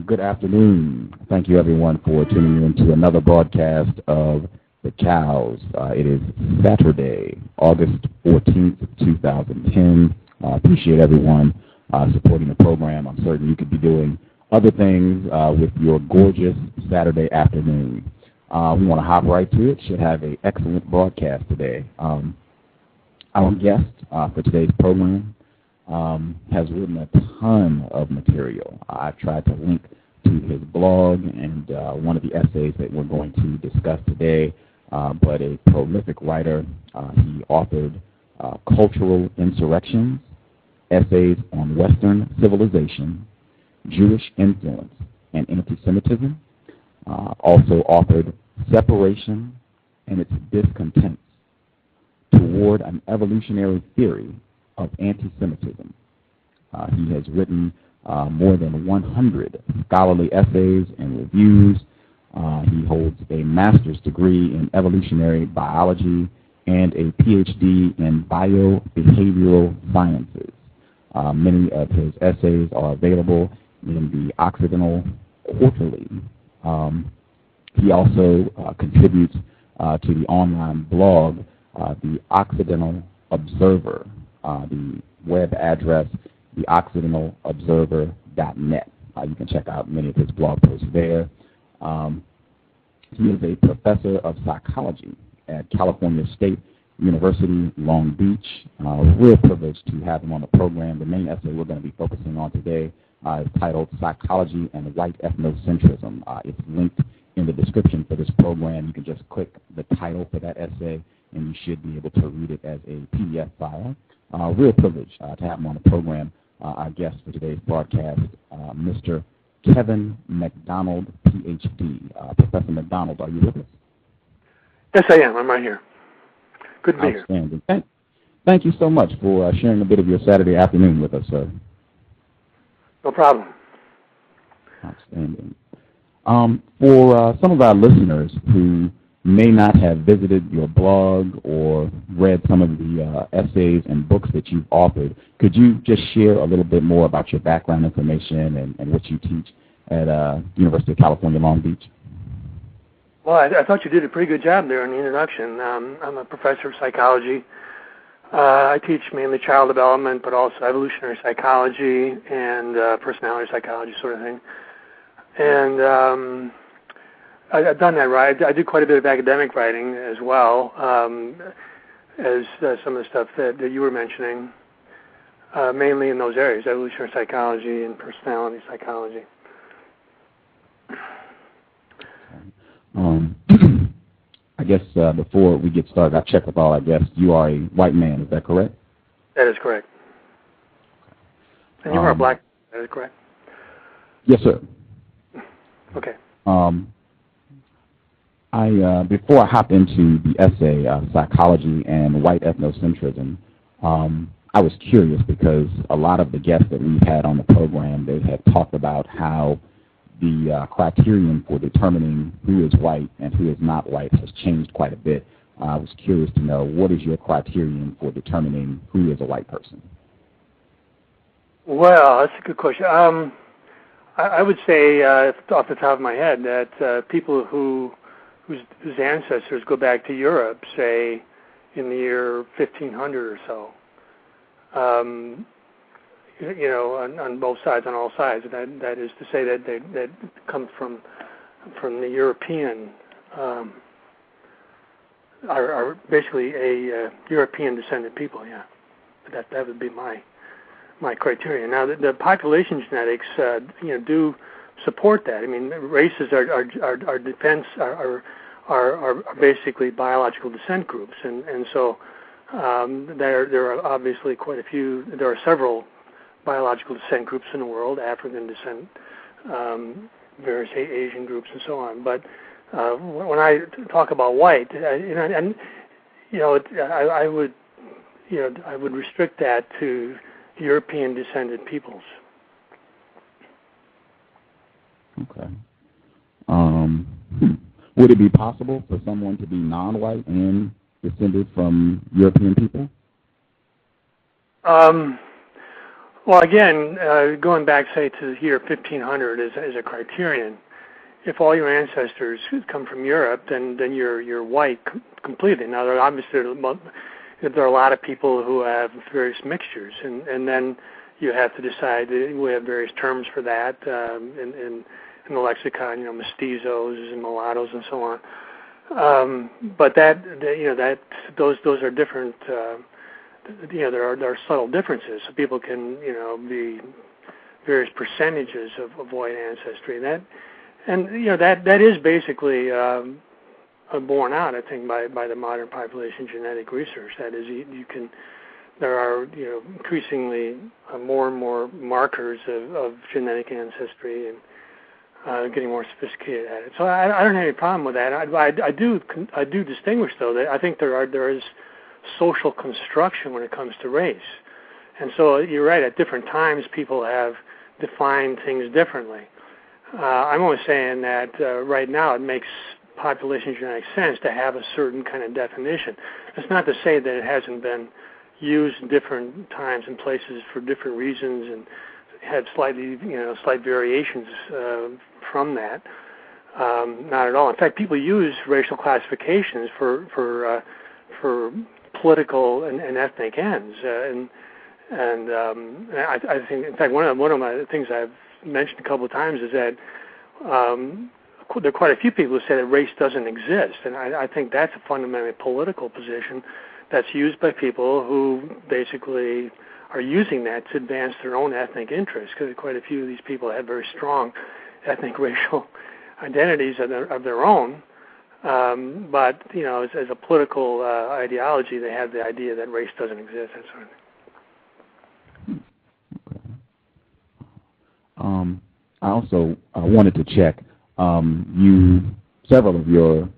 Good afternoon. Thank you, everyone, for tuning in to another broadcast of The Cows. It is Saturday, August 14th, 2010. Appreciate everyone supporting the program. I'm certain you could be doing other things with your gorgeous Saturday afternoon. We want to hop right to it. Should have an excellent broadcast today. Our guest for today's program has written a ton of material. I've tried to link to his blog and one of the essays that we're going to discuss today, but a prolific writer. He authored Cultural Insurrections, Essays on Western Civilization, Jewish Influence, and Anti-Semitism. Also authored Separation and its Discontents, Toward an Evolutionary Theory of Anti-Semitism. He has written more than 100 scholarly essays and reviews. He holds a master's degree in evolutionary biology and a Ph.D. in Biobehavioral Sciences. Many of his essays are available in the Occidental Quarterly. He also contributes to the online blog, the Occidental Observer. The web address, theoccidentalobserver.net. You can check out many of his blog posts there. He is a professor of psychology at California State University, Long Beach. Real privilege to have him on the program. The main essay we're going to be focusing on today is titled Psychology and White Ethnocentrism. It's linked in the description for this program. You can just click the title for that essay, and you should be able to read it as a PDF file. Real privilege to have him on the program. Our guest for today's broadcast, Mr. Kevin MacDonald, Ph.D. Professor MacDonald, are you with us? Yes, I am. I'm right here. Good to be here. Outstanding. Thank you so much for sharing a bit of your Saturday afternoon with us, sir. No problem. Outstanding. For some of our listeners who may not have visited your blog or read some of the essays and books that you've authored, could you just share a little bit more about your background information and what you teach at University of California, Long Beach? Well, I thought you did a pretty good job there in the introduction. I'm a professor of psychology. I teach mainly child development, but also evolutionary psychology and personality psychology sort of thing. And I've done that, right? I do quite a bit of academic writing as well, as some of the stuff that you were mentioning, mainly in those areas, evolutionary psychology and personality psychology. I guess before we get started, I check with all our guests. You are a white man, is that correct? That is correct. And you are a black man, that is correct? Yes, sir. Okay. Before I hop into the essay, Psychology and White Ethnocentrism, I was curious because a lot of the guests that we've had on the program, they have talked about how the criterion for determining who is white and who is not white has changed quite a bit. I was curious to know, what is your criterion for determining who is a white person? Well, that's a good question. I would say, off the top of my head, that people whose ancestors go back to Europe, say, in the year 1500 or so, on both sides, on all sides. That is to say that they come from the European, are basically a European descended people. Yeah, that would be my criteria. Now, the population genetics, do support that. I mean, races are basically biological descent groups, and so there are obviously quite a few. There are several biological descent groups in the world: African descent, various Asian groups, and so on. But when I talk about white, I would restrict that to European descended peoples. Okay. Would it be possible for someone to be non-white and descended from European people? Well, again, going back, say, to the year 1500 as a criterion, if all your ancestors come from Europe, then you're white completely. Now, obviously, there are a lot of people who have various mixtures, and then you have to decide. We have various terms for that in the lexicon, mestizos and mulattoes and so on. But those are different. There are subtle differences. So people can be various percentages of white ancestry. That is basically borne out, I think, by the modern population genetic research. That is, there are increasingly more and more markers of genetic ancestry and getting more sophisticated at it. So I don't have any problem with that. I do distinguish, though, that I think there is social construction when it comes to race. And so you're right, at different times people have defined things differently. I'm only saying that right now it makes population genetics sense to have a certain kind of definition. It's not to say that it hasn't been used in different times and places for different reasons and had slight variations from that. Not at all. In fact, people use racial classifications for political and ethnic ends, and I think, in fact, one of my things I've mentioned a couple of times is that there are quite a few people who say that race doesn't exist, and I think that's a fundamentally political position that's used by people who basically are using that to advance their own ethnic interests, because quite a few of these people have very strong ethnic racial identities of their own. But as a political ideology, they have the idea that race doesn't exist. That sort of thing. I also wanted to check. Several of your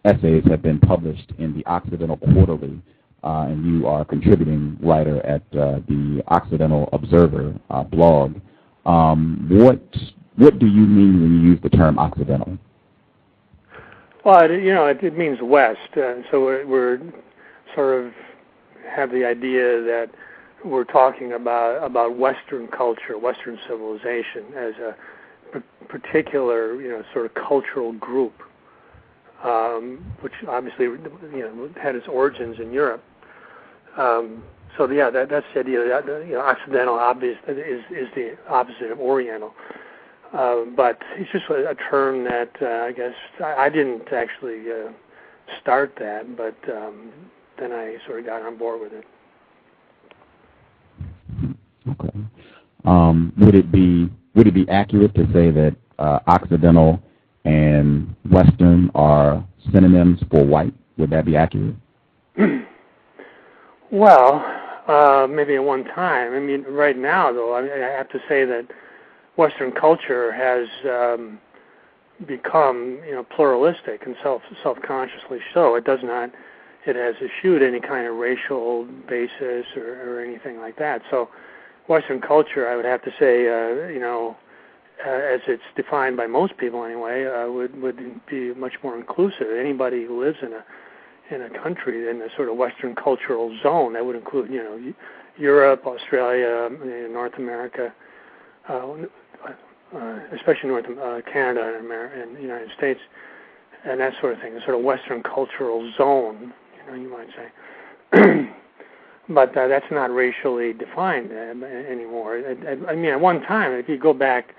essays have been published in the Occidental Quarterly, and you are a contributing writer at the Occidental Observer blog. What do you mean when you use the term Occidental? Well, it means West, so we're sort of have the idea that we're talking about Western culture, Western civilization as a particular, sort of cultural group, which obviously, had its origins in Europe. So that's the idea. Occidental is the opposite of Oriental. But it's just a term that I guess I didn't actually start that, but then I sort of got on board with it. Okay. Would it be accurate to say that Occidental and Western are synonyms for white? Would that be accurate? Well, maybe at one time. I mean, right now, though, I have to say that Western culture has become, pluralistic and self-consciously so. It has eschewed any kind of racial basis or anything like that. So, Western culture, I would have to say, as it's defined by most people anyway, would be much more inclusive. Anybody who lives in a country in a sort of Western cultural zone, that would include, Europe, Australia, North America, especially Canada and the United States, and that sort of thing, a sort of Western cultural zone, you might say. But that's not racially defined anymore. I mean, at one time, if you go back,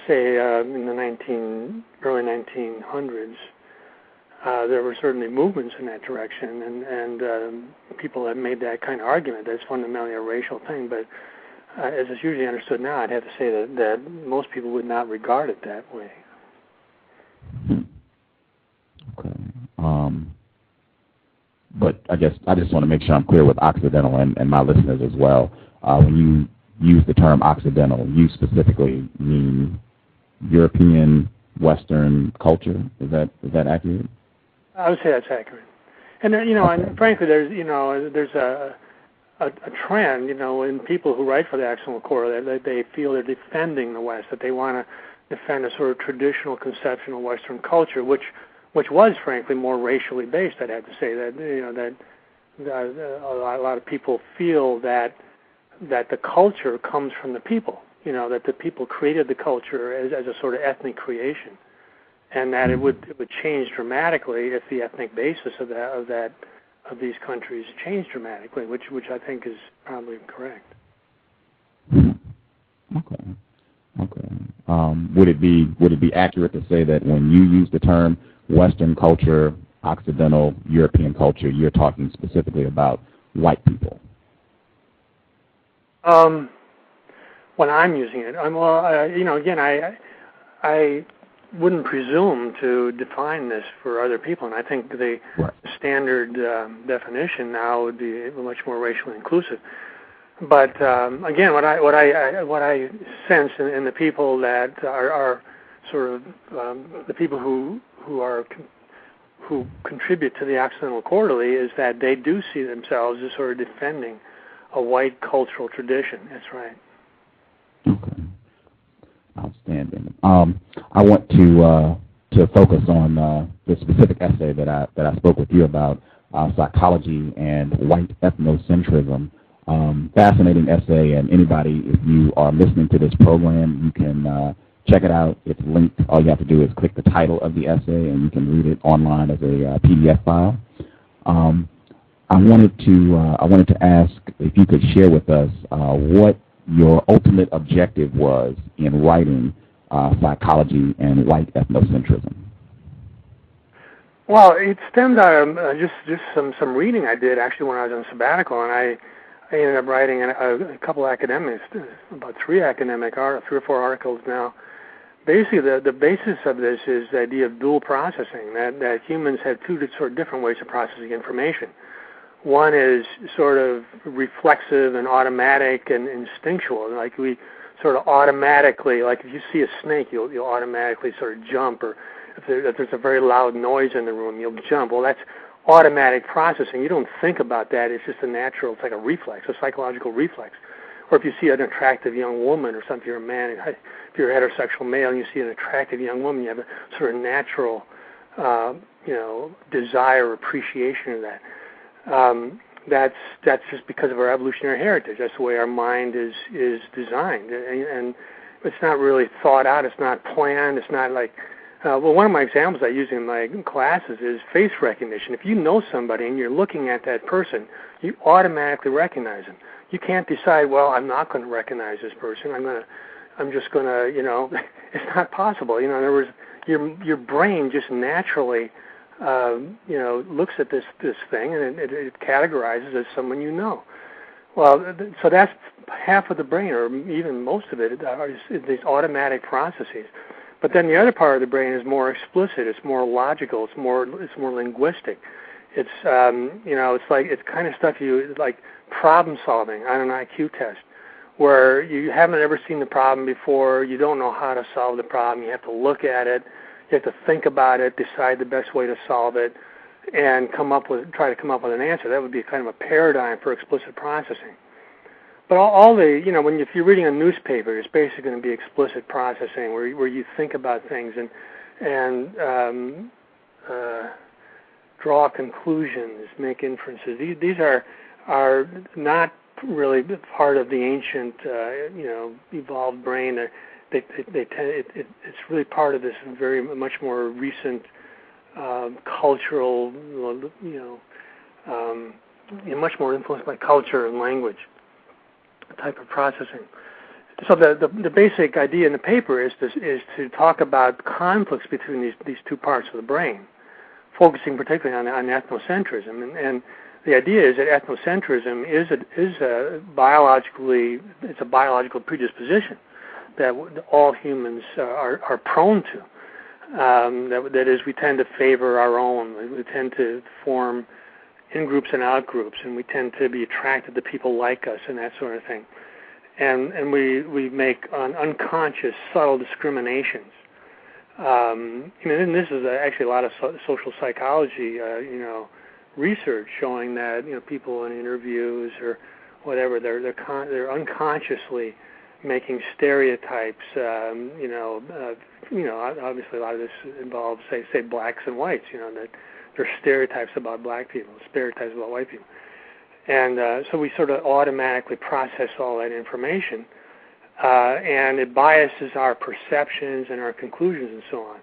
say, in the early 1900s, there were certainly movements in that direction, and people have made that kind of argument that it's fundamentally a racial thing. But as it's usually understood now, I'd have to say that most people would not regard it that way. Okay. But I guess I just want to make sure I'm clear with Occidental and my listeners as well. When you use the term Occidental, you specifically mean European, Western culture. Is that accurate? I would say that's accurate. And and frankly, there's a trend, in people who write for the Occidental Quarterly, that they feel they're defending the West, that they want to defend a sort of traditional conception of Western culture, which was frankly more racially based. I'd have to say that that a lot of people feel that that the culture comes from the people. That the people created the culture as a sort of ethnic creation, and that it would change dramatically if the ethnic basis of these countries changed dramatically, which I think is probably correct. Okay. Would it be accurate to say that when you use the term Western culture, Occidental, European culture, you're talking specifically about white people? When I'm using it, again, I wouldn't presume to define this for other people, and I think the standard definition now would be much more racially inclusive. But again, what I sense in the people that are sort of the people who contribute to the Occidental Quarterly is that they do see themselves as sort of defending a white cultural tradition. That's right. Okay. Outstanding. I want to focus on the specific essay that I spoke with you about, psychology and white ethnocentrism. Fascinating essay, and anybody, if you are listening to this program, you can check it out. It's linked. All you have to do is click the title of the essay, and you can read it online as a PDF file. I wanted to ask if you could share with us what your ultimate objective was in writing psychology and white ethnocentrism. Well, it stemmed out of just some reading I did actually when I was on sabbatical, and I ended up writing a couple academics, about three or four articles now. Basically, the basis of this is the idea of dual processing, that humans have two sort of different ways of processing information. One is sort of reflexive and automatic and instinctual, like we sort of automatically, like if you see a snake, you'll automatically sort of jump, or if there's a very loud noise in the room, you'll jump. Well, that's automatic processing. You don't think about that. It's just a natural, it's like a reflex, a psychological reflex. Or if you see an attractive young woman or something, you're a man, if you're a heterosexual male and you see an attractive young woman, you have a sort of natural, desire or appreciation of that. That's just because of our evolutionary heritage. That's the way our mind is designed, and it's not really thought out. It's not planned. It's not like one of my examples I use in my classes is face recognition. If you know somebody and you're looking at that person, you automatically recognize them. You can't decide, well, I'm not going to recognize this person. I'm just going to, it's not possible. In other words, your brain just naturally looks at this thing and it categorizes as someone you know. Well, so that's half of the brain, or even most of it, is these automatic processes. But then the other part of the brain is more explicit. It's more logical. It's more linguistic. It's it's kind of stuff like problem solving on an IQ test, where you haven't ever seen the problem before. You don't know how to solve the problem. You have to look at it. You have to think about it, decide the best way to solve it, and try to come up with an answer. That would be kind of a paradigm for explicit processing. But if you're reading a newspaper, it's basically going to be explicit processing, where you think about things and draw conclusions, make inferences. These are not really part of the ancient, evolved brain. It's really part of this very much more recent cultural, much more influenced by culture and language type of processing. So the basic idea in the paper is to talk about conflicts between these two parts of the brain, focusing particularly on ethnocentrism. And the idea is that ethnocentrism is a biological predisposition that all humans are prone to. That is, we tend to favor our own. We tend to form in-groups and out-groups, and we tend to be attracted to people like us and that sort of thing. And we make unconscious, subtle discriminations. And this is actually a lot of social psychology, research showing that people in interviews or whatever, they're unconsciously making stereotypes. Obviously a lot of this involves say blacks and whites. That there are stereotypes about black people, stereotypes about white people, And so we sort of automatically process all that information, and it biases our perceptions and our conclusions and so on.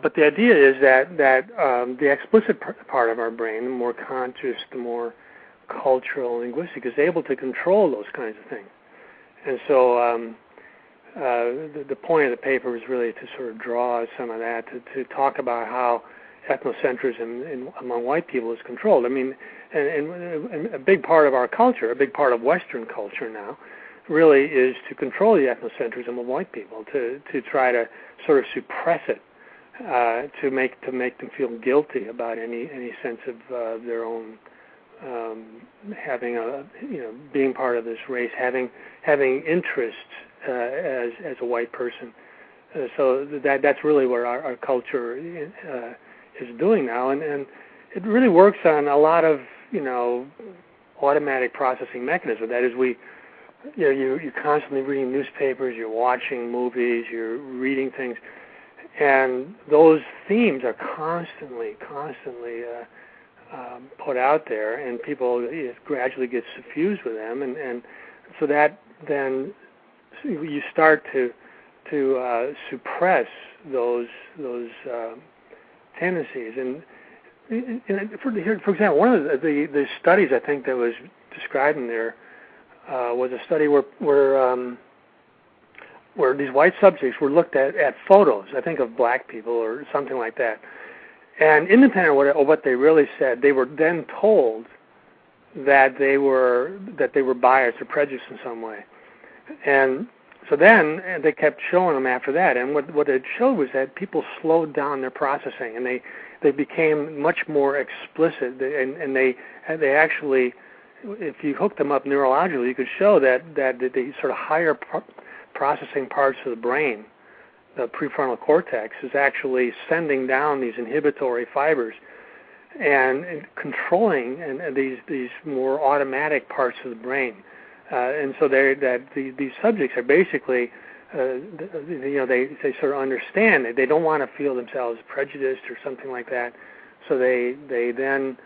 But the idea is that the explicit part of our brain, the more conscious, the more cultural, linguistic, is able to control those kinds of things. And so the point of the paper was really to sort of draw some of that, to talk about how ethnocentrism among white people is controlled. I mean, and a big part of our culture, a big part of Western culture now, really is to control the ethnocentrism of white people, to try to sort of suppress it, to make them feel guilty about any sense of their own having being part of this race, having interests as a white person. So that's really what our culture is doing now, and it really works on a lot of automatic processing mechanism. That is, you're constantly reading newspapers, you're watching movies, you're reading things, and those themes are constantly put out there, and people gradually get suffused with them, and so that then you start to suppress those tendencies. And for example, one of the studies I think that was described in there was a study where these white subjects were looked at photos, I think of black people or something like that. And independent of what they really said, they were then told that they were biased or prejudiced in some way. And so then they kept showing them after that. And what it showed was that people slowed down their processing, and they became much more explicit. And they actually, if you hooked them up neurologically, you could show that the sort of higher processing parts of the brain, the prefrontal cortex, is actually sending down these inhibitory fibers and controlling these more automatic parts of the brain. And so these subjects are basically, they sort of understand that they don't want to feel themselves prejudiced or something like that. So they then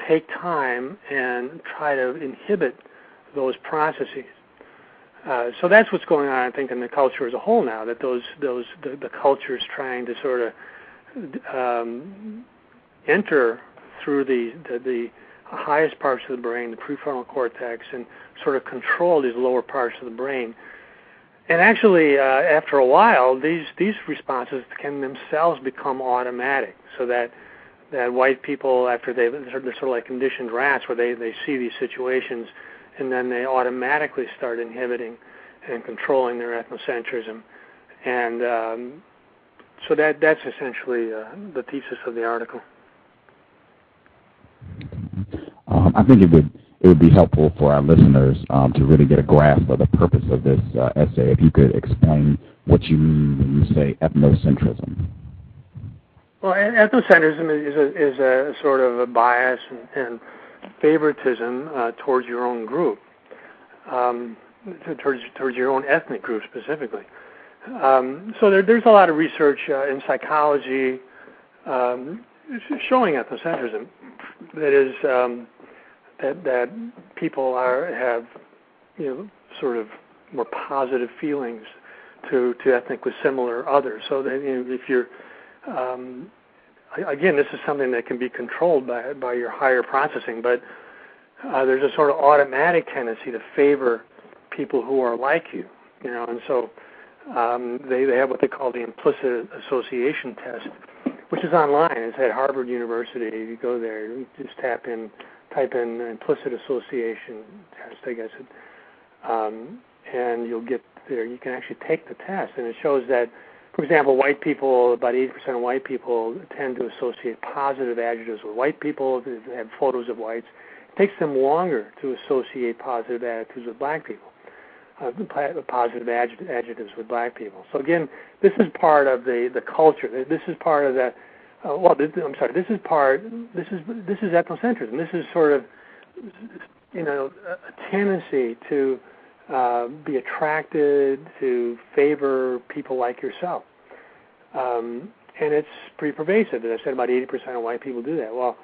take time and try to inhibit those processes. So that's what's going on, I think, in the culture as a whole now. That the culture is trying to sort of enter through the highest parts of the brain, the prefrontal cortex, and sort of control these lower parts of the brain. And actually, after a while, these responses can themselves become automatic, so that white people, after they're sort of like conditioned rats, where they see these situations, and then they automatically start inhibiting and controlling their ethnocentrism. And so that's essentially the thesis of the article. I think it would be helpful for our listeners to really get a grasp of the purpose of this essay. If you could explain what you mean when you say ethnocentrism. Well, ethnocentrism is a sort of a bias and favoritism towards your own group, towards your own ethnic group specifically. So there's a lot of research in psychology showing ethnocentrism. That is, that people have sort of more positive feelings to ethnically similar others. So that if you're again, this is something that can be controlled by your higher processing, but there's a sort of automatic tendency to favor people who are like you, and so they have what they call the implicit association test, which is online. It's at Harvard University. You go there, you just type in implicit association test, I guess, and you'll get there. You can actually take the test, and it shows that, for example, white people, about 80% of white people tend to associate positive adjectives with white people. They have photos of whites. It takes them longer to associate positive attitudes with black people, positive adjectives with black people. So again, this is part of the culture. This is part of the This is ethnocentrism. This is sort of a tendency to be attracted to favor people like yourself. And it's pretty pervasive. As I said, about 80% of white people do that. Well,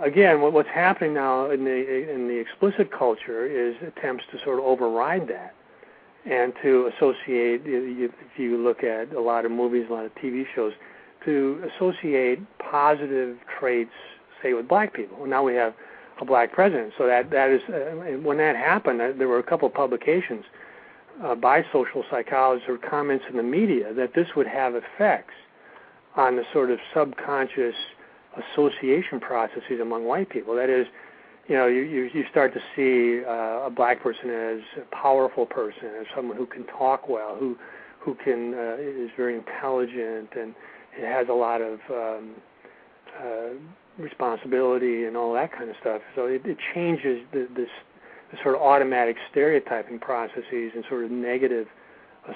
again, what's happening now in the explicit culture is attempts to sort of override that and to associate, if you look at a lot of movies, a lot of TV shows, to associate positive traits, say, with black people. Well, now we have a black president, so that is when that happened, there were a couple of publications by social psychologists or comments in the media that this would have effects on the sort of subconscious association processes among white people. That is, you start to see a black person as a powerful person, as someone who can talk well, who can is very intelligent and has a lot of responsibility and all that kind of stuff. So it changes the sort of automatic stereotyping processes and sort of negative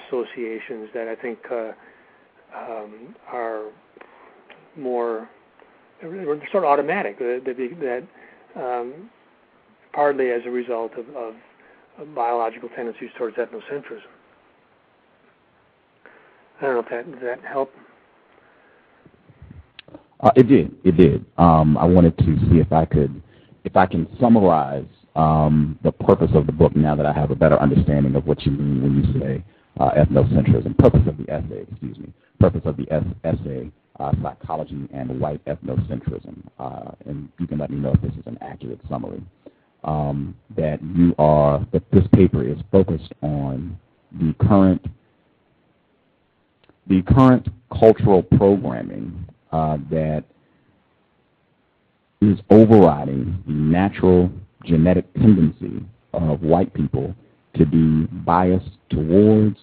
associations that I think are more sort of automatic, that partly as a result of biological tendencies towards ethnocentrism. I don't know if does that help? It did. I wanted to see if I can summarize the purpose of the book now that I have a better understanding of what you mean when you say ethnocentrism. Purpose of the essay, Psychology and White Ethnocentrism. And you can let me know if this is an accurate summary. That this paper is focused on the current cultural programming that is overriding the natural genetic tendency of white people to be biased towards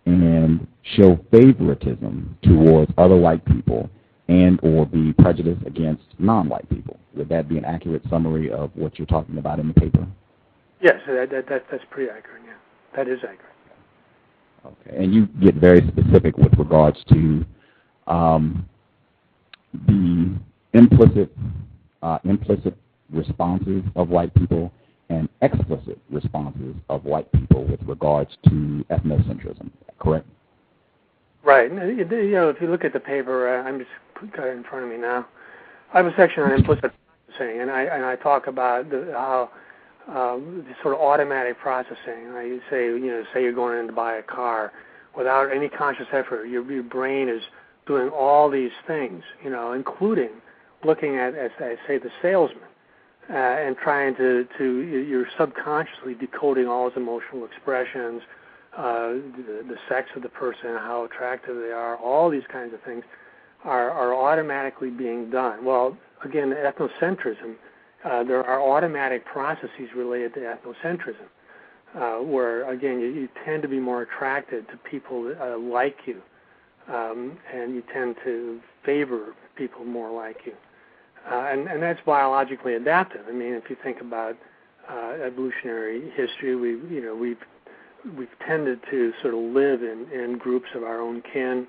and show favoritism towards other white people and or be prejudiced against non-white people. Would that be an accurate summary of what you're talking about in the paper? Yes, that's pretty accurate, yeah. That is accurate. Okay, and you get very specific with regards to the implicit responses of white people and explicit responses of white people with regards to ethnocentrism, correct? Right. If you look at the paper, I'm just got it in front of me now. I have a section on implicit processing, and I talk about how the sort of automatic processing. I say you're going in to buy a car without any conscious effort. Your brain is doing all these things, including looking at, as I say, the salesman, and trying to you're subconsciously decoding all his emotional expressions, the sex of the person, how attractive they are, all these kinds of things are automatically being done. Well, again, ethnocentrism, there are automatic processes related to ethnocentrism, where, again, you tend to be more attracted to people like you, and you tend to favor people more like you. And that's biologically adaptive. I mean, if you think about evolutionary history, we've tended to sort of live in groups of our own kin,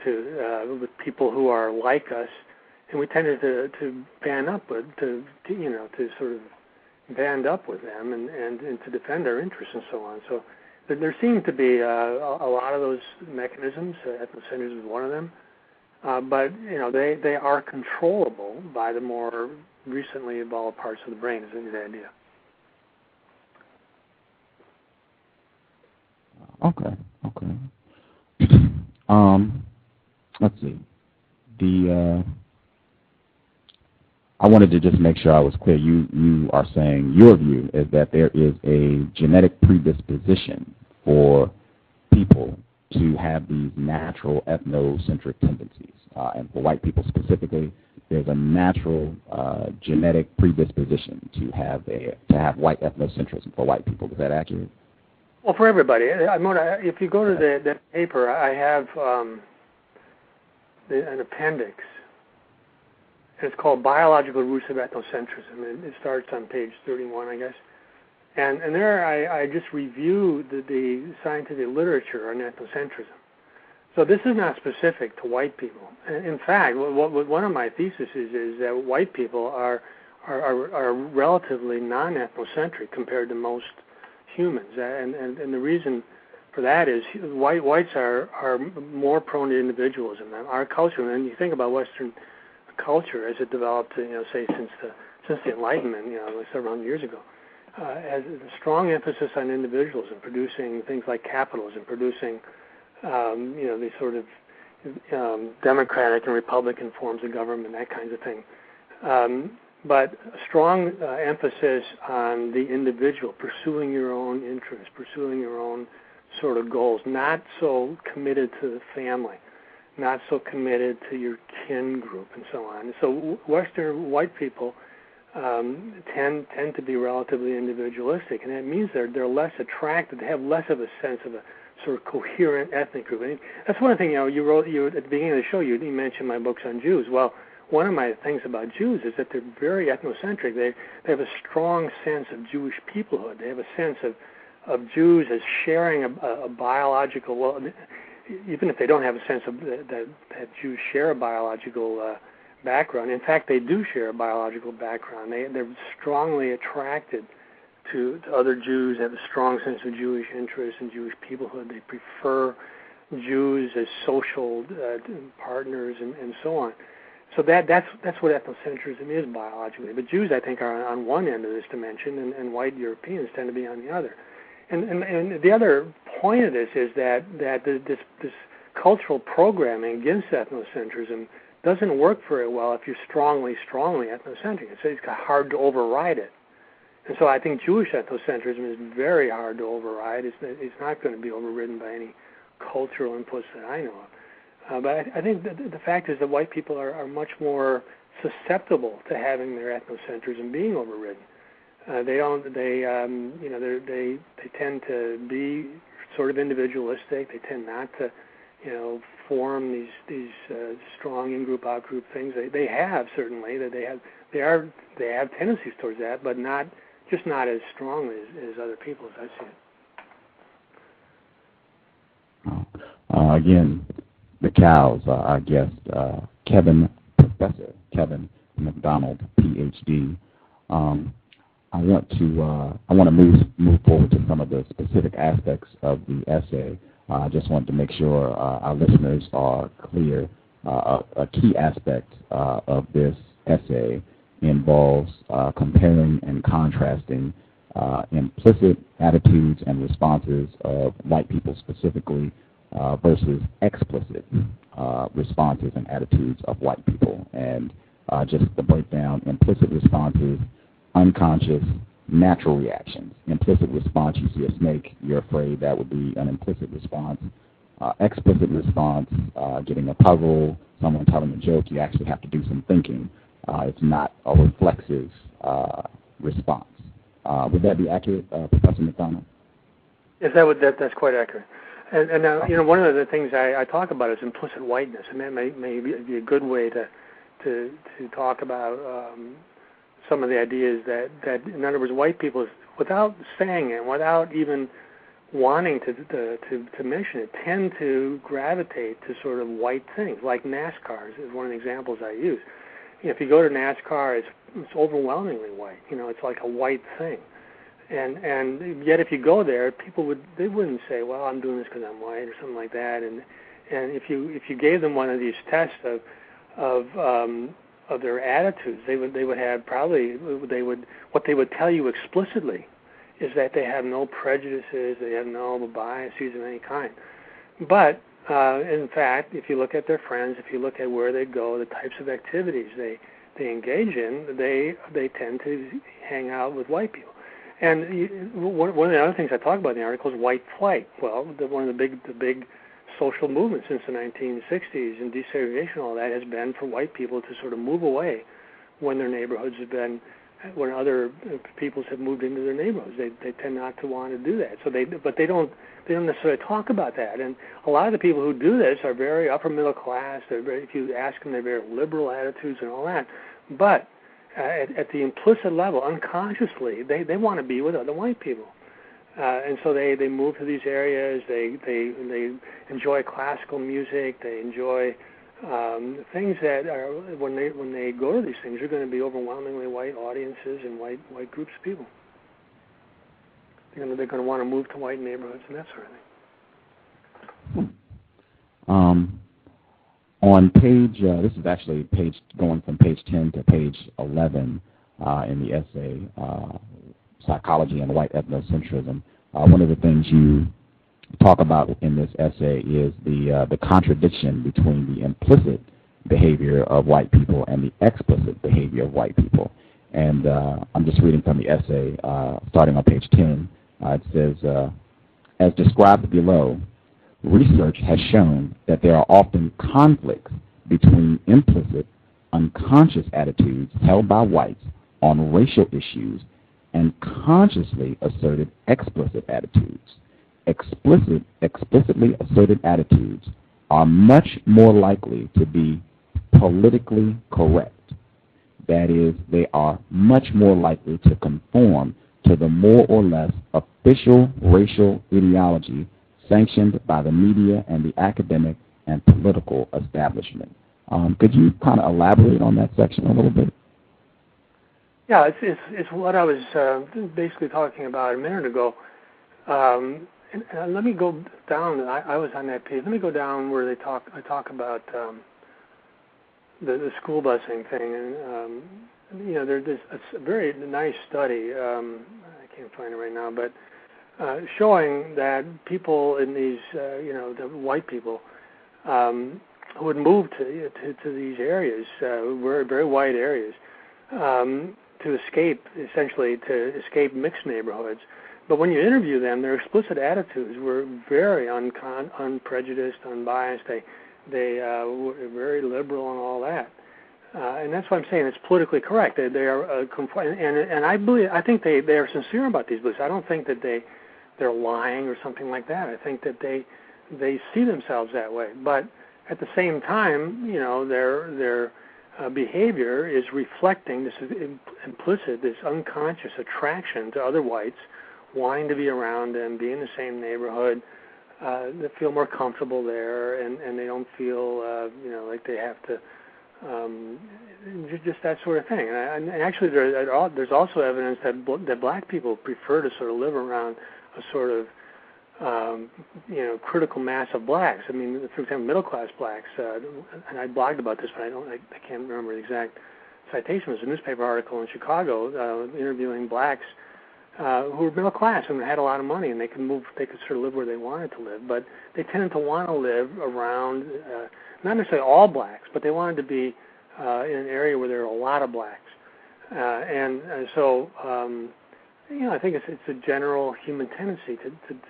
with people who are like us, and we tended to band up with to sort of band up with them and to defend our interests and so on. So there seem to be a lot of those mechanisms. Ethnocentrism is one of them. But they are controllable by the more recently evolved parts of the brain, is the idea. Okay. Let's see. I wanted to just make sure I was clear. You are saying your view is that there is a genetic predisposition for people to have these natural ethnocentric tendencies. And for white people specifically, there's a natural genetic predisposition to have white ethnocentrism for white people. Is that accurate? Well, for everybody. If you go to that paper, I have an appendix. It's called Biological Roots of Ethnocentrism. It starts on page 31, I guess. And there I just review the scientific literature on ethnocentrism. So this is not specific to white people. In fact, one of my theses is that white people are relatively non-ethnocentric compared to most humans. And the reason for that is whites are more prone to individualism. Our culture, and you think about Western culture as it developed, say since the Enlightenment, several hundred years ago, has a strong emphasis on individualism, producing things like capitalism, producing these sort of democratic and republican forms of government, that kinds of thing. But a strong emphasis on the individual, pursuing your own interests, pursuing your own sort of goals, not so committed to the family, not so committed to your kin group, and so on. So Western white people tend to be relatively individualistic, and that means they're less attracted. They have less of a sense of a sort of coherent ethnic group. And that's one thing, you wrote at the beginning of the show, you mentioned my books on Jews. Well, one of my things about Jews is that they're very ethnocentric. They have a strong sense of Jewish peoplehood. They have a sense of Jews as sharing a biological, well, even if they don't have a sense of that Jews share a biological background. In fact, they do share a biological background. They're strongly attracted to other Jews, have a strong sense of Jewish interest and Jewish peoplehood. They prefer Jews as social partners and so on. So that's what ethnocentrism is biologically. But Jews, I think, are on one end of this dimension, and white Europeans tend to be on the other. And the other point of this is that this cultural programming against ethnocentrism doesn't work very well if you're strongly ethnocentric. It's hard to override it. And so I think Jewish ethnocentrism is very hard to override. It's not going to be overridden by any cultural inputs that I know of. But I think the fact is that white people are much more susceptible to having their ethnocentrism being overridden. They tend to be sort of individualistic. They tend not to, form these strong in-group, out-group things. They have certainly that they have tendencies towards that, but not as strongly as other people, as I see it. Again, the cows. Our guest, Professor Kevin MacDonald, Ph.D. I want to move forward to some of the specific aspects of the essay. I just want to make sure our listeners are clear. A key aspect of this essay involves comparing and contrasting implicit attitudes and responses of white people specifically versus explicit responses and attitudes of white people. And just to break down, implicit responses, unconscious, natural reactions. Implicit response, you see a snake, you're afraid, that would be an implicit response. Explicit response, getting a puzzle, someone telling a joke, you actually have to do some thinking. It's not a reflexive response. Would that be accurate, Professor MacDonald? Yes, that's quite accurate. And now, one of the things I talk about is implicit whiteness, and that may be a good way to talk about some of the ideas that, in other words, white people, without saying it, without even wanting to mention it, tend to gravitate to sort of white things, like NASCAR is one of the examples I use. If you go to NASCAR, it's overwhelmingly white. It's like a white thing. And yet, if you go there, they wouldn't say, "Well, I'm doing this because I'm white" or something like that. And if you gave them one of these tests of their attitudes, they would have what they would tell you explicitly is that they have no prejudices, they have no biases of any kind. But in fact, if you look at their friends, if you look at where they go, the types of activities they engage in, they tend to hang out with white people. And one of the other things I talk about in the article is white flight. Well, one of the big social movements since the 1960s and desegregation, all that has been for white people to sort of move away when their neighborhoods have been, when other peoples have moved into their neighborhoods. They tend not to want to do that. So but they don't necessarily talk about that. And a lot of the people who do this are very upper middle class. If you ask them, they're very liberal attitudes and all that. But at the implicit level, unconsciously, they want to be with other white people. And so they move to these areas. They enjoy classical music. They enjoy things that are when they go to these things, are going to be overwhelmingly white audiences and white groups of people. They're going to want to move to white neighborhoods and that sort of thing. On page, this is actually going from page 10 to page 11 in the essay, Psychology and White Ethnocentrism. One of the things you talk about in this essay is the contradiction between the implicit behavior of white people and the explicit behavior of white people. And I'm just reading from the essay, starting on page 10. It says, as described below, research has shown that there are often conflicts between implicit, unconscious attitudes held by whites on racial issues and consciously asserted explicit attitudes. Explicitly asserted attitudes are much more likely to be politically correct. That is, they are much more likely to conform to the more or less official racial ideology sanctioned by the media and the academic and political establishment. Could you kind of elaborate on that section a little bit? Yeah, it's what I was basically talking about a minute ago. And let me go down. I was on that page. Let me go down where I talk about the school busing thing, and there's a very nice study. I can't find it right now, but showing that people in these, the white people, who would move to these areas, very very white areas, to escape mixed neighborhoods. But when you interview them, their explicit attitudes were very unprejudiced, unbiased. They were very liberal and all that, and that's what I'm saying. It's politically correct. They are, and I think they are sincere about these beliefs. I don't think that they're lying or something like that. I think that they see themselves that way. But at the same time, their behavior is reflecting this implicit, this unconscious attraction to other whites, wanting to be around them, be in the same neighborhood. They feel more comfortable there, and they don't feel like they have to just that sort of thing. And actually, there's also evidence that black people prefer to sort of live around a sort of critical mass of blacks. I mean, for example, middle class blacks. And I blogged about this, but I can't remember the exact citation. It was a newspaper article in Chicago interviewing blacks who were middle class and had a lot of money, and they could sort of live where they wanted to live. But they tended to want to live around, not necessarily all blacks, but they wanted to be in an area where there are a lot of blacks. So I think it's a general human tendency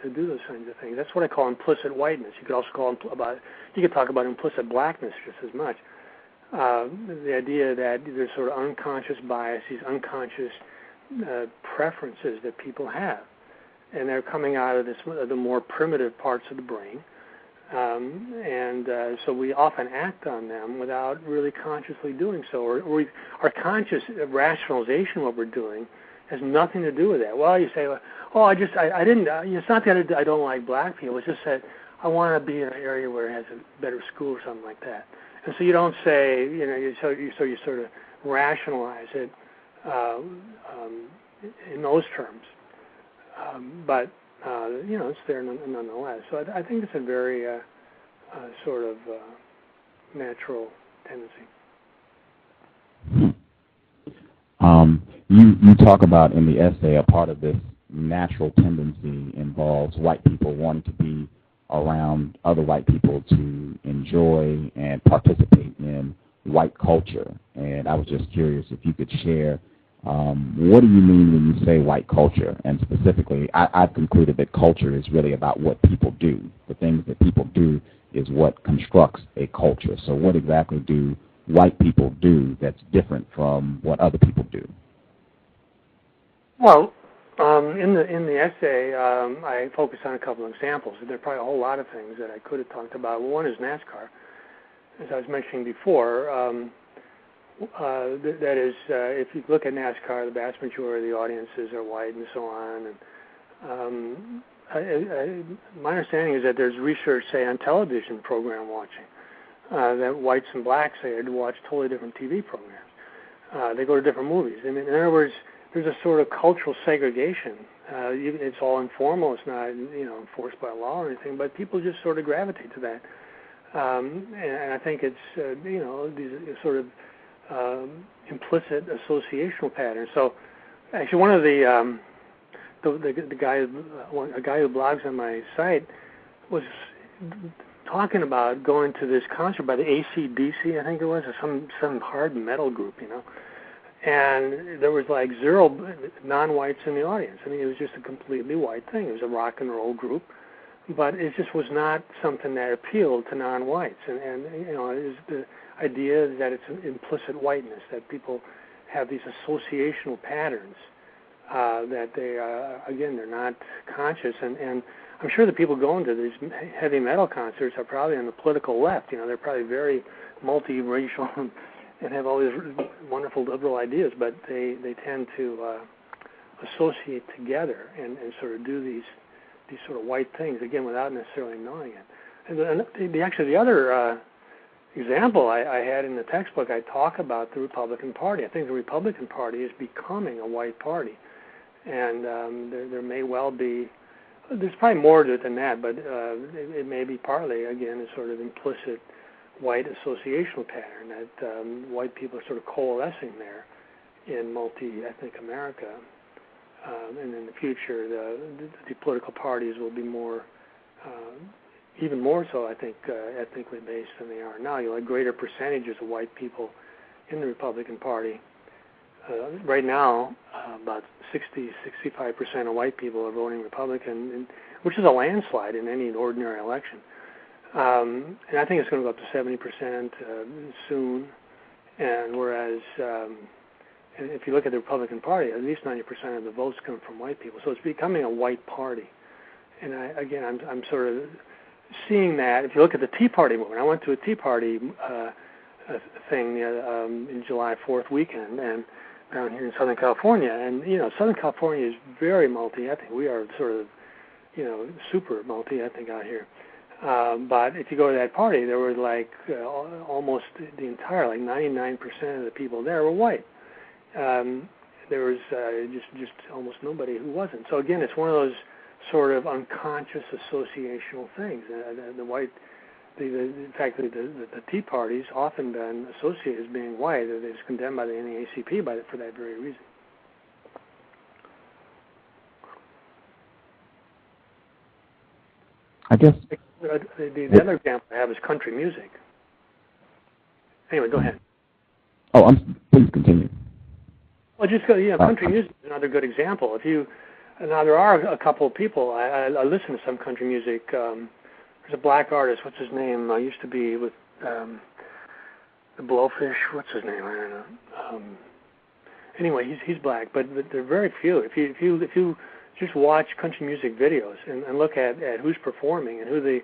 to do those kinds of things. That's what I call implicit whiteness. You could also talk about implicit blackness just as much. The idea that there's sort of unconscious biases, unconscious preferences that people have, and they're coming out of the more primitive parts of the brain, so we often act on them without really consciously doing so, or our conscious rationalization of what we're doing has nothing to do with that. Well, you say, I didn't. It's not that I don't like black people. It's just that I want to be in an area where it has a better school or something like that. And so you don't say, so you sort of rationalize it in those terms, but it's there nonetheless. So I think it's a very sort of natural tendency. You talk about in the essay a part of this natural tendency involves white people wanting to be around other white people to enjoy and participate in white culture. And I was just curious if you could share what do you mean when you say white culture? And specifically, I've concluded that culture is really about what people do. The things that people do is what constructs a culture. So what exactly do white people do that's different from what other people do? Well, in the essay, I focus on a couple of examples. There are probably a whole lot of things that I could have talked about. Well, one is NASCAR, as I was mentioning before. That is, if you look at NASCAR, the vast majority of the audiences are white and so on. And my understanding is that there's research, say, on television program watching, that whites and blacks say watch totally different TV programs. They go to different movies. I mean, in other words, there's a sort of cultural segregation. It's all informal. It's not, enforced by law or anything, but people just sort of gravitate to that. And I think it's these sort of implicit associational patterns. So actually, one of the guy, a guy who blogs on my site was talking about going to this concert by the AC/DC, I think it was, or some hard metal group, and there was like 0 non-whites in the audience. I mean, it was just a completely white thing. It was a rock and roll group, but it just was not something that appealed to non-whites. And it was the idea that it's an implicit whiteness, that people have these associational patterns that they again, they're not conscious. And I'm sure the people going to these heavy metal concerts are probably on the political left. They're probably very multiracial and have all these wonderful liberal ideas, but they tend to associate together and sort of do these sort of white things, again, without necessarily knowing it. And the other example I had in the textbook, I talk about the Republican Party. I think the Republican Party is becoming a white party, and there may well be, there's probably more to it than that, but it may be partly, again, a sort of implicit white associational pattern that white people are sort of coalescing there in multi-ethnic America. And in the future, the political parties will be more, even more so, I think, ethnically based than they are now. You'll have greater percentages of white people in the Republican Party. Right now, about 65% of white people are voting Republican, which is a landslide in any ordinary election. And I think it's going to go up to 70% soon. And whereas, if you look at the Republican Party, at least 90% of the votes come from white people. So it's becoming a white party. And I'm sort of seeing that. If you look at the Tea Party movement, I went to a Tea Party thing in July 4th weekend, and down here in Southern California. And Southern California is very multi-ethnic. We are sort of super multi-ethnic out here. But if you go to that party, there were like almost the entire, like 99% of the people there were white. There was just almost nobody who wasn't. So again, it's one of those sort of unconscious associational things. In fact, the Tea Party's often been associated as being white. It's condemned by the NAACP for that very reason. I guess the other example I have is country music. Anyway, go ahead. Oh, please continue. Well, just country music is another good example. Now there are a couple of people. I listen to some country music. There's a black artist. What's his name? Used to be with the Blowfish. What's his name? I don't know. Anyway, he's black, but there are very few. If you just watch country music videos and look at who's performing and who the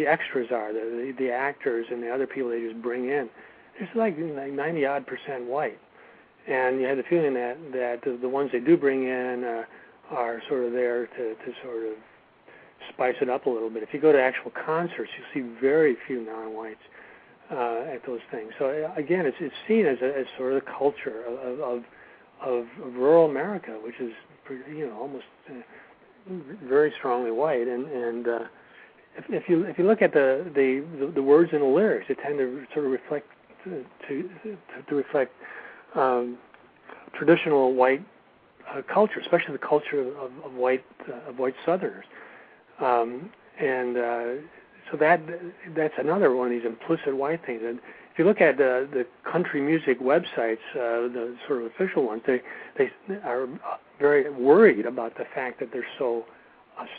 extras are, the actors and the other people they just bring in, it's like 90-odd% white. And you have the feeling that the ones they do bring in are sort of there to sort of spice it up a little bit. If you go to actual concerts, you see very few non-whites at those things. So again, it's seen as sort of the culture of rural America, which is almost very strongly white. And if you look at the words in the lyrics, they tend to sort of reflect to reflect traditional white culture, especially the culture of white Southerners. So that's another one of these implicit white things. And if you look at the country music websites, the sort of official ones, they are very worried about the fact that they're so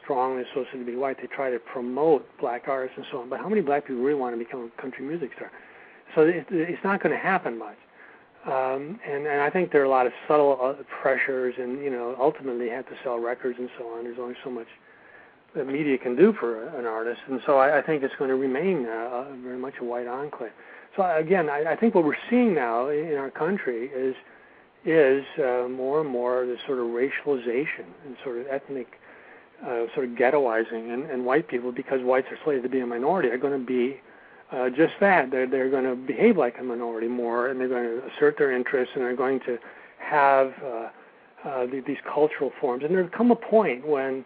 strongly associated to be white. They try to promote black artists and so on. But how many black people really want to become a country music star? So it's not going to happen much. And I think there are a lot of subtle pressures, and ultimately you have to sell records and so on. There's only so much that media can do for an artist, and so I think it's going to remain very much a white enclave. So again, I think what we're seeing now in our country is more and more this sort of racialization and sort of ethnic sort of ghettoizing, and white people, because whites are slated to be a minority, are going to be just that. They're going to behave like a minority more, and they're going to assert their interests, and they're going to have these cultural forms. And there'll come a point when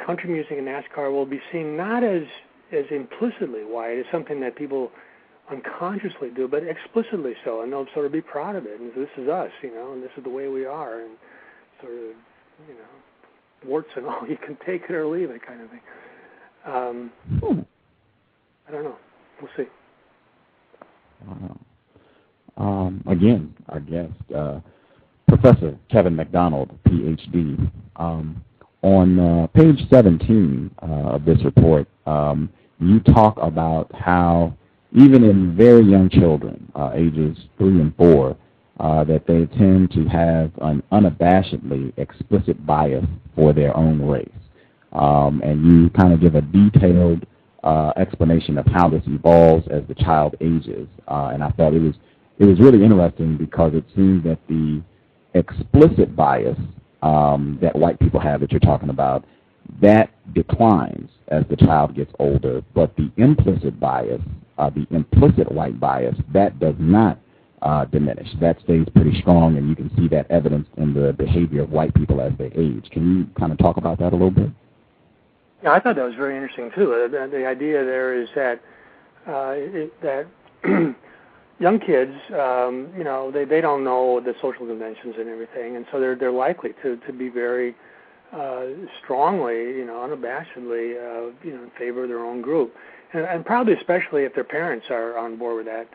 country music and NASCAR will be seen not as as implicitly white is something that people unconsciously do, but explicitly so, and they'll sort of be proud of it. And this is us, and this is the way we are, and sort of, warts and all. You can take it or leave it, kind of thing. I don't know. We'll see. Again, our guest, Professor Kevin MacDonald, Ph.D. On page 17 of this report, you talk about how even in very young children, ages 3 and 4, that they tend to have an unabashedly explicit bias for their own race. And you kind of give a detailed explanation of how this evolves as the child ages. And I thought it was really interesting because it seems that the explicit bias that white people have that you're talking about, that declines as the child gets older, but the implicit bias, the implicit white bias, that does not diminish. That stays pretty strong, and you can see that evidenced in the behavior of white people as they age. Can you kind of talk about that a little bit? Yeah, I thought that was very interesting too. The idea there is that that young kids, they don't know the social conventions and everything, and so they're likely to be very strongly, unabashedly, in favor of their own group, and probably especially if their parents are on board with that.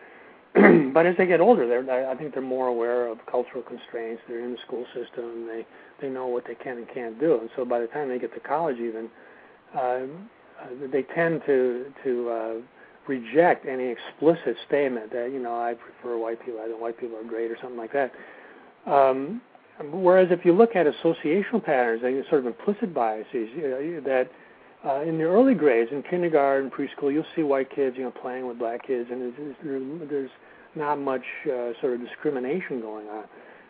But as they get older, I think they're more aware of cultural constraints. They're in the school system. They know what they can and can't do, and so by the time they get to college, even they tend to reject any explicit statement that I prefer white people. I think white people are great or something like that. Whereas if you look at associational patterns, sort of implicit biases, that in the early grades, in kindergarten, preschool, you'll see white kids, playing with black kids, and there's not much sort of discrimination going on.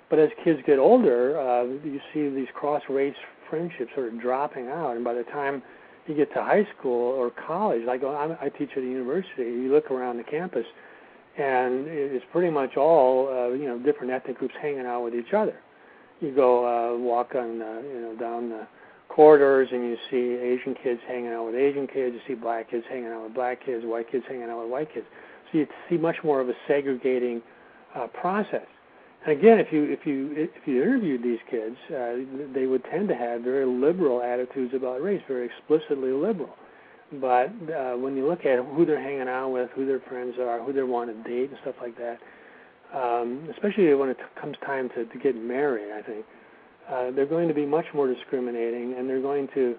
But as kids get older, you see these cross-race friendships sort of dropping out, and by the time you get to high school or college, I teach at a university, you look around the campus, and it's pretty much all, different ethnic groups hanging out with each other. You go walk on, down the corridors, and you see Asian kids hanging out with Asian kids. You see black kids hanging out with black kids, white kids hanging out with white kids. So you see much more of a segregating process. And again, if you interviewed these kids, they would tend to have very liberal attitudes about race, very explicitly liberal. But when you look at who they're hanging out with, who their friends are, who they want to date, and stuff like that, especially when it comes time to get married, I think they're going to be much more discriminating, and they're going to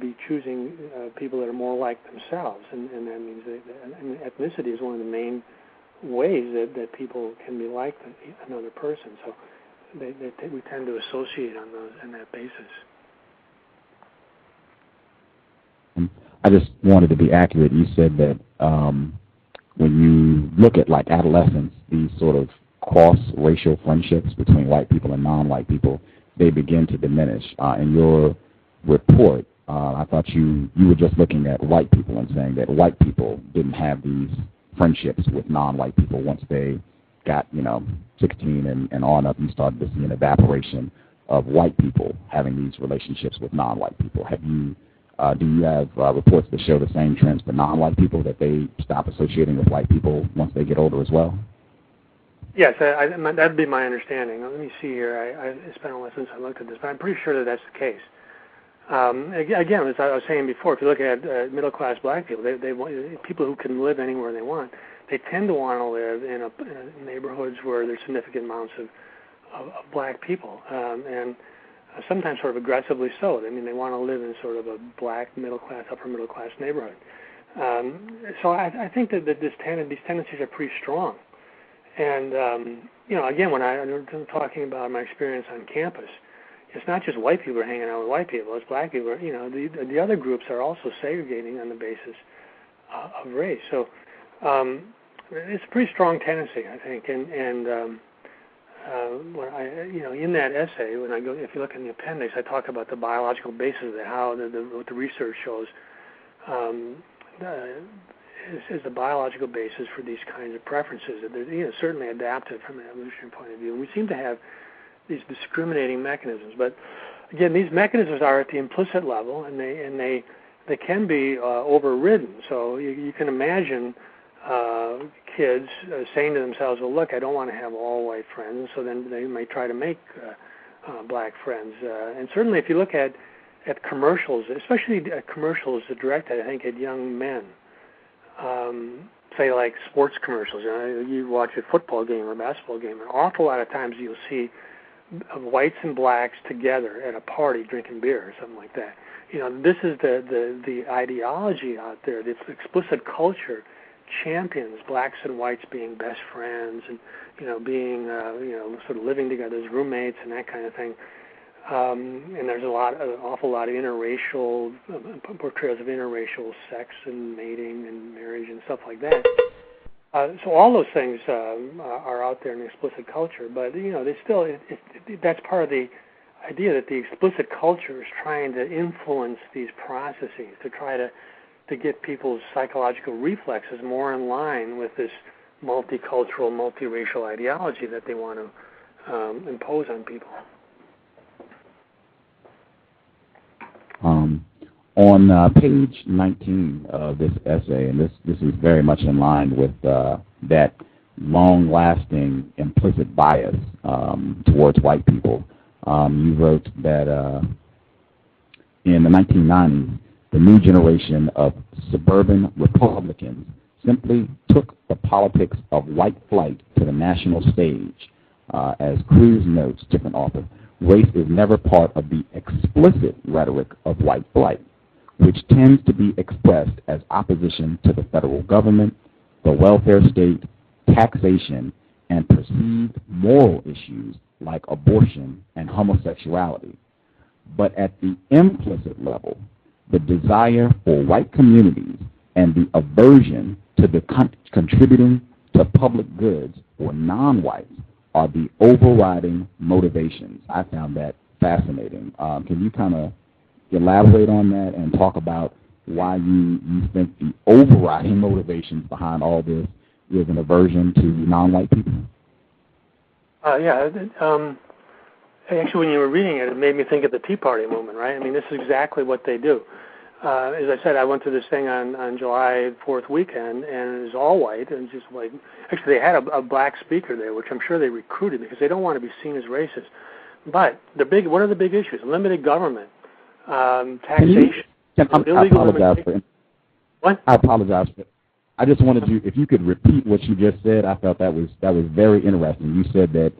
be choosing people that are more like themselves, and that means ethnicity is one of the main ways that people can be like another person. So we tend to associate on that basis. I just wanted to be accurate. You said that when you look at like adolescents, these sort of cross-racial friendships between white people and non-white people, they begin to diminish. In your report, I thought you were just looking at white people and saying that white people didn't have these friendships with non-white people. Once they got 16 and on up, you started to see an evaporation of white people having these relationships with non-white people. Do you have reports that show the same trends for non-white people, that they stop associating with white people once they get older as well? Yes, that'd be my understanding. Let me see here. It's been a while since I looked at this, but I'm pretty sure that that's the case. Again, as I was saying before, if you look at middle-class black people, they want people who can live anywhere they want. They tend to want to live in neighborhoods where there's significant amounts of black people, and sometimes sort of aggressively so. I mean, they want to live in sort of a black middle-class, upper middle-class neighborhood. So I think that these tendencies are pretty strong. And again, when I'm talking about my experience on campus, it's not just white people are hanging out with white people. It's black people. The other groups are also segregating on the basis of race. So it's a pretty strong tendency, I think. And when in that essay, if you look in the appendix, I talk about the biological basis of it, how what the research shows is the biological basis for these kinds of preferences. They're certainly adaptive from an evolutionary point of view. And we seem to have these discriminating mechanisms, but again, these mechanisms are at the implicit level, and they they can be overridden. So you can imagine kids saying to themselves, well, look, I don't want to have all white friends, so then they might try to make black friends. And certainly if you look at commercials, especially commercials directed, I think, at young men, say like sports commercials. You watch a football game or a basketball game, an awful lot of times you'll see whites and blacks together at a party drinking beer or something like that. This is the ideology out there. This explicit culture champions blacks and whites being best friends and being sort of living together as roommates and that kind of thing. And there's an awful lot of interracial portrayals of interracial sex and mating and marriage and stuff like that. So all those things are out there in the explicit culture, but they still that's part of the idea that the explicit culture is trying to influence these processes to try to get people's psychological reflexes more in line with this multicultural, multiracial ideology that they want to impose on people. On page 19 of this essay, and this is very much in line with that long-lasting implicit bias towards white people, you wrote that in the 1990s, the new generation of suburban Republicans simply took the politics of white flight to the national stage. As Cruz notes, different author, race is never part of the explicit rhetoric of white flight, which tends to be expressed as opposition to the federal government, the welfare state, taxation, and perceived moral issues like abortion and homosexuality. But at the implicit level, the desire for white communities and the aversion to the contributing to public goods for non-whites are the overriding motivations. I found that fascinating. Can you kind of elaborate on that and talk about why you think the overriding motivations behind all this is an aversion to non-white people? Actually, when you were reading it, it made me think of the Tea Party movement, right? I mean, this is exactly what they do. As I said, I went to this thing on July 4th weekend, and it was all white, and just like, actually, they had a black speaker there, which I'm sure they recruited because they don't want to be seen as racist. But what are the big issues? Limited government, taxation, illegal immigration. What? I apologize for. I just wanted you, if you could repeat what you just said. I felt that was very interesting. You said that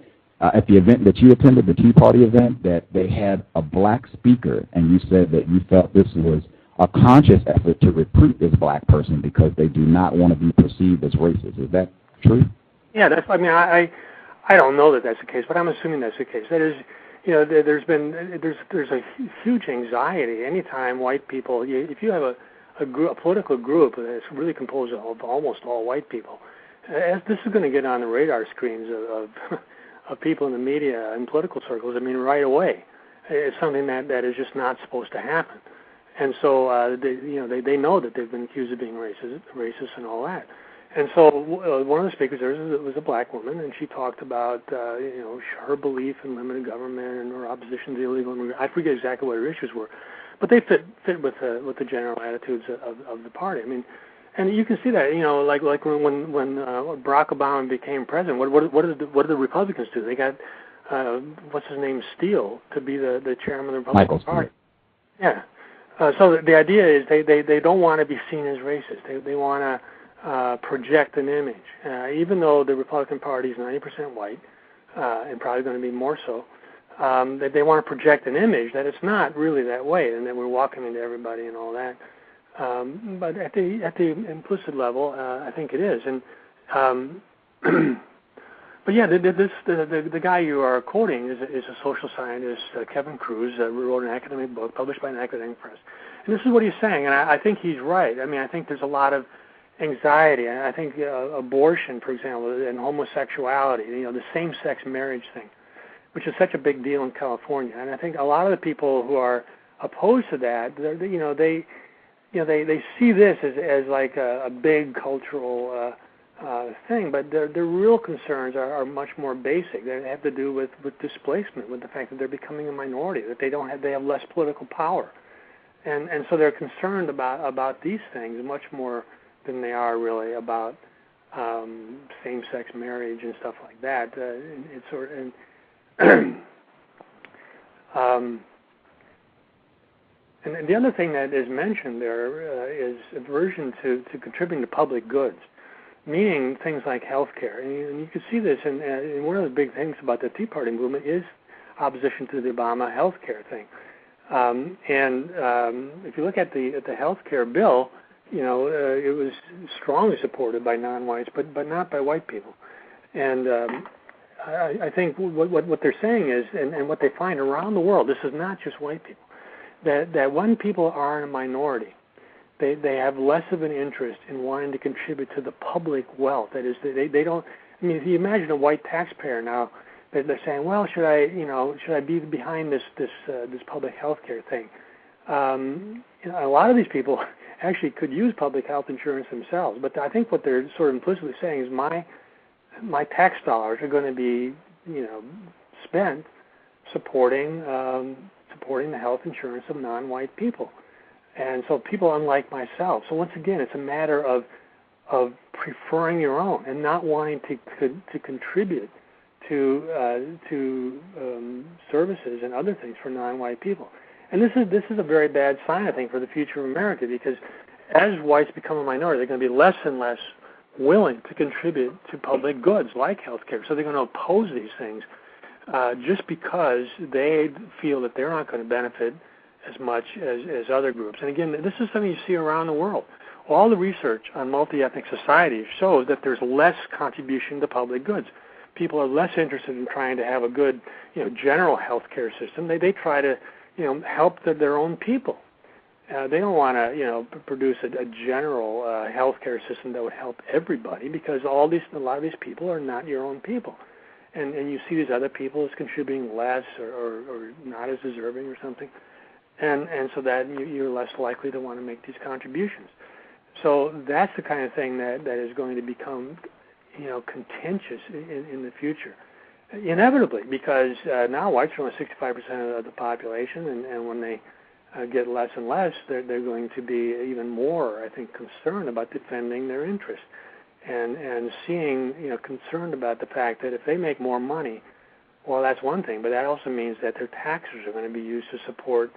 at the event that you attended, the Tea Party event, that they had a black speaker, and you said that you felt this was a conscious effort to recruit this black person because they do not want to be perceived as racist. Is that true? Yeah, I don't know that that's the case, but I'm assuming that's the case. That is, there's a huge anxiety anytime white people. If you have a political group that's really composed of almost all white people, this is going to get on the radar screens of people in the media and political circles. I mean, right away, it's something that is just not supposed to happen. And so they know that they've been accused of being racist and all that. And so one of the speakers there was a black woman, and she talked about her belief in limited government and her opposition to illegal immigration. I forget exactly what her issues were, but they fit with the general attitudes of the party. I mean, and you can see that like when Barack Obama became president, what did the Republicans do? They got what's his name, Steele, to be the chairman of the Republican Party. Yeah. So the idea is they don't want to be seen as racist. They want to project an image, even though the Republican Party is 90% white and probably going to be more so. That they want to project an image that it's not really that way, and that we're welcoming to everybody and all that. But at the implicit level, I think it is. And but yeah, the guy you are quoting is a social scientist, Kevin Cruz, who wrote an academic book published by an academic press. And this is what he's saying, and I think he's right. I mean, I think there's a lot of anxiety, and I think abortion, for example, and homosexuality, the same-sex marriage thing, which is such a big deal in California. And I think a lot of the people who are opposed to that, they see this as like a big cultural thing, but their real concerns are much more basic. They have to do with displacement, with the fact that they're becoming a minority, that they have less political power, And so they're concerned about these things much more than they are really about same-sex marriage and stuff like that. It's sort of, and the other thing that is mentioned there is aversion to contributing to public goods, meaning things like healthcare. And you can see this, and one of the big things about the Tea Party movement is opposition to the Obama healthcare thing. If you look at the healthcare bill, it was strongly supported by non-whites, but not by white people. And I think what they're saying is, and what they find around the world, this is not just white people, that when people are in a minority, they have less of an interest in wanting to contribute to the public wealth. That is, they don't. I mean, if you imagine a white taxpayer now, they're saying, well, should I be behind this public health care thing? A lot of these people actually could use public health insurance themselves, but I think what they're sort of implicitly saying is my tax dollars are going to be spent supporting the health insurance of non-white people, and so people unlike myself. So once again, it's a matter of preferring your own and not wanting to contribute to services and other things for non-white people. And this is a very bad sign, I think, for the future of America, because as whites become a minority, they're going to be less and less willing to contribute to public goods like healthcare. So they're going to oppose these things just because they feel that they're not going to benefit as much as other groups. And again, this is something you see around the world. All the research on multi-ethnic societies shows that there's less contribution to public goods. People are less interested in trying to have a good, general health care system. They try to, help their own people. They don't want to, produce a general health care system that would help everybody, because a lot of these people are not your own people, and you see these other people as contributing less or not as deserving or something, and so that you're less likely to want to make these contributions. So that's the kind of thing that is going to become contentious in the future, inevitably, because now whites are only 65% of the population, and when they get less and less, they're going to be even more, I think, concerned about defending their interests, and seeing, concerned about the fact that if they make more money, well, that's one thing, but that also means that their taxes are going to be used to support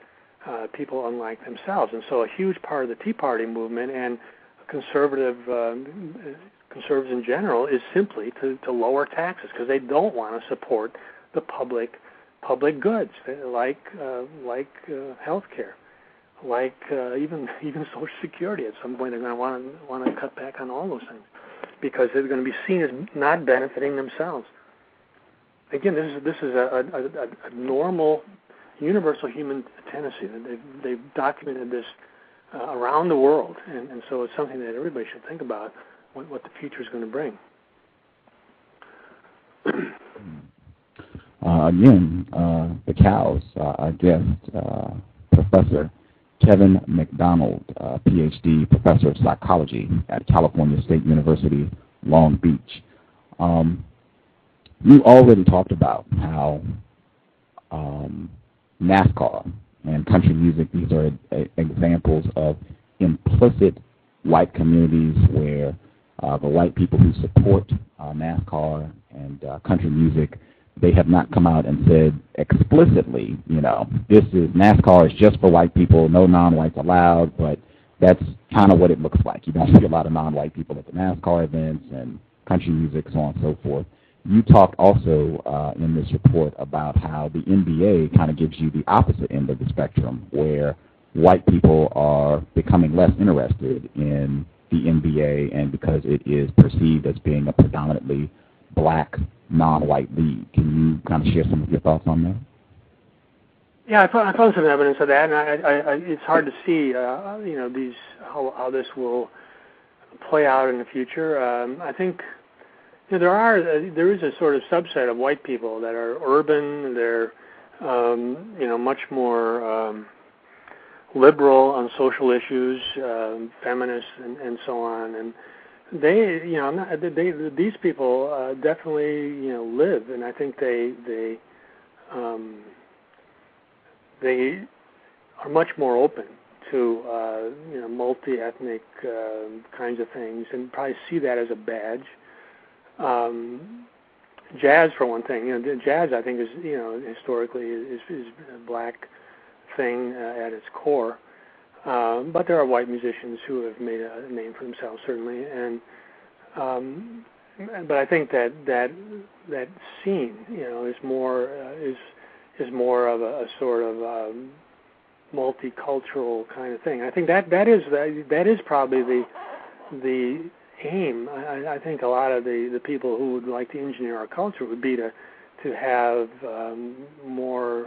people unlike themselves. And so a huge part of the Tea Party movement and conservatives in general is simply to lower taxes, because they don't want to support the public goods like health care, like even Social Security. At some point, they're going to want to cut back on all those things because they're going to be seen as not benefiting themselves. Again, this is a normal, universal human tendency. They've documented this around the world, and so it's something that everybody should think about what the future is going to bring. Again, the cows, our guest, Professor Kevin MacDonald, Ph.D., Professor of Psychology at California State University, Long Beach. You already talked about how NASCAR and country music, these are examples of implicit white communities where the white people who support NASCAR and country music, they have not come out and said explicitly, this is NASCAR is just for white people, no non-whites allowed, but that's kind of what it looks like. You don't see a lot of non-white people at the NASCAR events and country music, so on and so forth. You talked also in this report about how the NBA kind of gives you the opposite end of the spectrum, where white people are becoming less interested in the NBA, and because it is perceived as being a predominantly black, non-white league. Can you kind of share some of your thoughts on that? Yeah, I found some evidence of that, and it's hard to see, how this will play out in the future. I think there is a sort of subset of white people that are urban. They're much more liberal on social issues, feminists, and so on. And these people definitely live, and I think they are much more open to multi-ethnic kinds of things, and probably see that as a badge. Jazz, for one thing, jazz I think is historically is a black thing at its core, but there are white musicians who have made a name for themselves, certainly, and but I think that scene is more of a sort of multicultural kind of thing. I think that is probably the aim. I think a lot of the people who would like to engineer our culture would be to have more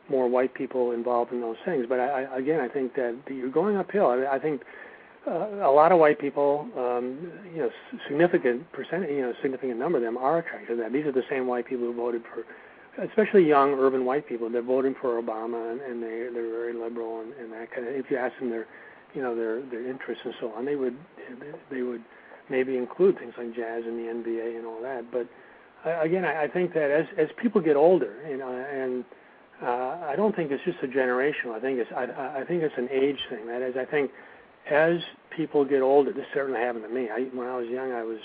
white people involved in those things. But I think that you're going uphill. I think a lot of white people, significant percentage, significant number of them are attracted to that. These are the same white people who voted for, especially young urban white people. They're voting for Obama, and they're very liberal and that kind of. If you ask them their interests and so on, they would maybe include things like jazz and the NBA and all that. But again, I think that as people get older, and I don't think it's just a generational. I think it's an age thing. That is, I think as people get older, this certainly happened to me. When I was young, I was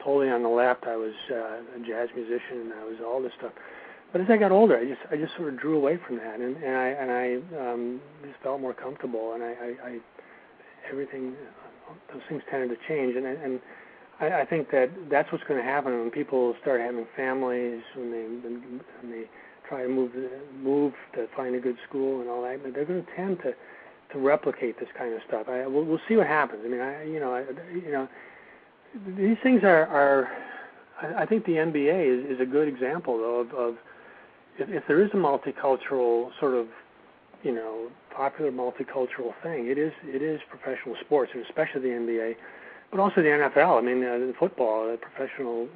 totally on the left. I was a jazz musician, and I was all this stuff. But as I got older, I just sort of drew away from that, and I just felt more comfortable, and I everything, those things tended to change, and I think that's what's going to happen when people start having families, when they try to move to find a good school and all that. They're going to tend to replicate this kind of stuff. We'll see what happens. I mean, these things are. I think the NBA is a good example, though, of if there is a multicultural sort of, popular multicultural thing, it is professional sports, and especially the NBA, but also the NFL. I mean, the football, professional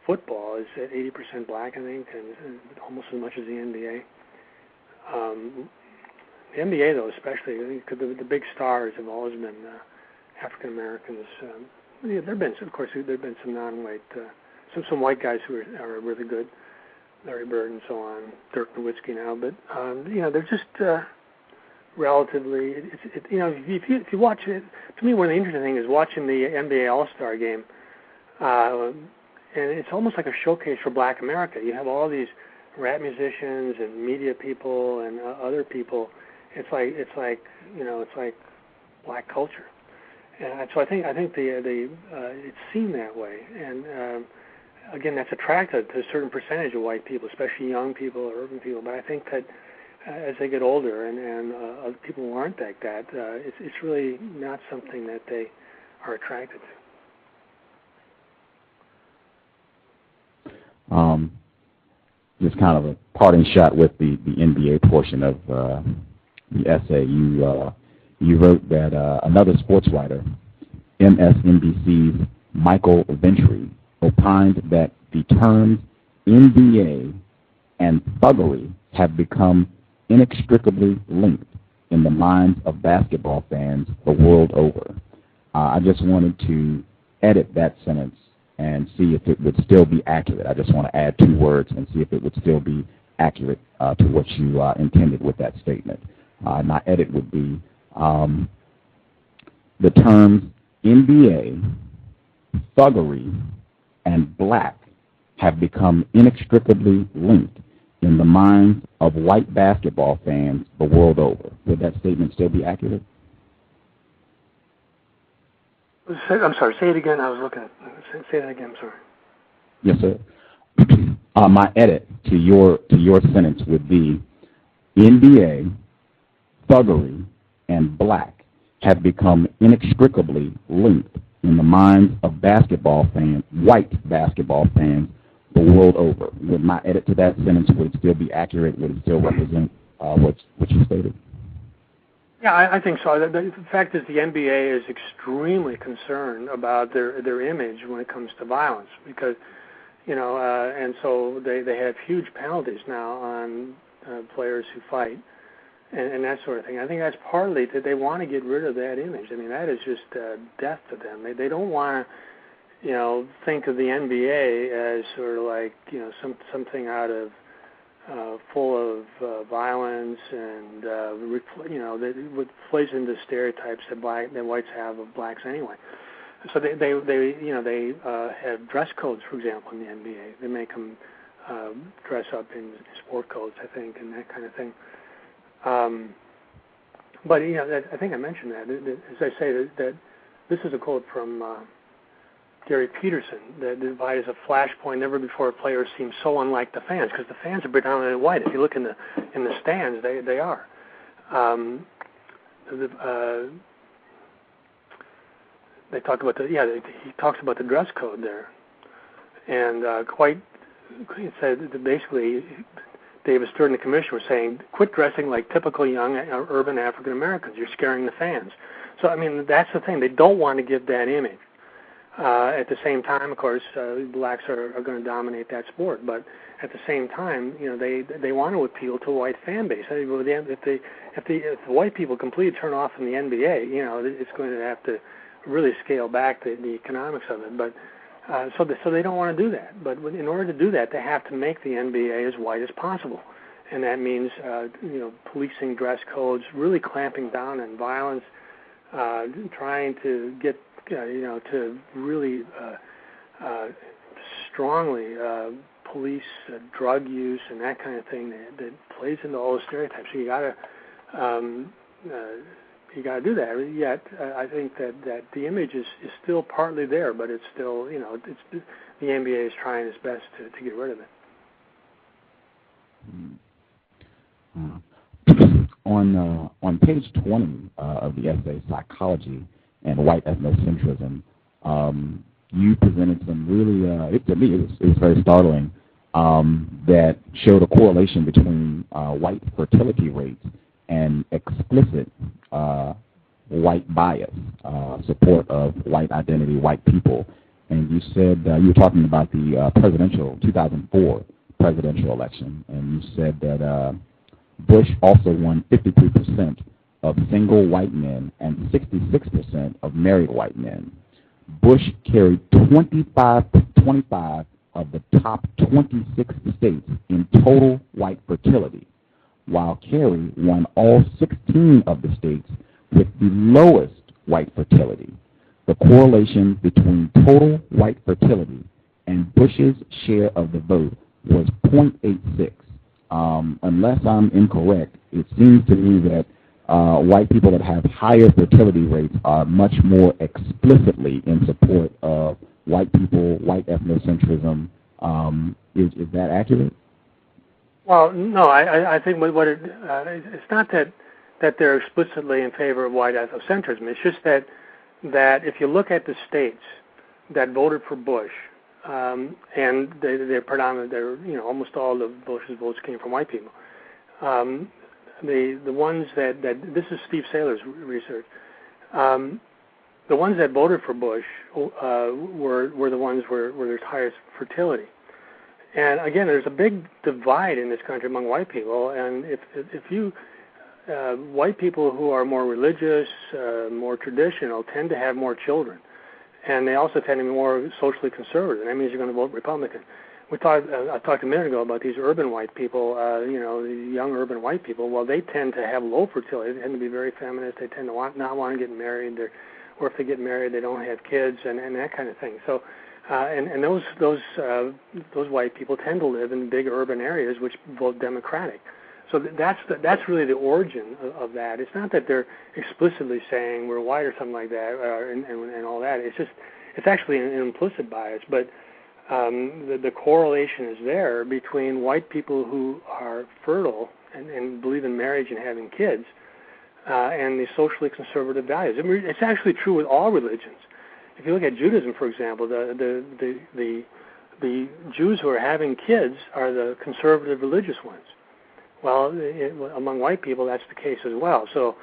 football is 80% black, I think, and almost as much as the NBA. The NBA, though, especially, because the big stars have always been African Americans. There've been some non-white, some white guys who are really good, Larry Bird and so on, Dirk Nowitzki now. But they're just relatively. If you watch it, to me, one of the interesting things is watching the NBA All-Star game, and it's almost like a showcase for Black America. You have all these rap musicians and media people and other people. It's like black culture, and so I think it's seen that way, and again, that's attractive to a certain percentage of white people, especially young people or urban people. But I think that as they get older and other people who aren't like that, it's really not something that they are attracted to. Just kind of a parting shot with the NBA portion of the essay. You wrote that another sports writer, MSNBC's Michael Ventry, opined that the terms NBA and thuggery have become inextricably linked in the minds of basketball fans the world over. I just wanted to edit that sentence and see if it would still be accurate. I just want to add 2 words and see if it would still be accurate to what you intended with that statement. My edit would be the terms NBA, thuggery, and black have become inextricably linked in the minds of white basketball fans the world over. Would that statement still be accurate? I'm sorry, say it again. I was looking. Say that again, I'm sorry. Yes, sir. My edit to your sentence would be NBA, thuggery, and black have become inextricably linked in the minds of basketball fans, white basketball fans, the world over. Would my edit to that sentence, would it still be accurate? Would it still represent what you stated? Yeah, I think so. The fact is the NBA is extremely concerned about their image when it comes to violence because, and so they have huge penalties now on players who fight and that sort of thing. I think that's partly that they want to get rid of that image. I mean, that is just death to them. They don't want to, think of the NBA as sort of like, something out of full of violence, and that plays into stereotypes that whites have of blacks anyway. So they have dress codes, for example, in the NBA. They make them dress up in sport coats, I think, and that kind of thing. But I think I mentioned that. As I say, that this is a quote from Gary Peterson, that the divide is a flashpoint. Never before a player seemed so unlike the fans, because the fans are predominantly white. If you look in the stands, they are. They talk about he talks about the dress code there, and he said that basically David Stern, the commissioner, was saying, quit dressing like typical young urban African Americans. You're scaring the fans. So I mean, that's the thing. They don't want to give that image. At the same time, of course, blacks are going to dominate that sport. But at the same time, they want to appeal to a white fan base. If the white people completely turn off from the NBA, it's going to have to really scale back the economics of it. But so they don't want to do that. But in order to do that, they have to make the NBA as white as possible, and that means policing dress codes, really clamping down on violence, trying to get to really strongly police drug use and that kind of thing that plays into all the stereotypes. So you got to do that. Yet I think that the image is still partly there, but it's still the NBA is trying its best to get rid of it. On page 20 of the essay Psychology and White Ethnocentrism, you presented some really, to me, it was very startling, that showed a correlation between white fertility rates and explicit white bias, support of white identity, white people. And you said, you were talking about the 2004 presidential election, and you said that Bush also won 53% of single white men and 66% of married white men. Bush carried 25 of the top 26 states in total white fertility, while Kerry won all 16 of the states with the lowest white fertility. The correlation between total white fertility and Bush's share of the vote was 0.86. Unless I'm incorrect, it seems to me that white people that have higher fertility rates are much more explicitly in support of white people, white ethnocentrism. Is that accurate? Well, no, I think it's not that they're explicitly in favor of white ethnocentrism. It's just that if you look at the states that voted for Bush, and they're predominantly, almost all of Bush's votes came from white people. The ones that this is Steve Saylor's research. The ones that voted for Bush were the ones where there's highest fertility. And again, there's a big divide in this country among white people. And if you white people who are more religious, more traditional, tend to have more children, and they also tend to be more socially conservative. That means you're going to vote Republican. I talked a minute ago about these urban white people, the young urban white people. Well, they tend to have low fertility. They tend to be very feminist. They tend to not want to get married, or if they get married, they don't have kids, and that kind of thing. So, and those white people tend to live in big urban areas which vote Democratic. So that's really the origin of that. It's not that they're explicitly saying we're white or something like that, and all that. It's actually an implicit bias, but. The correlation is there between white people who are fertile and believe in marriage and having kids and the socially conservative values. I mean, it's actually true with all religions. If you look at Judaism, for example, the Jews who are having kids are the conservative religious ones. Well, among white people, that's the case as well. So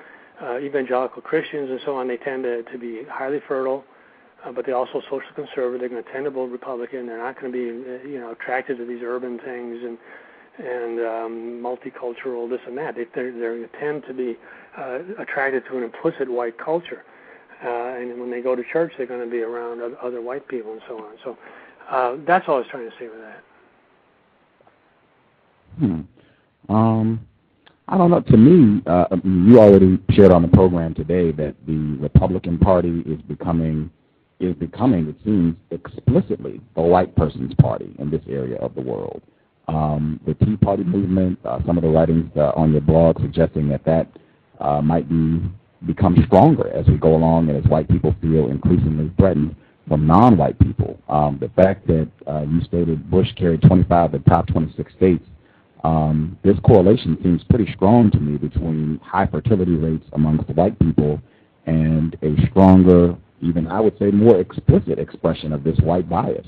evangelical Christians and so on, they tend to be highly fertile. But they're also social conservative. They're going to tend to vote Republican. They're not going to be, attracted to these urban things and multicultural this and that. They tend to be attracted to an implicit white culture. And when they go to church, they're going to be around other white people and so on. So that's all I was trying to say with that. I don't know. To me, you already shared on the program today that the Republican Party is becoming, it seems, explicitly the white person's party in this area of the world. The Tea Party movement, some of the writings on your blog suggesting that might become stronger as we go along and as white people feel increasingly threatened from non-white people. The fact that you stated Bush carried 25 of the top 26 states, this correlation seems pretty strong to me between high fertility rates amongst white people and a stronger, even I would say more explicit expression of this white bias.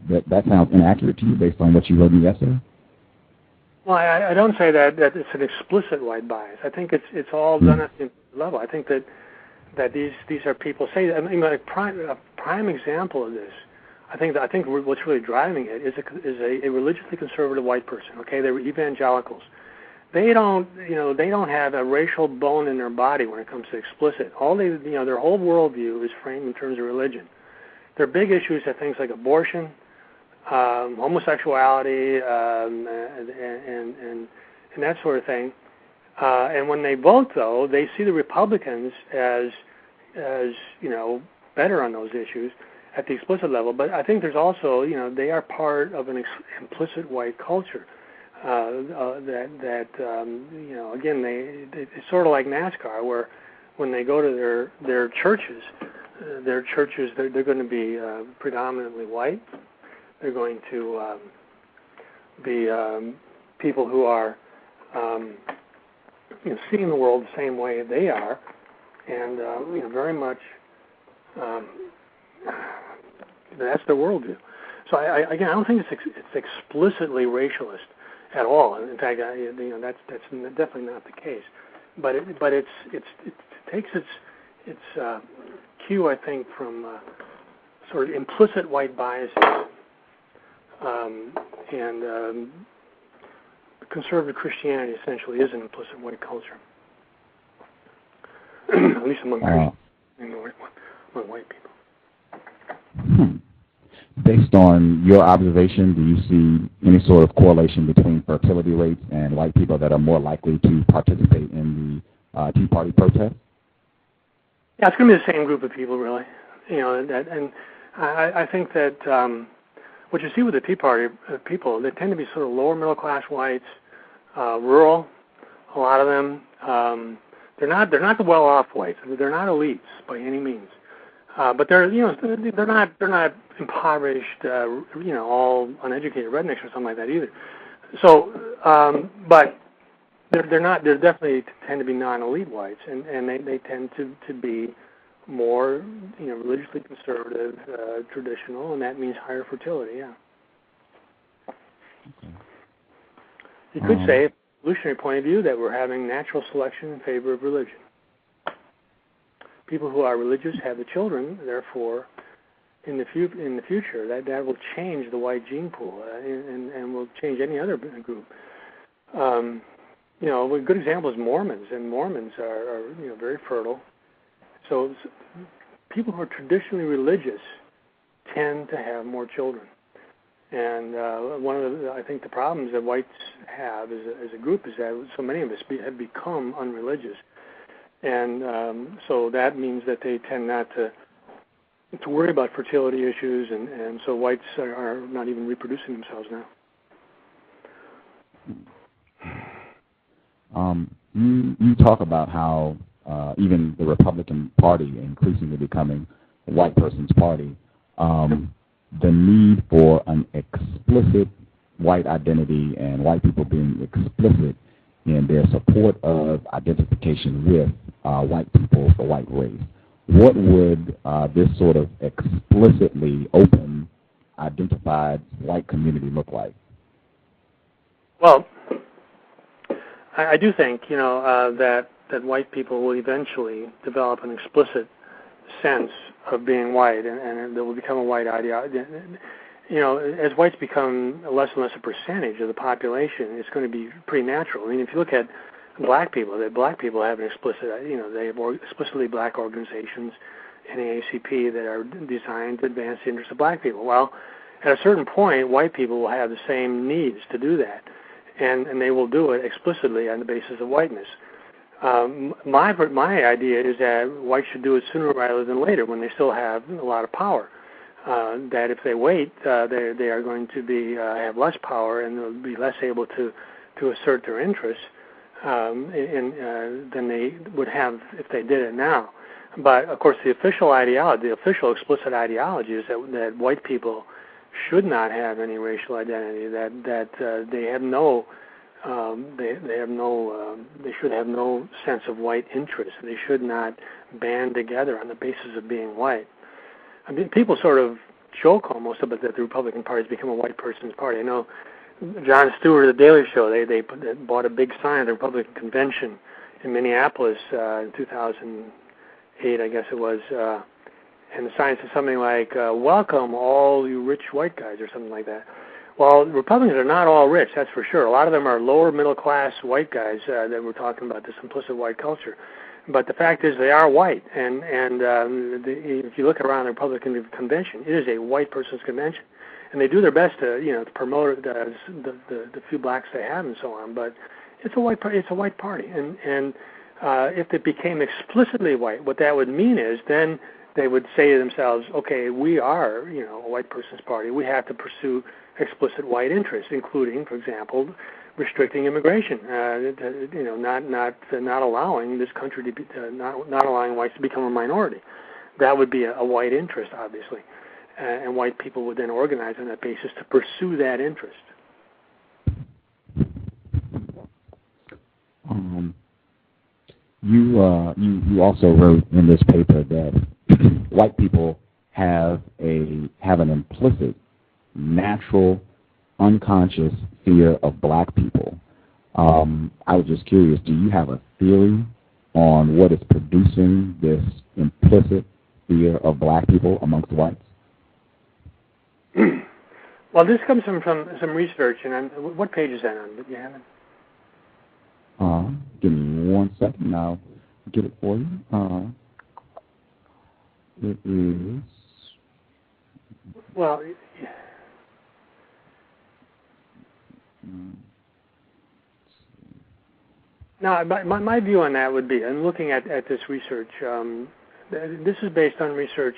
That sounds inaccurate to you based on what you wrote in the essay? Well, I don't say that it's an explicit white bias. I think it's all done at the level. I think that these are people say. I mean, a prime example of this. I think what's really driving it is a religiously conservative white person. Okay, they're evangelicals. They don't have a racial bone in their body when it comes to explicit. Their whole worldview is framed in terms of religion. Their big issues are things like abortion, homosexuality, and that sort of thing. And when they vote, though, they see the Republicans as better on those issues at the explicit level. But I think there's also, they are part of an implicit white culture. Again, it's sort of like NASCAR, where when they go to their churches, they're going to be predominantly white. They're going to be people who are seeing the world the same way they are, and very much that's their worldview. So I don't think it's explicitly racialist at all. In fact, that's definitely not the case. But it takes its cue, I think, from sort of implicit white biases, and conservative Christianity essentially is an implicit white culture, at least among white people. Based on your observation, do you see any sort of correlation between fertility rates and white people that are more likely to participate in the Tea Party protest? Yeah, it's going to be the same group of people, really. And I think that what you see with the Tea Party people, they tend to be sort of lower middle class whites, rural. A lot of them, they're not the well off whites. They're not elites by any means. But they're not impoverished, all uneducated rednecks or something like that either. So, but they're definitely tend to be non-elite whites, and they tend to be more, religiously conservative, traditional, and that means higher fertility. Yeah. Okay. You could say, from an evolutionary point of view, that we're having natural selection in favor of religion. People who are religious have the children, therefore, in the future, that will change the white gene pool, and will change any other group. A good example is Mormons, and Mormons are very fertile. So people who are traditionally religious tend to have more children. And one of I think the problems that whites have as a group is that so many of us have become unreligious. And so that means that they tend not to worry about fertility issues, and so whites are not even reproducing themselves now. You talk about how even the Republican Party increasingly becoming a white person's party, the need for an explicit white identity and white people being explicit in their support of identification with white people, the white race. What would this sort of explicitly open, identified white community look like? Well, I do think, that white people will eventually develop an explicit sense of being white, and there will become a white ideology. As whites become less and less a percentage of the population, it's going to be pretty natural. I mean, if you look at black people have an explicit, they have explicitly black organizations, NAACP, that are designed to advance the interests of black people. Well, at a certain point, white people will have the same needs to do that. and they will do it explicitly on the basis of whiteness. My idea is that whites should do it sooner rather than later when they still have a lot of power. That if they wait, they are going to be have less power and they'll be less able to assert their interests than they would have if they did it now. But of course, the official ideology, the official explicit ideology, is that white people should not have any racial identity. That they have no they should have no sense of white interest. They should not band together on the basis of being white. I mean, people sort of joke almost about that the Republican Party has become a white person's party. I know Jon Stewart of The Daily Show, they bought a big sign at the Republican convention in Minneapolis in 2008, I guess it was, and the sign said something like, welcome all you rich white guys, or something like that. Well, Republicans are not all rich, that's for sure. A lot of them are lower middle class white guys that we're talking about, this implicit white culture. But the fact is they are white, and if you look around the Republican convention, it is a white person's convention. And they do their best to promote the few blacks they have and so on. But it's a white party, and if it became explicitly white, what that would mean is then they would say to themselves, okay, we are a white person's party. We have to pursue explicit white interests, including, for example, restricting immigration, not allowing this country to be, not allowing whites to become a minority. That would be a white interest, obviously. And white people would then organize on that basis to pursue that interest. You also wrote in this paper that white people have an implicit, natural, unconscious fear of black people. I was just curious, do you have a theory on what is producing this implicit fear of black people amongst whites? Well, this comes from some research, and what page is that on? Did you have it? Give me 1 second, I'll get it for you. It is... Well... Now, my view on that would be, and looking at this research, this is based on research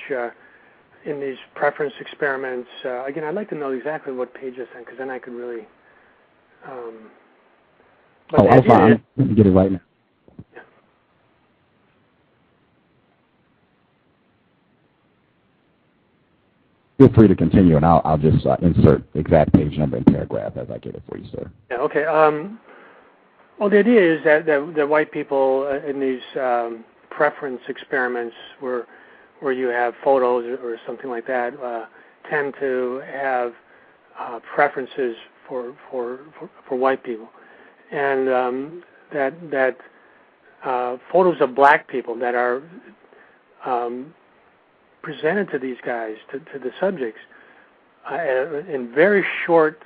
in these preference experiments. Again, I'd like to know exactly what page it's on, because then I could really... I'll find it. Let me get it right now. Yeah. Feel free to continue, and I'll just insert exact page number and paragraph as I get it for you, sir. Yeah, okay. Well, the idea is that white people in these preference experiments where you have photos or something like that tend to have preferences for white people, and that photos of black people that are presented to these guys, to the subjects, in very short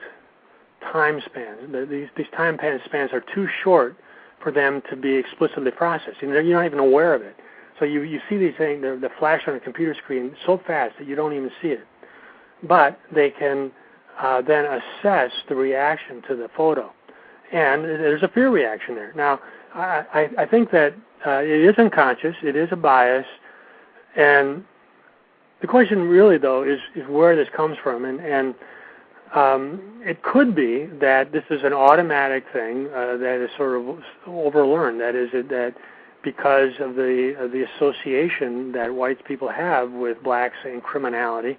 time spans. These time spans are too short for them to be explicitly processed. You're not even aware of it. So you see these things, they flash on a computer screen so fast that you don't even see it. But they can then assess the reaction to the photo. And there's a fear reaction there. Now, I think that it is unconscious, it is a bias, and the question really, though, is where this comes from. And it could be that this is an automatic thing that is sort of overlearned. That is, that because of the association that white people have with blacks and criminality,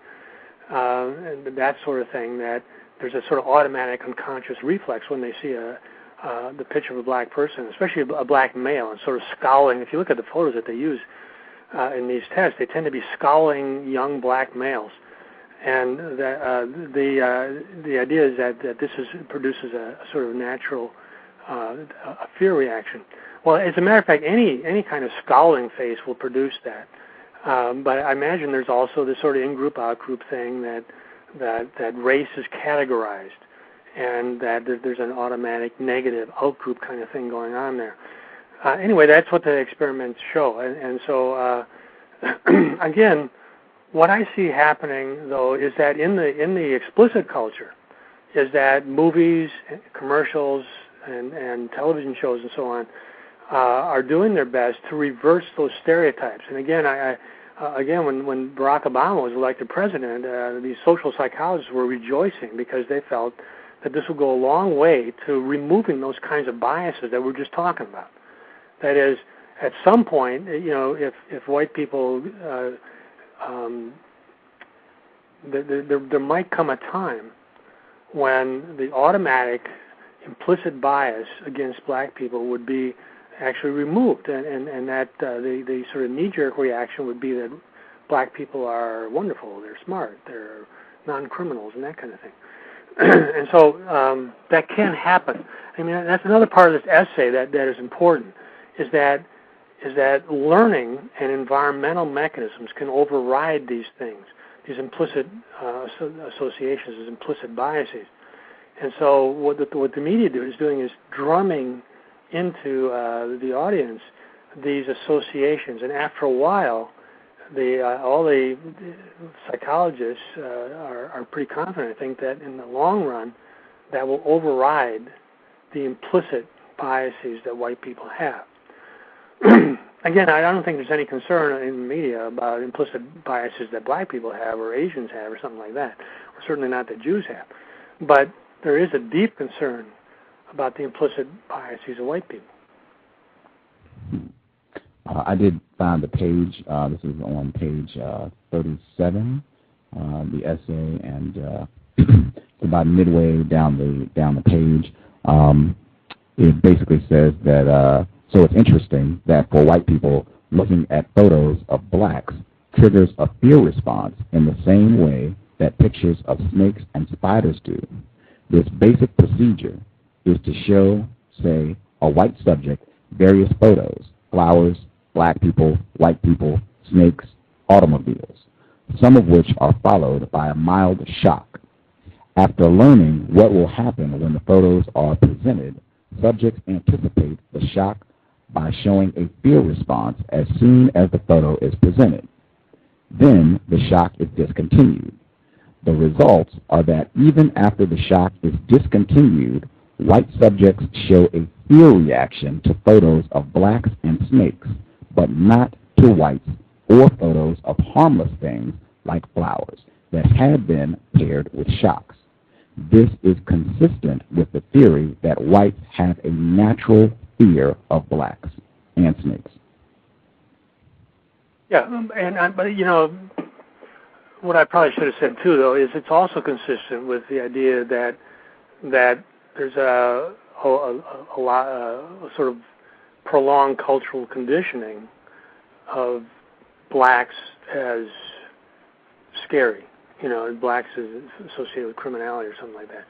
and that sort of thing, that there's a sort of automatic unconscious reflex when they see the picture of a black person, especially a black male, and sort of scowling. If you look at the photos that they use in these tests, they tend to be scowling young black males. And the idea is that this produces a sort of natural a fear reaction. Well, as a matter of fact, any kind of scowling face will produce that. But I imagine there's also this sort of in-group, out-group thing that race is categorized, and that there's an automatic negative out-group kind of thing going on there. Anyway, that's what the experiments show. And so, again, what I see happening, though, is that in the explicit culture, is that movies, commercials, and television shows and so on are doing their best to reverse those stereotypes. And again, when Barack Obama was elected president, these social psychologists were rejoicing because they felt that this would go a long way to removing those kinds of biases that we're just talking about. That is, at some point, if white people, there might come a time when the automatic implicit bias against black people would be actually removed, and that the sort of knee-jerk reaction would be that black people are wonderful, they're smart, they're non-criminals, and that kind of thing. And so that can happen. I mean, that's another part of this essay that is important, is that learning and environmental mechanisms can override these things, these implicit associations, these implicit biases. And so what the media is doing is drumming into the audience these associations, and after a while, all the psychologists are pretty confident, I think, that in the long run, that will override the implicit biases that white people have. Again, I don't think there's any concern in the media about implicit biases that black people have or Asians have or something like that, or certainly not that Jews have. But there is a deep concern about the implicit biases of white people. I did find the page. This is on page 37, the essay, and it's about midway down the page. It basically says that so it's interesting that for white people, looking at photos of blacks triggers a fear response in the same way that pictures of snakes and spiders do. This basic procedure is to show, say, a white subject various photos: flowers, black people, white people, snakes, automobiles, some of which are followed by a mild shock. After learning what will happen when the photos are presented, subjects anticipate the shock by showing a fear response as soon as the photo is presented. Then the shock is discontinued. The results are that even after the shock is discontinued, white subjects show a fear reaction to photos of blacks and snakes, but not to whites or photos of harmless things like flowers that had been paired with shocks. This is consistent with the theory that whites have a natural fear of blacks and snakes. Yeah, but what I probably should have said too, though, is it's also consistent with the idea that there's a sort of prolonged cultural conditioning of blacks as scary, and blacks as associated with criminality or something like that.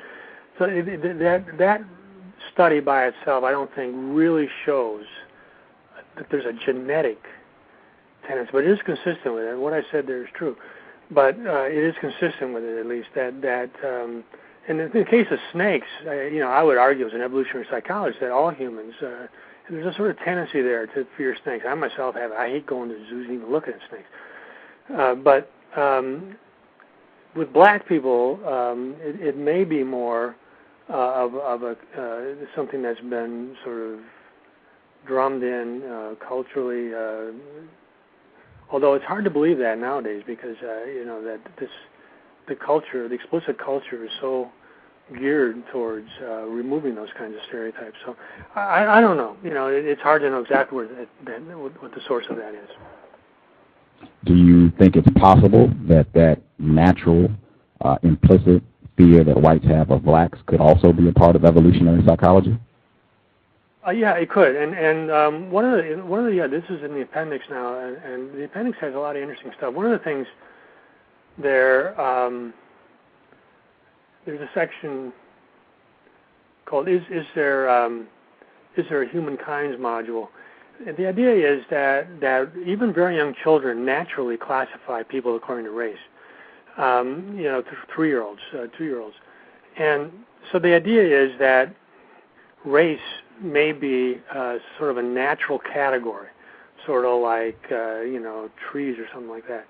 So that study by itself, I don't think, really shows that there's a genetic tendency, but it is consistent with it. What I said there is true, but it is consistent with it, at least, that and in the case of snakes, I would argue as an evolutionary psychologist that all humans, there's a sort of tendency there to fear snakes. I myself have. I hate going to zoos and even looking at snakes. But with black people, it may be more of something that's been sort of drummed in culturally. Although it's hard to believe that nowadays, because that the explicit culture is so geared towards removing those kinds of stereotypes. So I don't know. It's hard to know exactly what the source of that is. Do you think it's possible that natural implicit fear that whites have of blacks could also be a part of evolutionary psychology? Yeah, it could. And one of the this is in the appendix now, and the appendix has a lot of interesting stuff. One of the things there, there's a section called "Is there a humankind's module?" And the idea is that even very young children naturally classify people according to race. 3-year-olds, 2-year-olds, and so the idea is that race may be sort of a natural category, sort of like trees or something like that,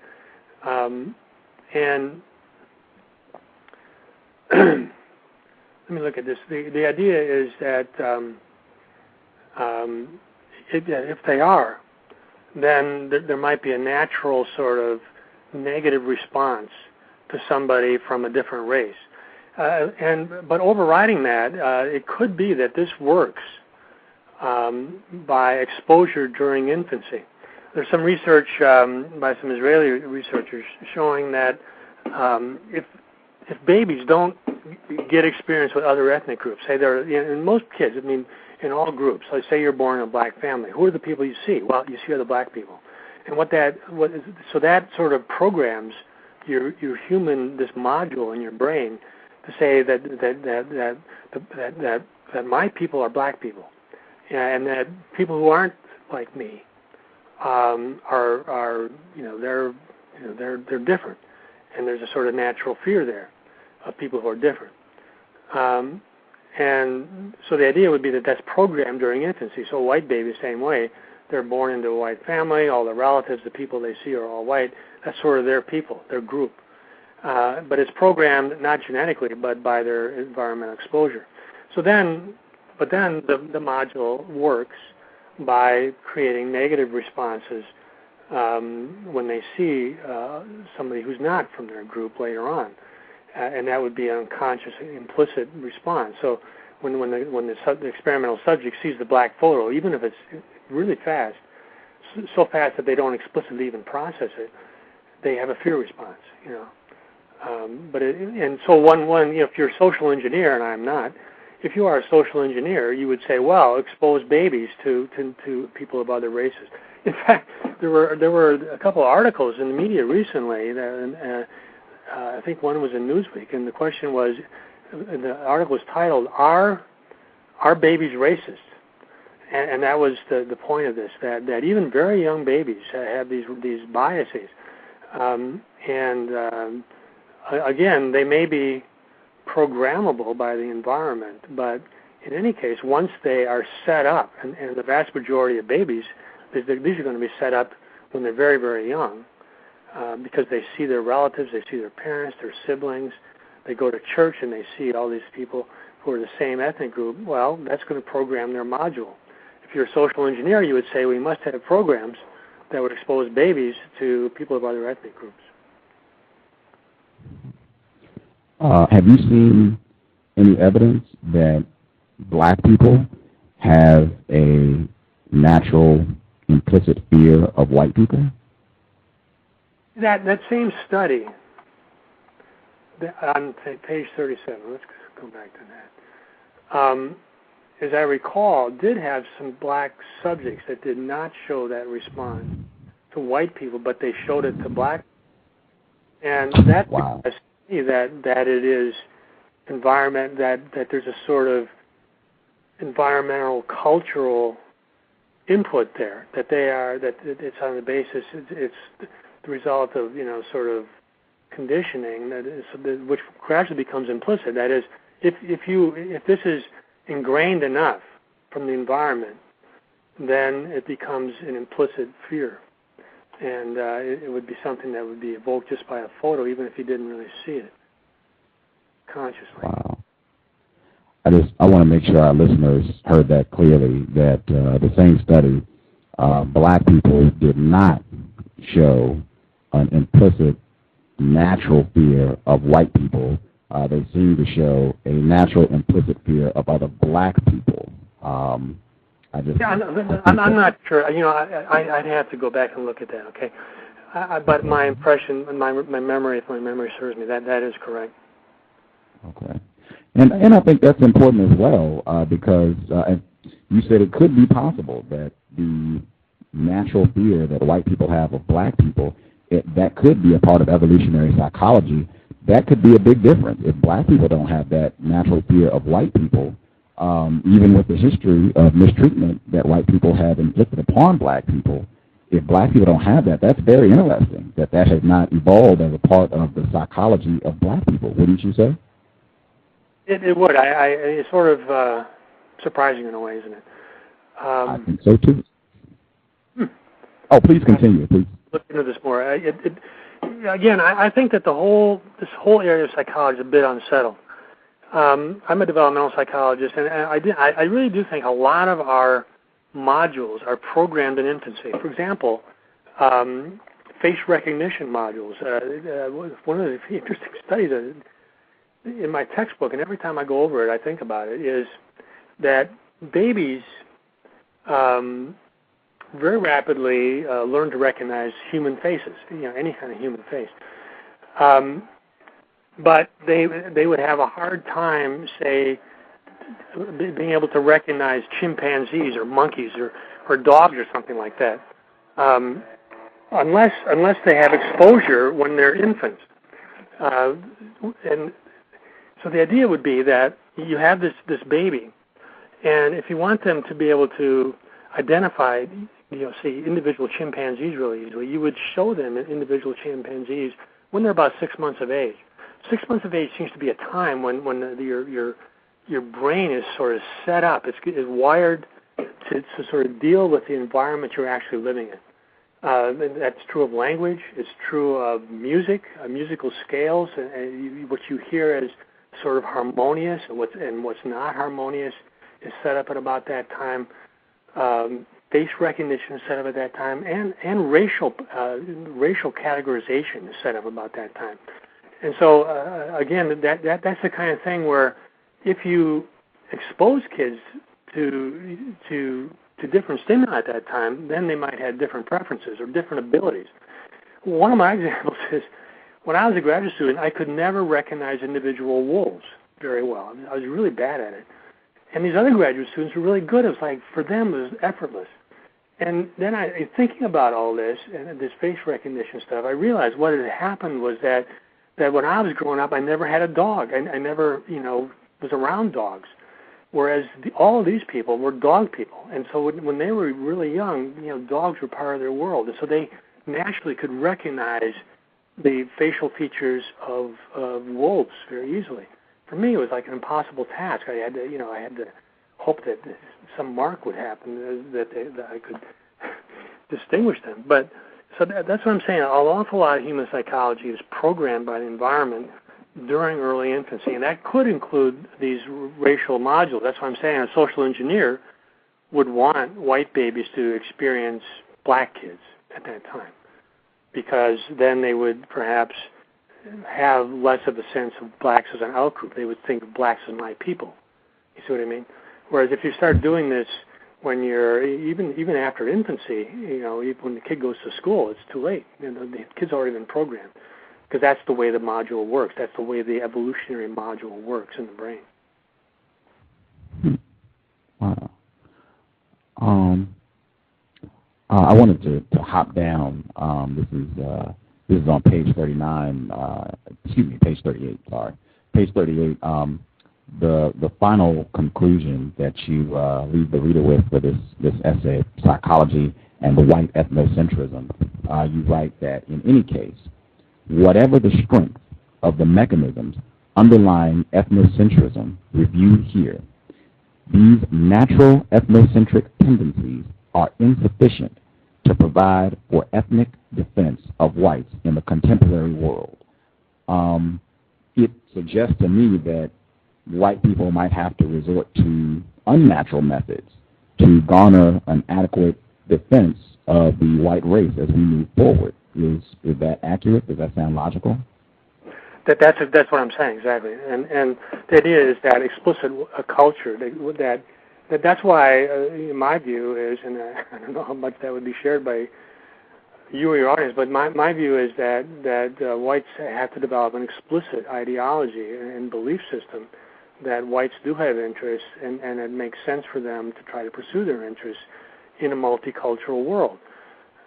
and let me look at this. The idea is that if they are, then there might be a natural sort of negative response to somebody from a different race. But overriding that, it could be that this works by exposure during infancy. There's some research by some Israeli researchers showing that if babies don't get experience with other ethnic groups, say they're in most kids, I mean, in all groups. So say you're born in a black family. Who are the people you see? Well, you see other black people, and so that sort of programs your human, this module in your brain to say that my people are black people, and that people who aren't like me are they're different, and there's a sort of natural fear there of people who are different. And so the idea would be that that's programmed during infancy. So a white baby, the same way, they're born into a white family, all the relatives, the people they see are all white. That's sort of their people, their group. But it's programmed not genetically, but by their environmental exposure. So then the module works by creating negative responses when they see somebody who's not from their group later on. And that would be an unconscious, implicit response. So when the experimental subject sees the black photo, even if it's really fast, so fast that they don't explicitly even process it, they have a fear response. If you're a social engineer, and I'm not, if you are a social engineer, you would say, well, expose babies to people of other races. In fact, there were a couple of articles in the media recently that. I think one was in Newsweek, and the question was, the article was titled, "Are babies racist?" And that was the point of this, that even very young babies have these biases. Again, they may be programmable by the environment, but in any case, once they are set up, and the vast majority of babies, these are going to be set up when they're very, very young, because they see their relatives, they see their parents, their siblings, they go to church and they see all these people who are the same ethnic group. Well, that's going to program their module. If you're a social engineer, you would say we must have programs that would expose babies to people of other ethnic groups. Have you seen any evidence that black people have a natural implicit fear of white people? That same study on page 37, let's go back to that, as I recall, did have some black subjects that did not show that response to white people, but they showed it to black. And that suggests to me that it is environment, that there's a sort of environmental, cultural input there, that it's on the basis, it's the result of, sort of conditioning which gradually becomes implicit. That is, if this is ingrained enough from the environment, then it becomes an implicit fear, and it would be something that would be evoked just by a photo, even if you didn't really see it consciously. Wow. I want to make sure our listeners heard that clearly, that the same study, black people did not show an implicit natural fear of white people. They seem to show a natural implicit fear of other black people. I'm not sure. I'd have to go back and look at that. Okay, but my impression, my memory, if my memory serves me, that is correct. Okay, and I think that's important as well, because you said it could be possible that the natural fear that white people have of black people, that could be a part of evolutionary psychology. That could be a big difference. If black people don't have that natural fear of white people, even with the history of mistreatment that white people have inflicted upon black people, if black people don't have that, that's very interesting, that has not evolved as a part of the psychology of black people. Wouldn't you say? It would. It's sort of surprising in a way, isn't it? I think so, too. Oh, please continue, please. Look into this more. Again, I think that this whole area of psychology is a bit unsettled. I'm a developmental psychologist, and I really do think a lot of our modules are programmed in infancy. For example, face recognition modules. One of the interesting studies in my textbook, and every time I go over it, I think about it, is that babies very rapidly learn to recognize human faces, any kind of human face. But they would have a hard time, say, being able to recognize chimpanzees or monkeys or dogs or something like that, unless they have exposure when they're infants. And so the idea would be that you have this baby, and if you want them to be able to identify, say, individual chimpanzees really easily, you would show them individual chimpanzees when they're about 6 months of age. 6 months of age seems to be a time when your brain is sort of set up. It's wired to sort of deal with the environment you're actually living in. That's true of language. It's true of music, musical scales, and what you hear as sort of harmonious and what's not harmonious is set up at about that time. Face recognition is set up at that time, and racial categorization is set up about that time. And so again, that's the kind of thing where if you expose kids to different stimuli at that time, then they might have different preferences or different abilities. One of my examples is when I was a graduate student, I could never recognize individual wolves very well. I was really bad at it. And these other graduate students were really good. It was like, for them, it was effortless. And then thinking about all this and this face recognition stuff, I realized what had happened was that when I was growing up, I never had a dog. I never, was around dogs. Whereas all of these people were dog people. And so when they were really young, dogs were part of their world. And so they naturally could recognize the facial features of wolves very easily. For me, it was like an impossible task. I had to hope that some mark would happen that I could distinguish them. But so that's what I'm saying. An awful lot of human psychology is programmed by the environment during early infancy, and that could include these racial modules. That's what I'm saying. A social engineer would want white babies to experience black kids at that time, because then they would perhaps have less of a sense of blacks as an out-group. They would think of blacks as my people. You see what I mean? Whereas if you start doing this when you're even after infancy, even when the kid goes to school, it's too late. The kid's already been programmed, because that's the way the module works. That's the way the evolutionary module works in the brain. Wow. I wanted to hop down. This is on page 39. Page 38. Sorry, page 38. The final conclusion that you leave the reader with for this essay, Psychology and the White Ethnocentrism, you write that in any case, whatever the strength of the mechanisms underlying ethnocentrism reviewed here, these natural ethnocentric tendencies are insufficient to provide for ethnic defense of whites in the contemporary world. It suggests to me that white people might have to resort to unnatural methods to garner an adequate defense of the white race as we move forward. Is that accurate? Does that sound logical? That's what I'm saying, exactly. And the idea is that explicit culture, that's why, in my view is, and I don't know how much that would be shared by you or your audience, but my view is that whites have to develop an explicit ideology and belief system that whites do have interests, and it makes sense for them to try to pursue their interests in a multicultural world.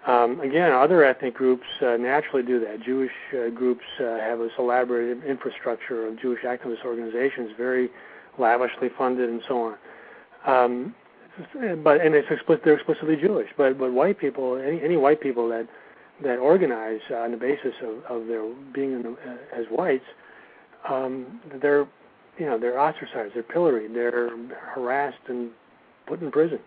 Again, other ethnic groups naturally do that. Jewish groups have this elaborate infrastructure of Jewish activist organizations, very lavishly funded and so on. They're explicitly Jewish. But white people, any white people that organize on the basis of their being as whites, they're ostracized, they're pilloried, they're harassed and put in prison.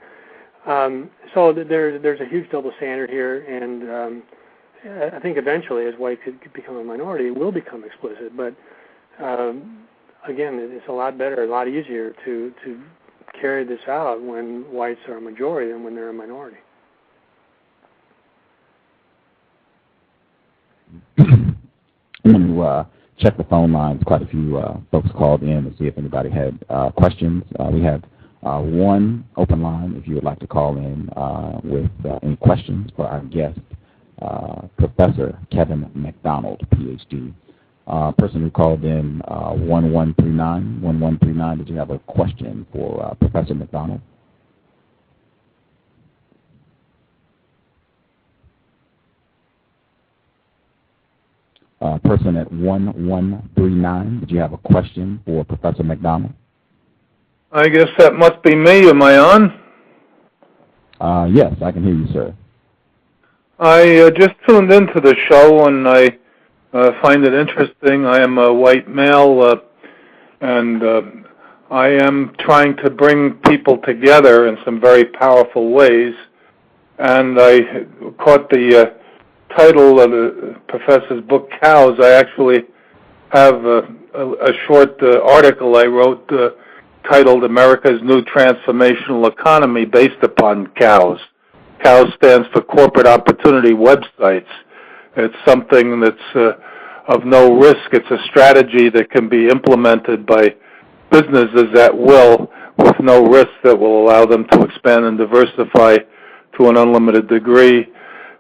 So there's a huge double standard here, and I think eventually, as whites become a minority, it will become explicit. But again, it's a lot better, a lot easier to carry this out when whites are a majority than when they're a minority. I'm going to check the phone lines. Quite a few folks called in to see if anybody had questions. We have one open line if you would like to call in with any questions for our guest, Professor Kevin MacDonald, Ph.D. Person who called in 1139, did you have a question for Professor MacDonald? Person at 1139, did you have a question for Professor MacDonald? I guess that must be me. Am I on? Yes, I can hear you, sir. I just tuned into the show, and I find it interesting. I am a white male, and I am trying to bring people together in some very powerful ways. And I caught the title of the professor's book, Cows. I actually have a short article I wrote titled America's New Transformational Economy Based Upon Cows. COWS stands for Corporate Opportunity Websites. It's something that's of no risk. It's a strategy that can be implemented by businesses at will with no risk that will allow them to expand and diversify to an unlimited degree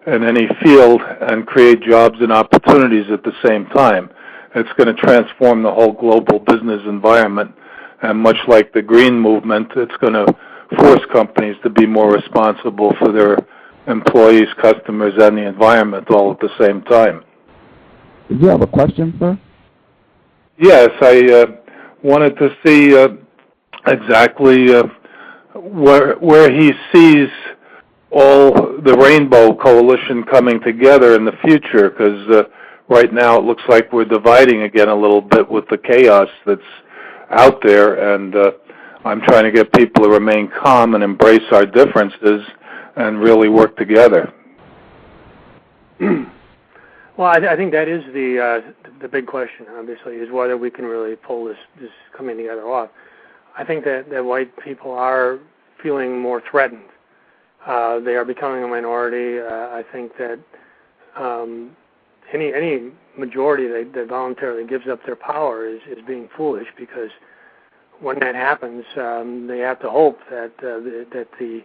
in any field and create jobs and opportunities at the same time. It's going to transform the whole global business environment. And much like the Green Movement, it's going to force companies to be more responsible for their employees, customers, and the environment all at the same time. Did you have a question, sir? Yes, I wanted to see exactly where he sees all the Rainbow Coalition coming together in the future, because right now it looks like we're dividing again a little bit with the chaos that's out there, and I'm trying to get people to remain calm and embrace our differences and really work together. Well, I think that is the big question, obviously, is whether we can really pull this coming together off. I think that white people are feeling more threatened. They are becoming a minority. I think that any majority that voluntarily gives up their power is being foolish, because when that happens, they have to hope that the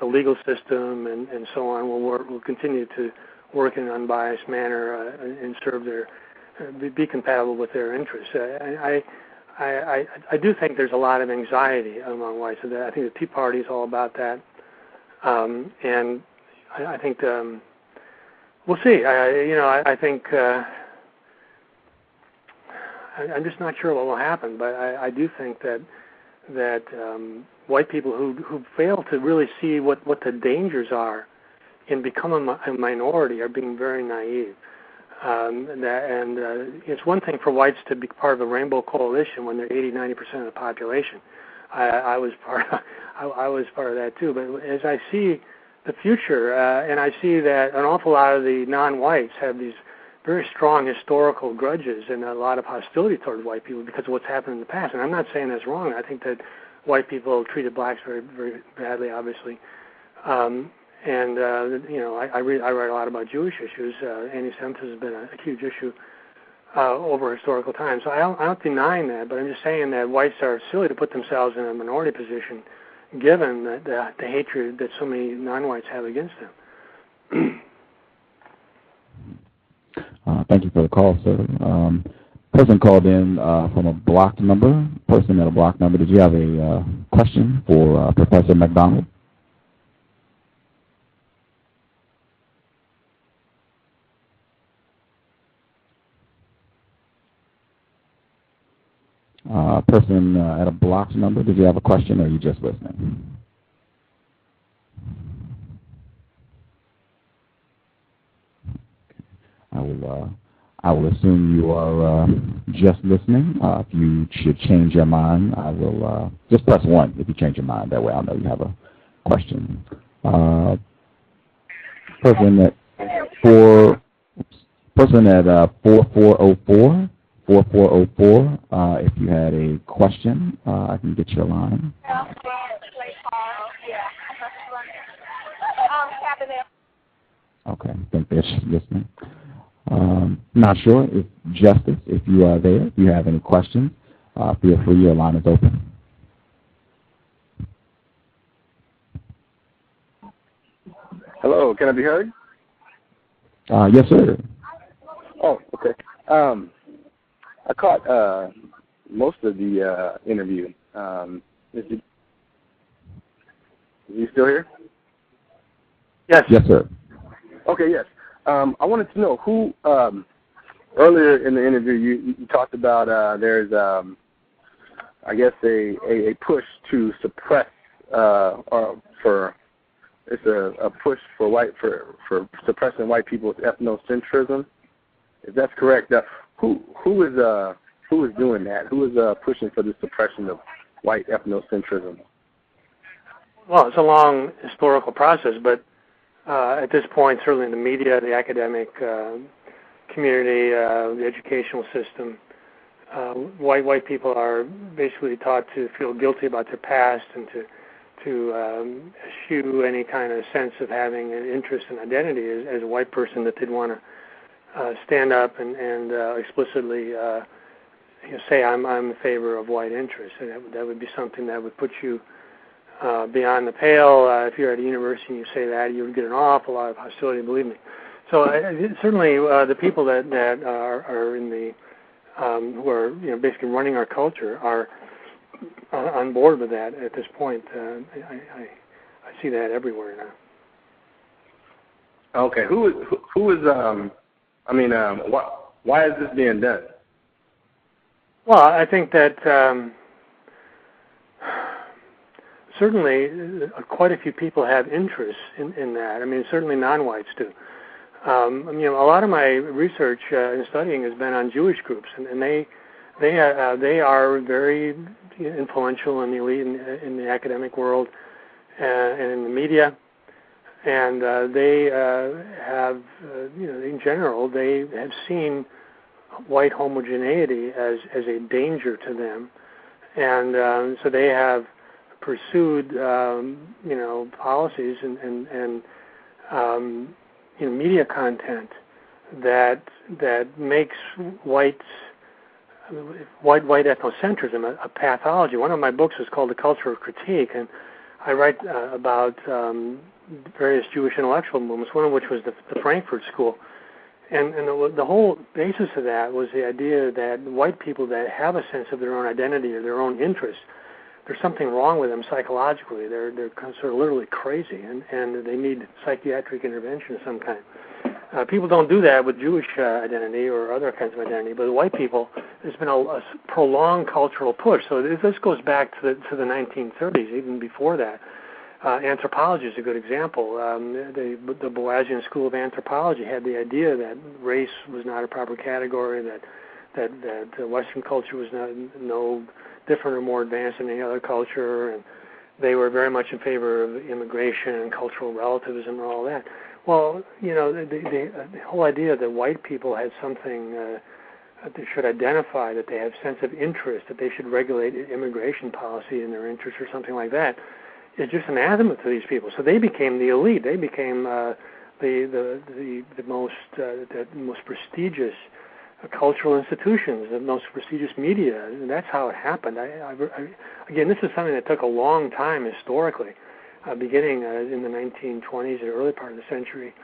legal system and so on will continue to work in an unbiased manner and serve be compatible with their interests. I do think there's a lot of anxiety among whites. I think the Tea Party is all about that, and I think we'll see. I think I'm just not sure what will happen, but I do think that white people who fail to really see what the dangers are in becoming a minority are being very naive. It's one thing for whites to be part of a Rainbow Coalition when they're 80-90% of the population. I was part of that too. But as I see the future, and I see that an awful lot of the non-whites have these very strong historical grudges and a lot of hostility toward white people because of what's happened in the past. And I'm not saying that's wrong. I think that white people treated blacks very, very badly, obviously. I write a lot about Jewish issues. Anti-Semitism has been a huge issue over historical time. So I'm not denying that, but I'm just saying that whites are silly to put themselves in a minority position given the hatred that so many non-whites have against them. Thank you for the call, sir. Person called in from a blocked number. Person at a blocked number, did you have a question for Professor MacDonald? Person at a blocked number, did you have a question, or are you just listening? I will assume you are just listening. If you should change your mind, I will just press 1 if you change your mind. That way I'll know you have a question. Person at 4404, 4404. If you had a question, I can get your line. Okay, I think they're listening. Not sure if Justice, if you are there, if you have any questions, feel free, your line is open. Hello, can I be heard? Yes, sir. Oh, okay. I caught most of the interview. Is he still here? Yes. Yes, sir. Okay, yes. I wanted to know who, earlier in the interview, you talked about there's, I guess, a push to suppress, or for, it's a push for suppressing white people's ethnocentrism. If that's correct, who is doing that? Who is pushing for the suppression of white ethnocentrism? Well, it's a long historical process, but at this point, certainly in the media, the academic community, the educational system, white people are basically taught to feel guilty about their past and to eschew any kind of sense of having an interest in identity as a white person, that they'd want to stand up and explicitly say, I'm in favor of white interests. And that would be something that would put you beyond the pale. If you're at a university and you say that, you would get an awful lot of hostility, believe me. So certainly the people that are in the who are basically running our culture are on board with that at this point. I see that everywhere now. Okay, who is why is this being done? Well, I think that certainly quite a few people have interest in that. I mean, certainly non-whites do. A lot of my research and studying has been on Jewish groups, and they are very influential in the elite in the academic world and in the media, and they have, in general, they have seen white homogeneity as a danger to them, and so they have pursued, policies and media content that makes white ethnocentrism a pathology. One of my books is called The Culture of Critique, and I write about various Jewish intellectual movements, one of which was the Frankfurt School. And the whole basis of that was the idea that white people that have a sense of their own identity or their own interests, there's something wrong with them psychologically. They're sort of literally crazy, and they need psychiatric intervention of some kind. People don't do that with Jewish identity or other kinds of identity, but with white people, there's been a prolonged cultural push. So this goes back to the 1930s, even before that. Anthropology is a good example. The Boasian School of Anthropology had the idea that race was not a proper category, that Western culture was no different or more advanced than any other culture, and they were very much in favor of immigration and cultural relativism and all that. Well, the whole idea that white people had something that they should identify, that they have sense of interest, that they should regulate immigration policy in their interest or something like that, is just anathema to these people. So they became the elite. They became the most prestigious cultural institutions, the most prestigious media, and that's how it happened. Again, this is something that took a long time historically, beginning in the 1920s and early part of the century.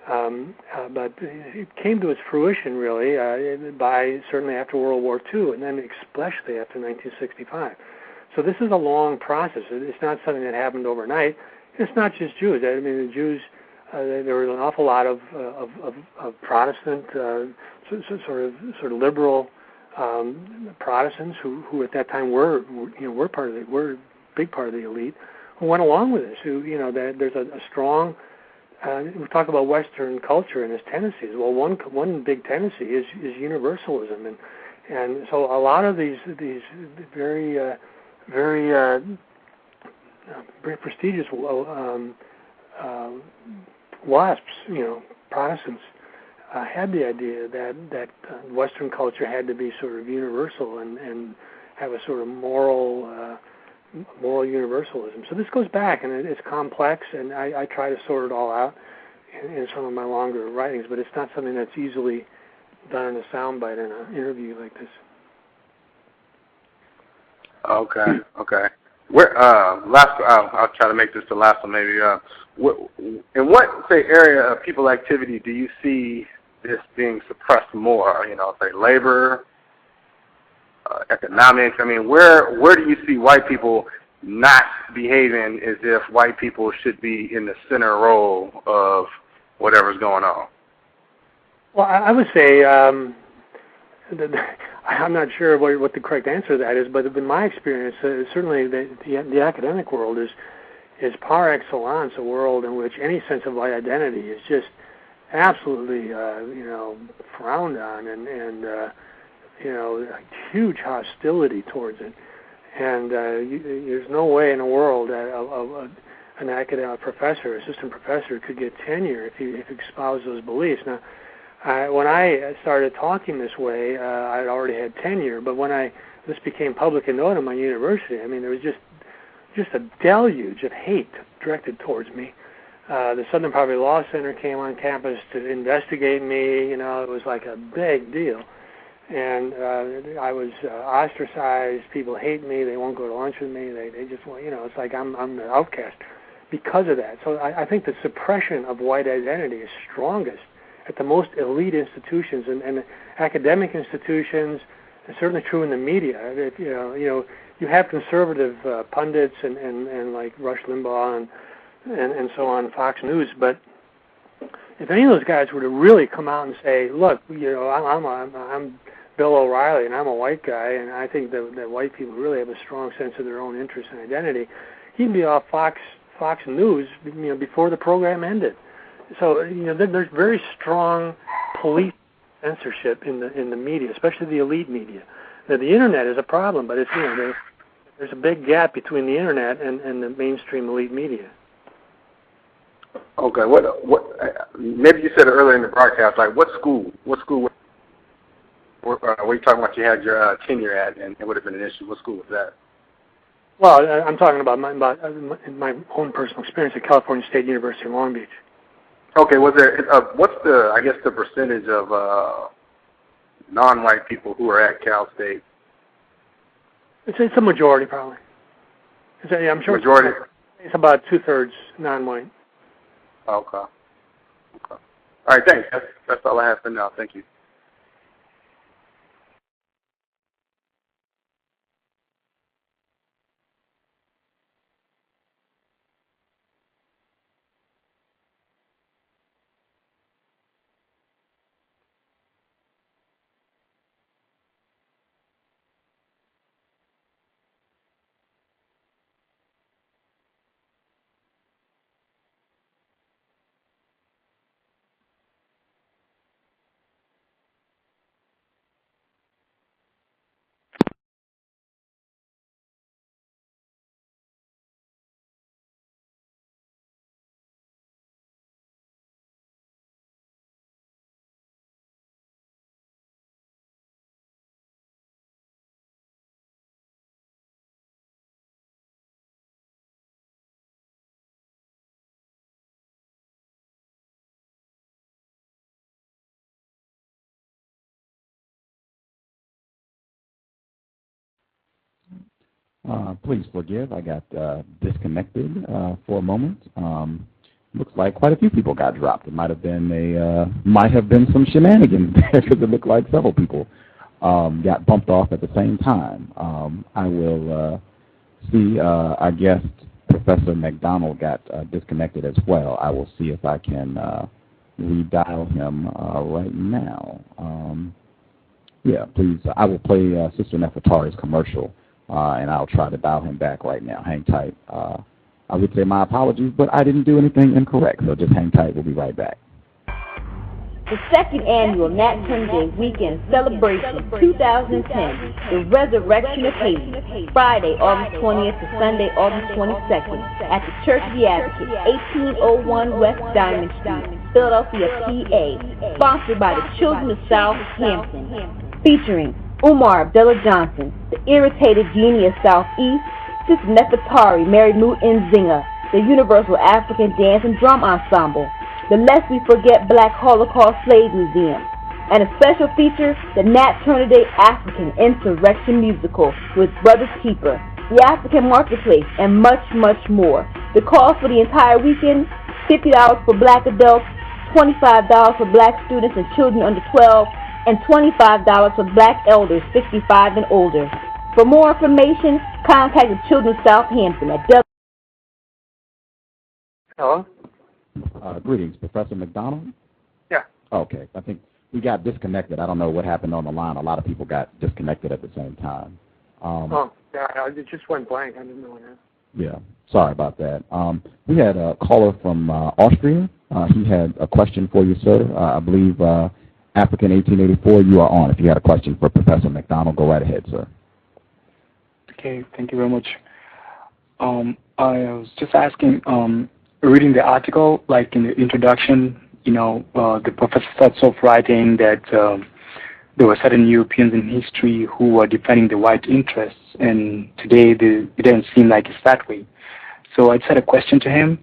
But it came to its fruition, really, by certainly after World War II, and then especially after 1965. So this is a long process. It's not something that happened overnight. It's not just Jews. I mean, the Jews, there were an awful lot of Protestant, sort of liberal Protestants who at that time were a big part of the elite, who went along with this. That there's a strong. We talk about Western culture and its tendencies. Well, one big tendency is universalism, and so a lot of these very prestigious WASPs, Protestants, had the idea that Western culture had to be sort of universal and have a sort of moral universalism. So this goes back, and it's complex, and I try to sort it all out in some of my longer writings, but it's not something that's easily done in a soundbite in an interview like this. Okay. Where I'll try to make this the last one maybe. In what area of people activity do you see this being suppressed more? Say labor, economics. I mean, where do you see white people not behaving as if white people should be in the center role of whatever's going on? Well, I would say I'm not sure what the correct answer to that is, but in my experience, certainly the academic world is par excellence a world in which any sense of white identity is just absolutely frowned on, and huge hostility towards it. And there's no way in the world that an academic professor, assistant professor, could get tenure if he espoused those beliefs. Now, when I started talking this way, I'd already had tenure, but when this became public and known at my university, I mean, there was just a deluge of hate directed towards me. The Southern Poverty Law Center came on campus to investigate me. It was like a big deal. And I was ostracized. People hate me. They won't go to lunch with me. They just want, it's like I'm the outcast because of that. So I think the suppression of white identity is strongest at the most elite institutions and academic institutions. It's certainly true in the media. You have conservative pundits and like Rush Limbaugh and so on, Fox News, but if any of those guys were to really come out and say, look, I'm Bill O'Reilly and I'm a white guy, and I think that white people really have a strong sense of their own interest and identity, he'd be off Fox News before the program ended. So there's very strong police censorship in the media, especially the elite media. Now, the internet is a problem, but it's there's a big gap between the internet and the mainstream elite media. Okay, what? Maybe you said it earlier in the broadcast. Like, what school were you talking about? You had your tenure at, and it would have been an issue. What school was that? Well, I'm talking about my own personal experience at California State University in Long Beach. Okay, was there? What's the percentage of non-white people who are at Cal State? It's a majority, probably. I'm sure. Majority. It's about 2/3 non-white. Okay. All right, thanks. That's all I have for now. Thank you. Please forgive, I got disconnected for a moment. Looks like quite a few people got dropped. It might have been some shenanigans there because it looked like several people got bumped off at the same time. I will see our guest, Professor MacDonald, got disconnected as well. I will see if I can redial him right now. Yeah, please. I will play Sister Nefertari's commercial. And I'll try to dial him back right now. Hang tight. I would say my apologies, but I didn't do anything incorrect, so just hang tight. We'll be right back. The second annual Nat Turner Day Weekend Celebration 2010, The Resurrection of Haiti, Friday, August 20th to Sunday, August 22nd, at the Church of the Advocate, 1801 West Diamond Street, Philadelphia, PA, sponsored by the Children of Southampton, featuring Umar Abdullah Johnson, the Irritated Genie of Southeast, Sister Nefertari, Mary Lou Nzinga, the Universal African Dance and Drum Ensemble, the Lest We Forget Black Holocaust Slave Museum, and a special feature, the Nat Turner Day African Insurrection Musical with Brothers Keeper, the African Marketplace, and much, much more. The cost for the entire weekend, $50 for black adults, $25 for black students and children under 12, and $25 for black elders 65 and older. For more information, contact the Children of Southampton at Hello? Greetings, Professor MacDonald? Yeah. Okay, I think we got disconnected. I don't know what happened on the line. A lot of people got disconnected at the same time. Yeah, it just went blank. I didn't know that. Yeah, sorry about that. We had a caller from Austria. He had a question for you, sir. I believe African 1884, you are on. If you had a question for Professor MacDonald, go right ahead, sir. Okay, thank you very much. I was just asking, reading the article, like in the introduction, the professor starts off writing that there were certain Europeans in history who were defending the white interests, and today it doesn't seem like it's that way. So I just had a question to him,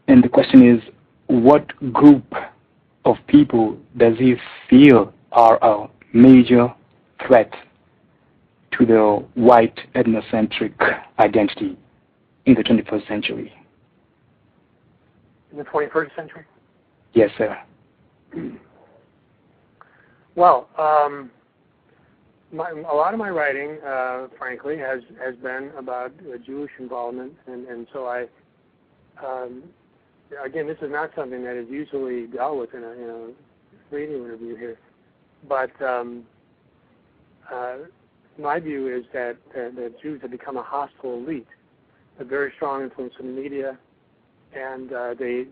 and the question is, what group of people does he feel are a major threat to the white ethnocentric identity in the 21st century? In the 21st century? Yes, sir. Well, a lot of my writing, frankly, has been about Jewish involvement, and so I, again, this is not something that is usually dealt with in a radio interview here, but my view is that Jews have become a hostile elite, a very strong influence in the media, and they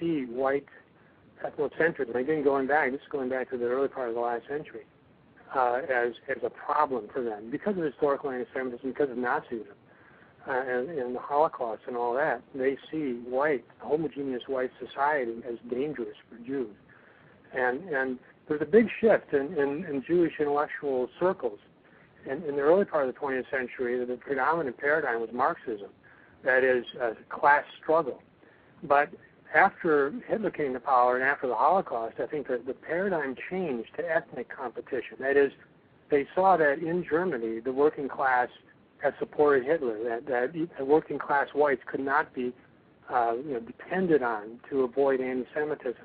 see white ethnocentrism. Again, this is going back to the early part of the last century, as a problem for them because of historical anti-Semitism, because of Nazism, and the Holocaust and all that. They see homogeneous white society as dangerous for Jews, and there's a big shift in Jewish intellectual circles. In the early part of the 20th century, the predominant paradigm was Marxism, that is, a class struggle. But after Hitler came to power and after the Holocaust, I think that the paradigm changed to ethnic competition. That is, they saw that in Germany, the working class had supported Hitler, that working class whites could not be depended on to avoid anti-Semitism.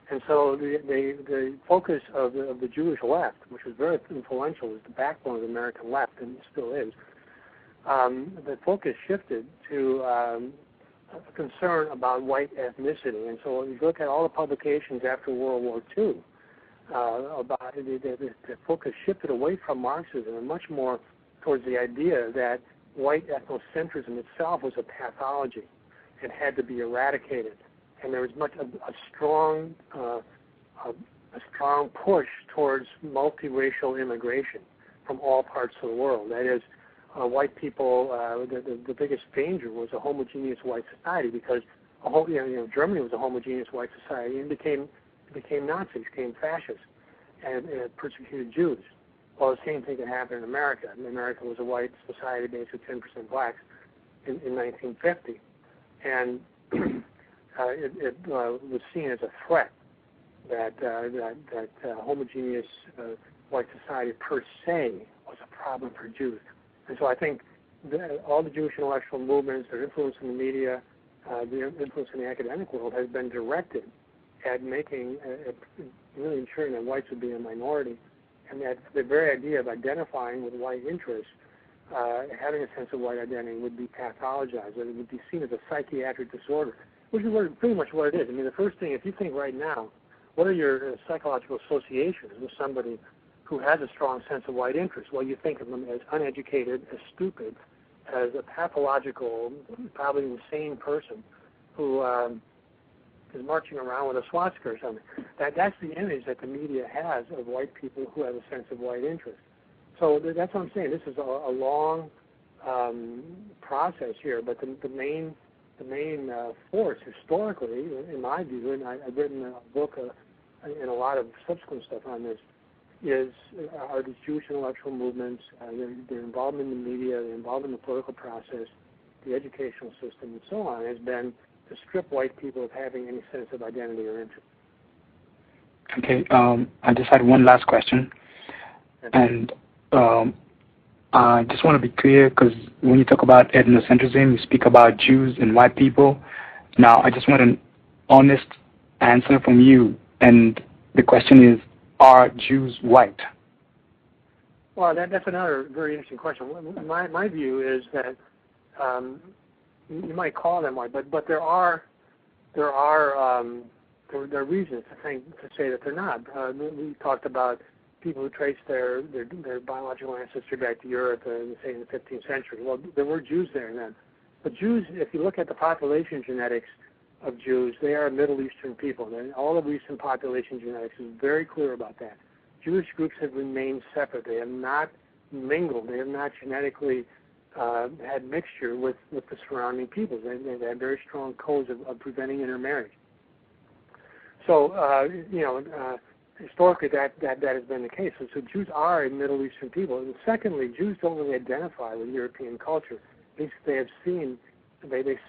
And so the focus of the Jewish left, which was very influential, was the backbone of the American left, and it still is, the focus shifted to a concern about white ethnicity. And so when you look at all the publications after World War II, about the focus shifted away from Marxism and much more towards the idea that white ethnocentrism itself was a pathology and had to be eradicated. And there was a strong push towards multiracial immigration from all parts of the world. That is, white people. The biggest danger was a homogeneous white society because Germany was a homogeneous white society and became Nazis, became fascists, and persecuted Jews. Well, the same thing could happen in America. America was a white society, basically 10% blacks, in 1950, and it was seen as a threat that homogeneous white society per se was a problem for Jews. And so I think all the Jewish intellectual movements, their influence in the media, the influence in the academic world has been directed at really ensuring that whites would be a minority, and that the very idea of identifying with white interests, having a sense of white identity, would be pathologized, and it would be seen as a psychiatric disorder, which is pretty much what it is. I mean, the first thing, if you think right now, what are your psychological associations with somebody who has a strong sense of white interest? Well, you think of them as uneducated, as stupid, as a pathological, probably insane person who is marching around with a swastika or something. That's the image that the media has of white people who have a sense of white interest. So that's what I'm saying. This is a long process here, but the main force historically, in my view, and I've written a book and a lot of subsequent stuff on this, are these Jewish intellectual movements, their involvement in the media, their involvement in the political process, the educational system, and so on, has been to strip white people of having any sense of identity or interest. Okay, I just had one last question, and I just want to be clear, because when you talk about ethnocentrism, you speak about Jews and white people. Now, I just want an honest answer from you, and the question is, are Jews white? Well, that's another very interesting question. My view is that you might call them white, but there are reasons to say that they're not. We talked about people who trace their biological ancestry back to Europe, say in the 15th century. Well, there were Jews there then. But Jews, if you look at the population genetics of Jews, they are Middle Eastern people. And all of recent population genetics is very clear about that. Jewish groups have remained separate. They have not mingled. They have not genetically had mixture with the surrounding peoples. They've had very strong codes of preventing intermarriage. So, historically that has been the case. So Jews are a Middle Eastern people. And secondly, Jews don't really identify with European culture. They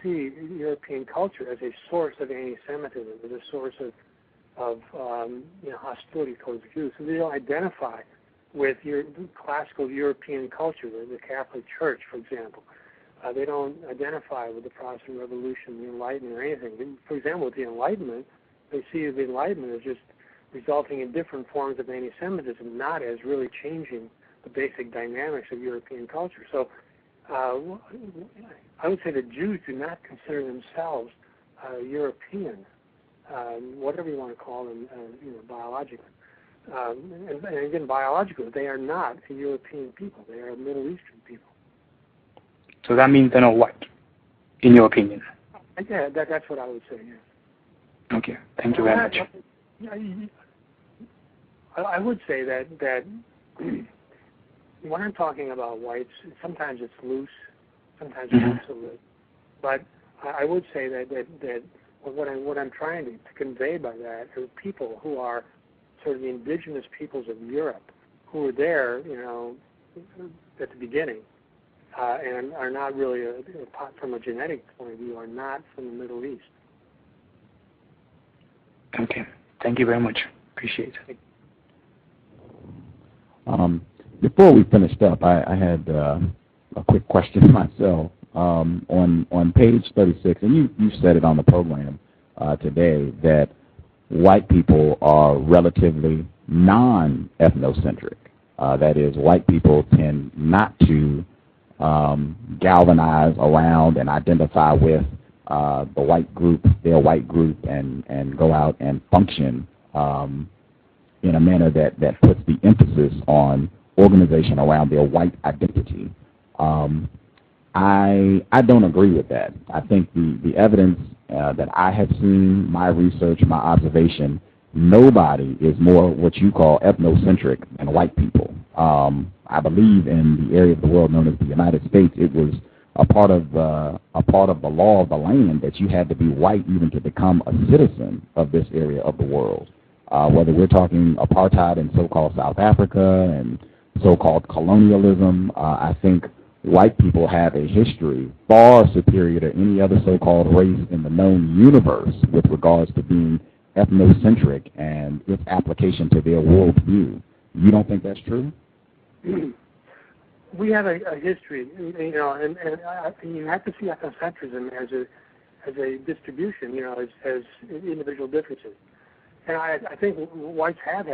see European culture as a source of anti-Semitism, as a source of hostility towards the Jews. So they don't identify with classical European culture, the Catholic Church, for example. They don't identify with the Protestant Revolution, the Enlightenment, or anything. For example, with the Enlightenment, they see the Enlightenment as just resulting in different forms of anti-Semitism, not as really changing the basic dynamics of European culture. So I would say that Jews do not consider themselves European, whatever you want to call them, biologically. And again, biologically, they are not a European people. They are a Middle Eastern people. So that means they're not white, in your opinion? Yeah, that's what I would say, yeah. Okay, thank you very much. I would say that when I'm talking about whites, sometimes it's loose, sometimes it's absolute. But I would say that what I'm trying to convey by that are people who are sort of the indigenous peoples of Europe, who were there, at the beginning, and are not really, from a genetic point of view, are not from the Middle East. Okay. Thank you very much. Appreciate it. Before we finished up, I had a quick question myself. On page 36, and you said it on the program today, that white people are relatively non-ethnocentric. That is, white people tend not to galvanize around and identify with the white group, their white group, and go out and function in a manner that puts the emphasis on organization around their white identity. I don't agree with that. I think the evidence that I have seen, my research, my observation, nobody is more what you call ethnocentric than white people. I believe in the area of the world known as the United States, it was a part of the law of the land that you had to be white even to become a citizen of this area of the world. Whether we're talking apartheid in so-called South Africa and so-called colonialism, I think white people have a history far superior to any other so-called race in the known universe with regards to being ethnocentric and its application to their worldview. You don't think that's true? We have a history, and you have to see ethnocentrism as a distribution, as individual differences. And I think whites have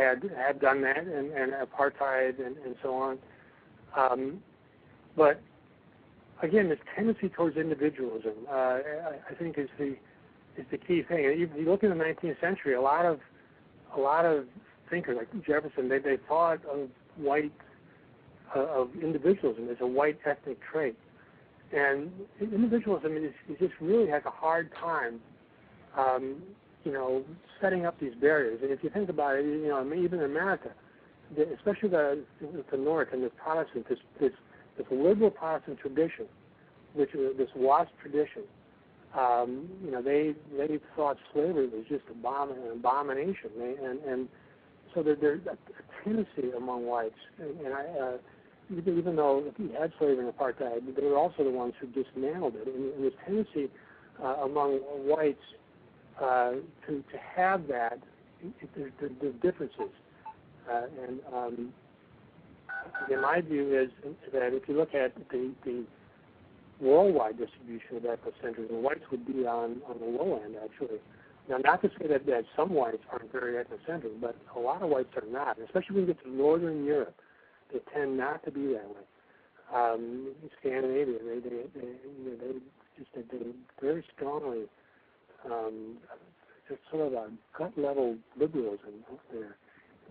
done that, and apartheid and so on. But again, this tendency towards individualism, I think, is the key thing. If you look in the 19th century, a lot of thinkers like Jefferson, they thought of individualism as a white ethnic trait, and individualism is just really has a hard time setting up these barriers. And if you think about it, even in America, especially the North and the Protestant, this liberal Protestant tradition, which is this WASP tradition, they thought slavery was just an abomination, and so there's a tendency among whites, even though we had slavery and apartheid, they were also the ones who dismantled it, and this tendency among whites to have that. There's differences, and my view is that if you look at the worldwide distribution of ethnocentrism, whites would be on the low end, actually. Now, not to say that some whites aren't very ethnocentric, but a lot of whites are not, especially when you get to Northern Europe. They tend not to be that way. Scandinavia, they very strongly, there's sort of a gut-level liberalism there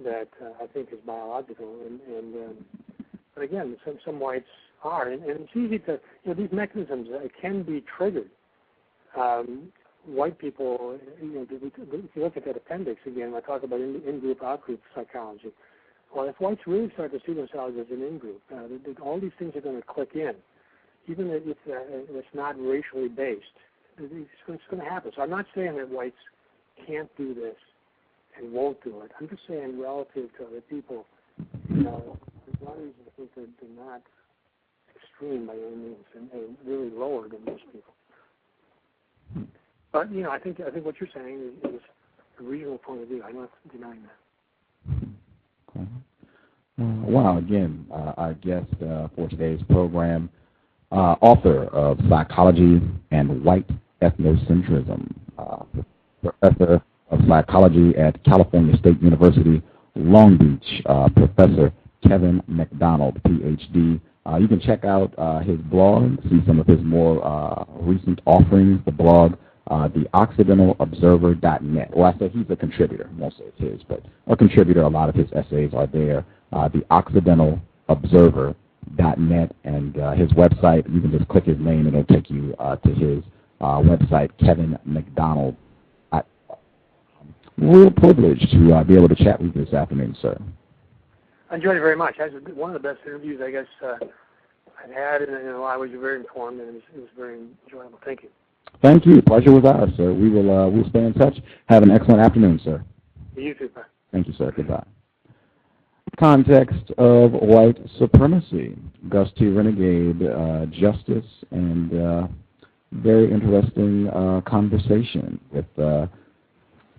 that I think is biological. But again, some whites are, and it's easy to, these mechanisms can be triggered. White people, if you look at that appendix again, I talk about in-group, out-group psychology. Well, if whites really start to see themselves as an in-group, all these things are going to click in, even if it's not racially based. It's going to happen. So I'm not saying that whites can't do this and won't do it. I'm just saying relative to other people, there's a lot of reasons I think they're not extreme by any means and really lower than most people. But I think what you're saying is a reasonable point of view. I'm not denying that. Okay. Wow, again, our guest for today's program, author of Psychology and White Ethnocentrism, professor of psychology at California State University, Long Beach, Professor Kevin MacDonald, Ph.D. You can check out his blog, see some of his more recent offerings, the blog, the OccidentalObserver.net. Well, I say he's a contributor. I won't say it's his, but a contributor. A lot of his essays are there. The OccidentalObserver.net, and his website, you can just click his name and it'll take you to his website, Kevin MacDonald. Real privilege to be able to chat with you this afternoon, sir. I enjoyed it very much. It was one of the best interviews, I guess, I've had, and I was very informed, and it was very enjoyable. Thank you. Thank you. Pleasure was ours, sir. We'll stay in touch. Have an excellent afternoon, sir. You too, bye. Thank you, sir. Goodbye. Context of white supremacy. Gus T Renegade, justice, and very interesting conversation with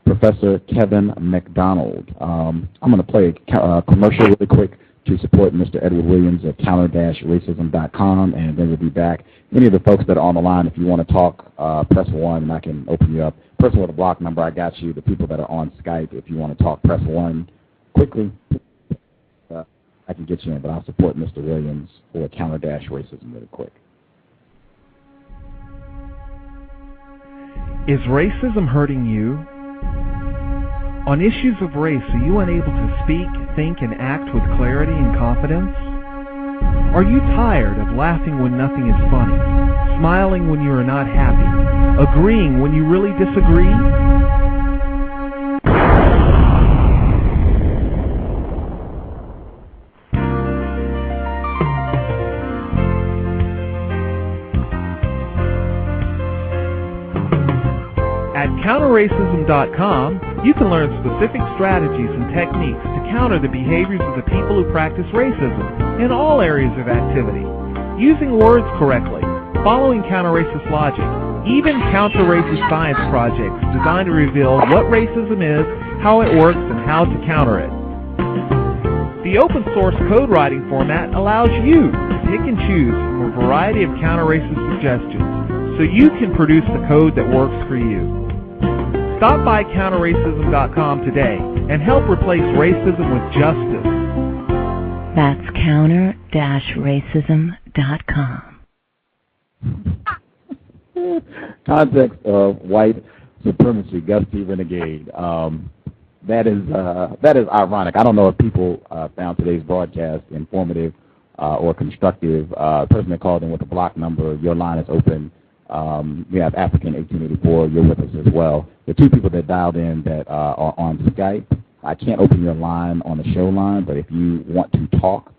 Professor Kevin MacDonald. I'm going to play a commercial really quick to support Mr. Edward Williams at counter-racism.com, and then we'll be back. Any of the folks that are on the line, if you want to talk, press 1, and I can open you up. Person with a block number, I got you. The people that are on Skype, if you want to talk, press 1 quickly. I can get you in, but I'll support Mr. Williams for counter-racism really quick. Is racism hurting you? On issues of race, are you unable to speak, think, and act with clarity and confidence? Are you tired of laughing when nothing is funny, smiling when you are not happy, agreeing when you really disagree? At counterracism.com, you can learn specific strategies and techniques to counter the behaviors of the people who practice racism in all areas of activity, using words correctly, following counter-racist logic, even counter-racist science projects designed to reveal what racism is, how it works, and how to counter it. The open-source code writing format allows you to pick and choose from a variety of counter-racist suggestions so you can produce the code that works for you. Stop by counterracism.com today and help replace racism with justice. That's counter-racism.com. Context of white supremacy, Gus T Renegade. That is ironic. I don't know if people found today's broadcast informative or constructive. The person that called in with a block number, your line is open. We have African 1884. You're with us as well. The two people that dialed in that are on Skype, I can't open your line on the show line, but if you want to talk,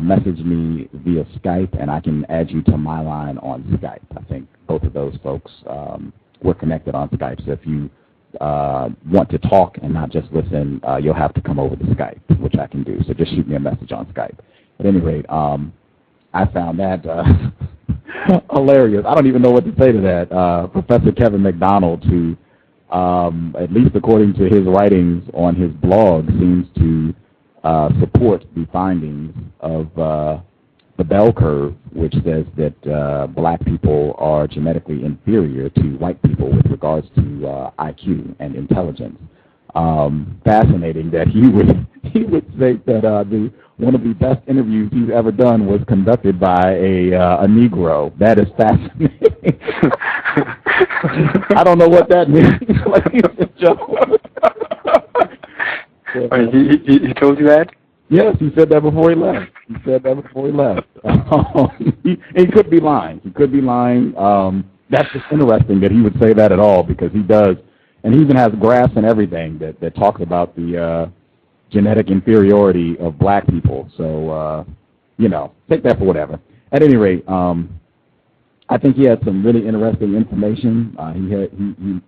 message me via Skype, and I can add you to my line on Skype. I think both of those folks were connected on Skype. So if you want to talk and not just listen, you'll have to come over to Skype, which I can do. So just shoot me a message on Skype. At any rate, I found that hilarious. I don't even know what to say to that. Professor Kevin MacDonald, who, at least according to his writings on his blog, seems to support the findings of the bell curve, which says that black people are genetically inferior to white people with regards to IQ and intelligence. Fascinating that he would say that one of the best interviews he's ever done was conducted by a Negro. That is fascinating. I don't know what that means. Like, it's a joke. He told you that? Yes, he said that before he left. He could be lying. That's just interesting that he would say that at all, because he does. And he even has graphs and everything that talks about the genetic inferiority of black people. So, take that for whatever. At any rate, I think he had some really interesting information. He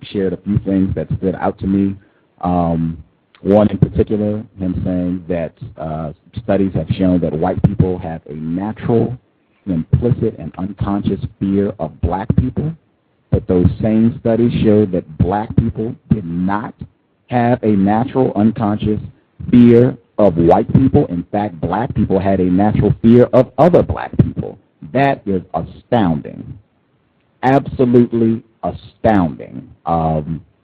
shared a few things that stood out to me. One in particular, him saying that studies have shown that white people have a natural, implicit, and unconscious fear of black people, but those same studies showed that black people did not have a natural, unconscious fear of white people. In fact, black people had a natural fear of other black people. That is astounding. Absolutely astounding.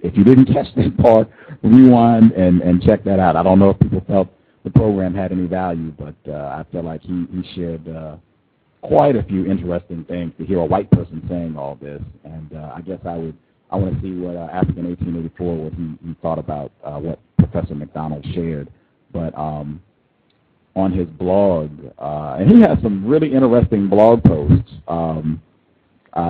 If you didn't catch that part, rewind and check that out. I don't know if people felt the program had any value, but I feel like he shared quite a few interesting things to hear a white person saying all this. And I guess I want to see what African 1884, what he thought about what Professor MacDonald shared. But on his blog, and he has some really interesting blog posts.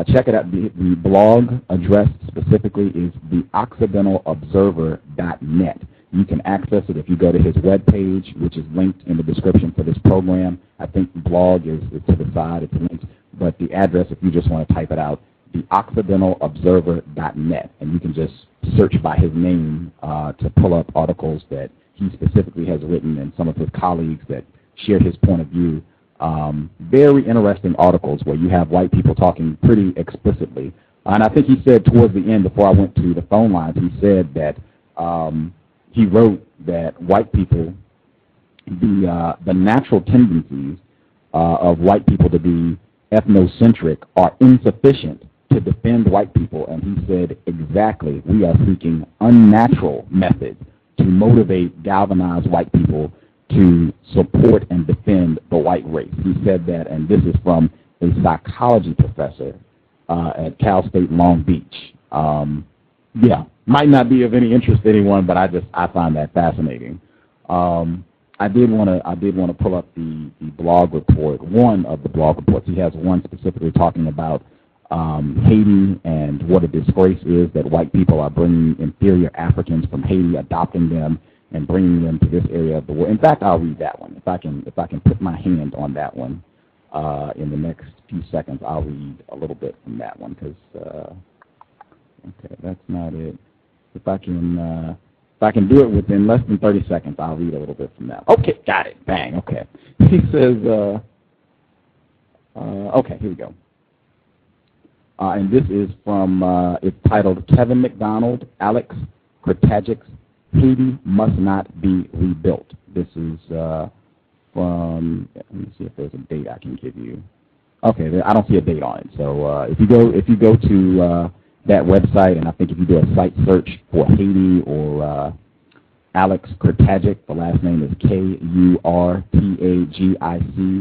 Check it out. The blog address specifically is the OccidentalObserver.net. You can access it if you go to his webpage, which is linked in the description for this program. I think the blog is to the side. It's linked. But the address, if you just want to type it out, the OccidentalObserver.net. And you can just search by his name to pull up articles that he specifically has written and some of his colleagues that share his point of view. Very interesting articles where you have white people talking pretty explicitly. And I think he said towards the end, before I went to the phone lines, he said that he wrote that white people, the natural tendencies of white people to be ethnocentric are insufficient to defend white people. And he said, exactly, we are seeking unnatural methods to motivate, galvanize white people to support and defend the white race. He said that, and this is from a psychology professor at Cal State Long Beach. Might not be of any interest to anyone, but I find that fascinating. I did want to pull up the blog report, one of the blog reports. He has one specifically talking about Haiti and what a disgrace is that white people are bringing inferior Africans from Haiti, adopting them, and bringing them to this area of the world. In fact, I'll read that one. If I can put my hand on that one in the next few seconds, I'll read a little bit from that one, because okay, that's not it. If I can do it within less than 30 seconds, I'll read a little bit from that. Okay, got it. Bang. Okay. He says, okay, here we go. And this is from, it's titled Kevin MacDonald, Alex Kurtajic's Haiti Must Not Be Rebuilt. This is from, let me see if there's a date I can give you. Okay, I don't see a date on it. So if you go to that website, and I think if you do a site search for Haiti or Alex Kurtagic, the last name is Kurtagic,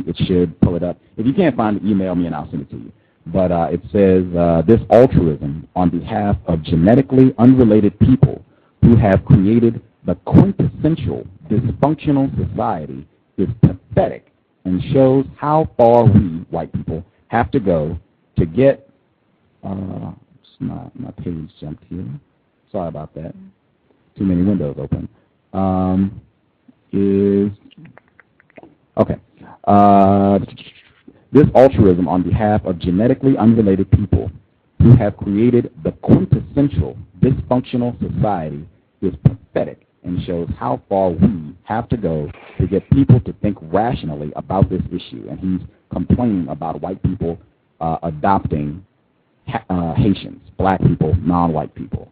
it should pull it up. If you can't find it, email me and I'll send it to you. But it says, this altruism on behalf of genetically unrelated people who have created the quintessential dysfunctional society is pathetic and shows how far we, white people, have to go to get My page jumped here. Sorry about that. Too many windows open. This altruism on behalf of genetically unrelated people who have created the quintessential dysfunctional society is pathetic and shows how far we have to go to get people to think rationally about this issue. And he's complaining about white people adopting Haitians, black people, non-white people.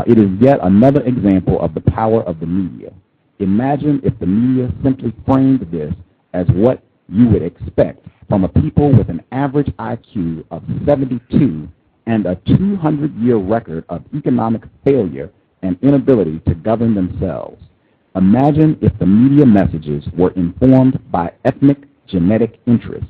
It is yet another example of the power of the media. Imagine if the media simply framed this as what you would expect from a people with an average IQ of 72 and a 200-year record of economic failure and inability to govern themselves. Imagine if the media messages were informed by ethnic genetic interests,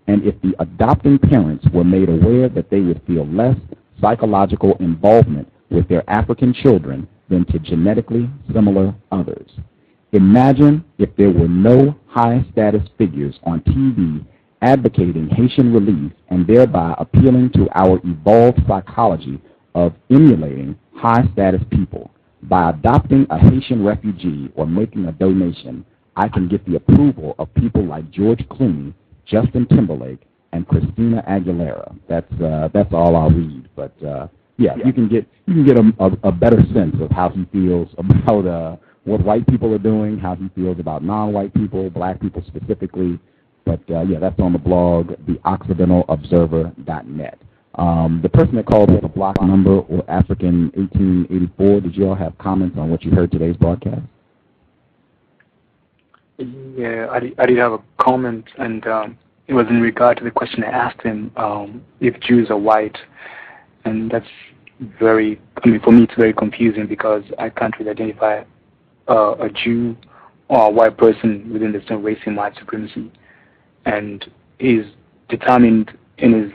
and if the adopting parents were made aware that they would feel less psychological involvement with their African children than to genetically similar others. Imagine if there were no high-status figures on TV advocating Haitian relief and thereby appealing to our evolved psychology of emulating high-status people. By adopting a Haitian refugee or making a donation, I can get the approval of people like George Clooney, Justin Timberlake, and Christina Aguilera. That's all I'll read. But you can get a better sense of how he feels about what white people are doing, how he feels about non-white people, black people specifically. But that's on the blog, theoccidentalobserver.net. The person that called with a block number or African 1884, did you all have comments on what you heard today's broadcast? Yeah, I did have a comment, and it was in regard to the question I asked him, if Jews are white. And that's for me it's very confusing because I can't really identify a Jew or a white person within the same race in white supremacy. And he's determined in his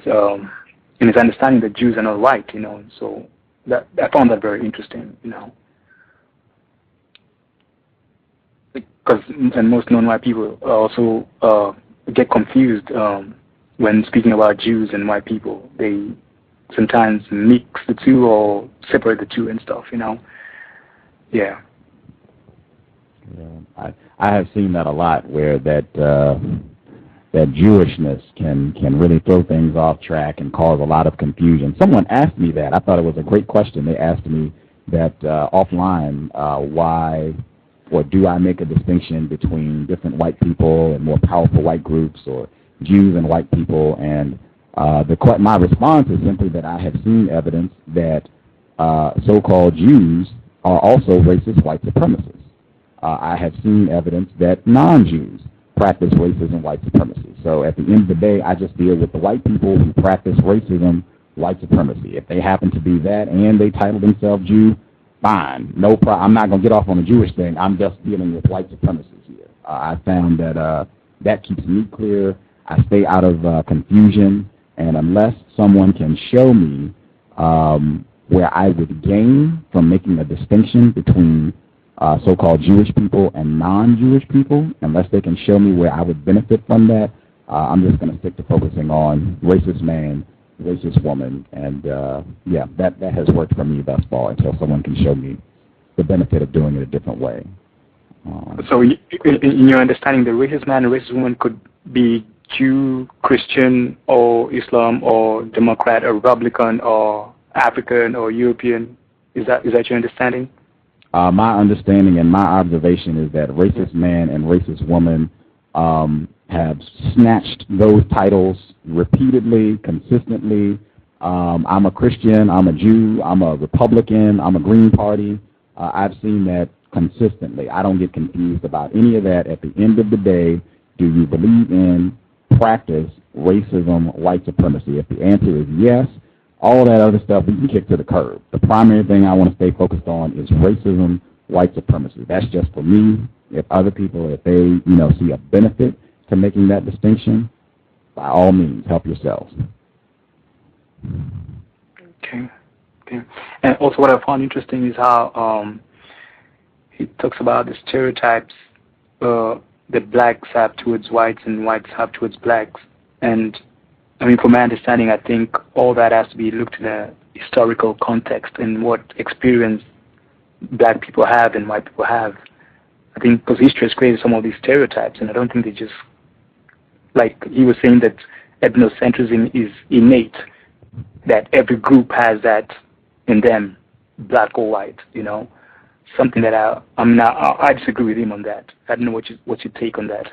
understanding that Jews are not white, so that I found that very interesting, because most non-white people also get confused when speaking about Jews and white people. They sometimes mix the two or separate the two and stuff, Yeah. I have seen that a lot, where that Jewishness can really throw things off track and cause a lot of confusion. Someone asked me that. I thought it was a great question. They asked me that offline, why or do I make a distinction between different white people and more powerful white groups, or Jews and white people? And my response is simply that I have seen evidence that so-called Jews are also racist white supremacists. I have seen evidence that non-Jews practice racism, white supremacy. So at the end of the day, I just deal with the white people who practice racism, white supremacy. If they happen to be that and they title themselves Jew, fine, no problem. I'm not going to get off on the Jewish thing. I'm just dealing with white supremacists here. I found that that keeps me clear. I stay out of confusion, and unless someone can show me where I would gain from making a distinction between so-called Jewish people and non-Jewish people, unless they can show me where I would benefit from that, I'm just going to stick to focusing on racist man, racist woman, and that has worked for me thus far until someone can show me the benefit of doing it a different way. So in your understanding, the racist man and racist woman could be Jew, Christian, or Islam, or Democrat, or Republican, or African, or European. Is that your understanding? My understanding and my observation is that racist man and racist woman have snatched those titles repeatedly, consistently. I'm a Christian, I'm a Jew, I'm a Republican, I'm a Green Party. I've seen that consistently. I don't get confused about any of that. At the end of the day, do you believe in, practice racism, white supremacy? If the answer is yes, all that other stuff we can kick to the curb. The primary thing I want to stay focused on is racism, white supremacy. That's just for me. If other people, if they see a benefit to making that distinction, by all means, help yourselves. Okay. And also what I found interesting is how he talks about the stereotypes that blacks have towards whites and whites have towards blacks. And I mean, from my understanding, I think all that has to be looked in a historical context and what experience black people have and white people have. I think because history has created some of these stereotypes, and I don't think they just, like he was saying that ethnocentrism is innate, that every group has that in them, black or white, you know, something that I disagree with him on that. I don't know what's your take on that.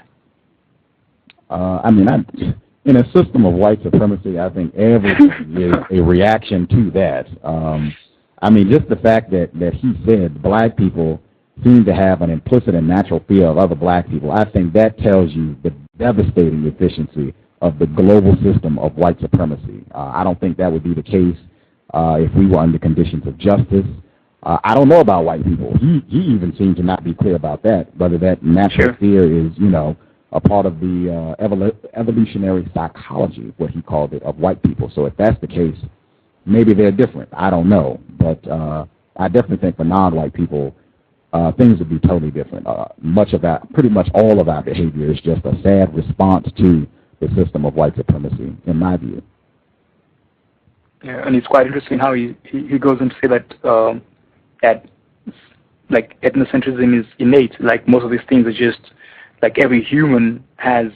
In a system of white supremacy, I think everything is a reaction to that. Just the fact that he said black people seem to have an implicit and natural fear of other black people, I think that tells you the devastating efficiency of the global system of white supremacy. I don't think that would be the case if we were under conditions of justice. I don't know about white people. He even seemed to not be clear about that, whether that natural fear is, a part of the evolutionary psychology, what he called it, of white people. So if that's the case, maybe they're different. I don't know. But I definitely think for non-white people, things would be totally different. Pretty much all of our behavior is just a sad response to the system of white supremacy, in my view. Yeah, and it's quite interesting how he goes on to say that like ethnocentrism is innate. Like most of these things are just like every human has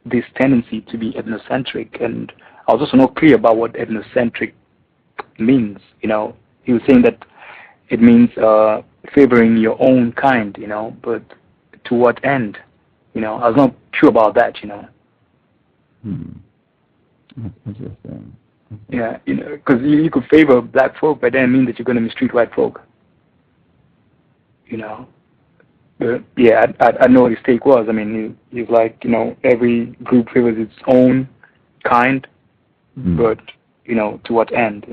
this tendency to be ethnocentric, and I was also not clear about what ethnocentric means. He was saying that it means favoring your own kind, but to what end? I was not sure about that, That's interesting. Yeah, because you could favor black folk, but then mean that you're going to mistreat white folk. But yeah, I know what his take was. I mean, he's like, every group favors its own kind, but, to what end,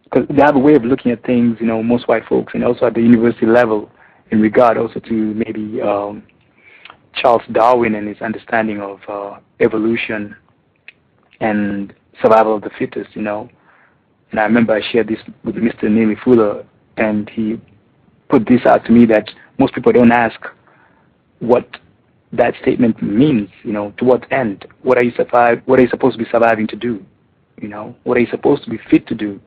Because they have a way of looking at things, most white folks, and also at the university level, in regard also to maybe Charles Darwin and his understanding of evolution and survival of the fittest, And I remember I shared this with Mr. Neely Fuller, and he put this out to me that most people don't ask what that statement means, to what end? What are you supposed to be surviving to do? What are you supposed to be fit to do?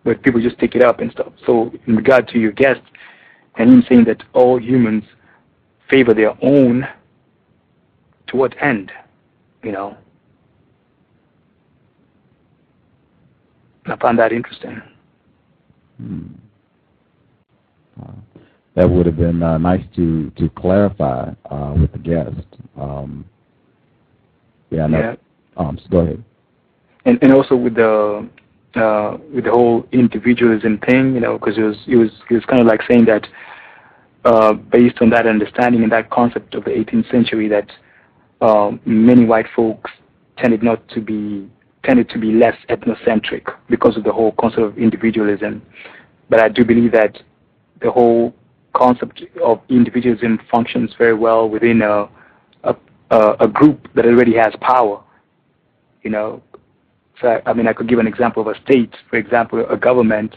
But people just take it up and stuff. So in regard to your guest, and him saying that all humans favor their own, to what end? I found that interesting. That would have been nice to clarify with the guest. So go ahead. And also with the whole individualism thing, because he was kind of like saying that based on that understanding and that concept of the 18th century, that many white folks tended to be less ethnocentric because of the whole concept of individualism. But I do believe that the whole concept of individualism functions very well within a group that already has power. So I could give an example of a state, for example, a government.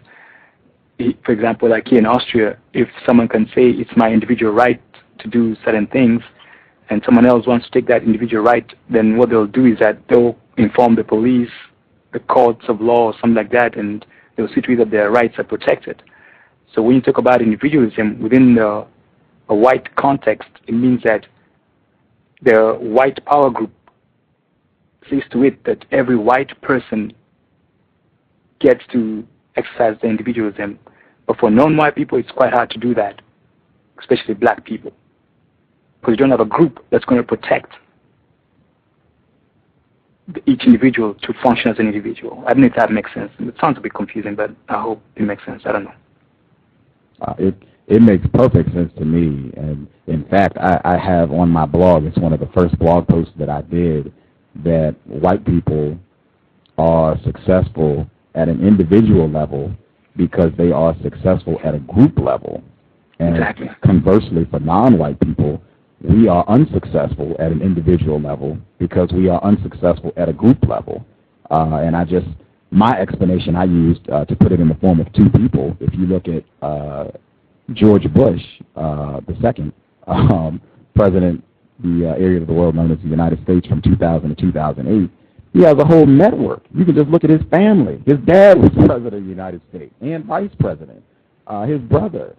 For example, like here in Austria, if someone can say it's my individual right to do certain things, and someone else wants to take that individual right, then what they'll do is that they'll inform the police, the courts of law, or something like that, and they'll see to it that their rights are protected. So when you talk about individualism within a white context, it means that the white power group sees to it that every white person gets to exercise their individualism. But for non-white people, it's quite hard to do that, especially black people, because you don't have a group that's going to protect each individual to function as an individual. I don't know if that makes sense. It sounds a bit confusing, but I hope it makes sense. I don't know. It makes perfect sense to me. And in fact, I have on my blog, it's one of the first blog posts that I did, that white people are successful at an individual level because they are successful at a group level. And exactly. Conversely, for non-white people, we are unsuccessful at an individual level because we are unsuccessful at a group level. My explanation I used to put it in the form of two people. If you look at George Bush, the second president the area of the world known as the United States from 2000 to 2008, he has a whole network. You can just look at his family. His dad was president of the United States and vice president. His brother,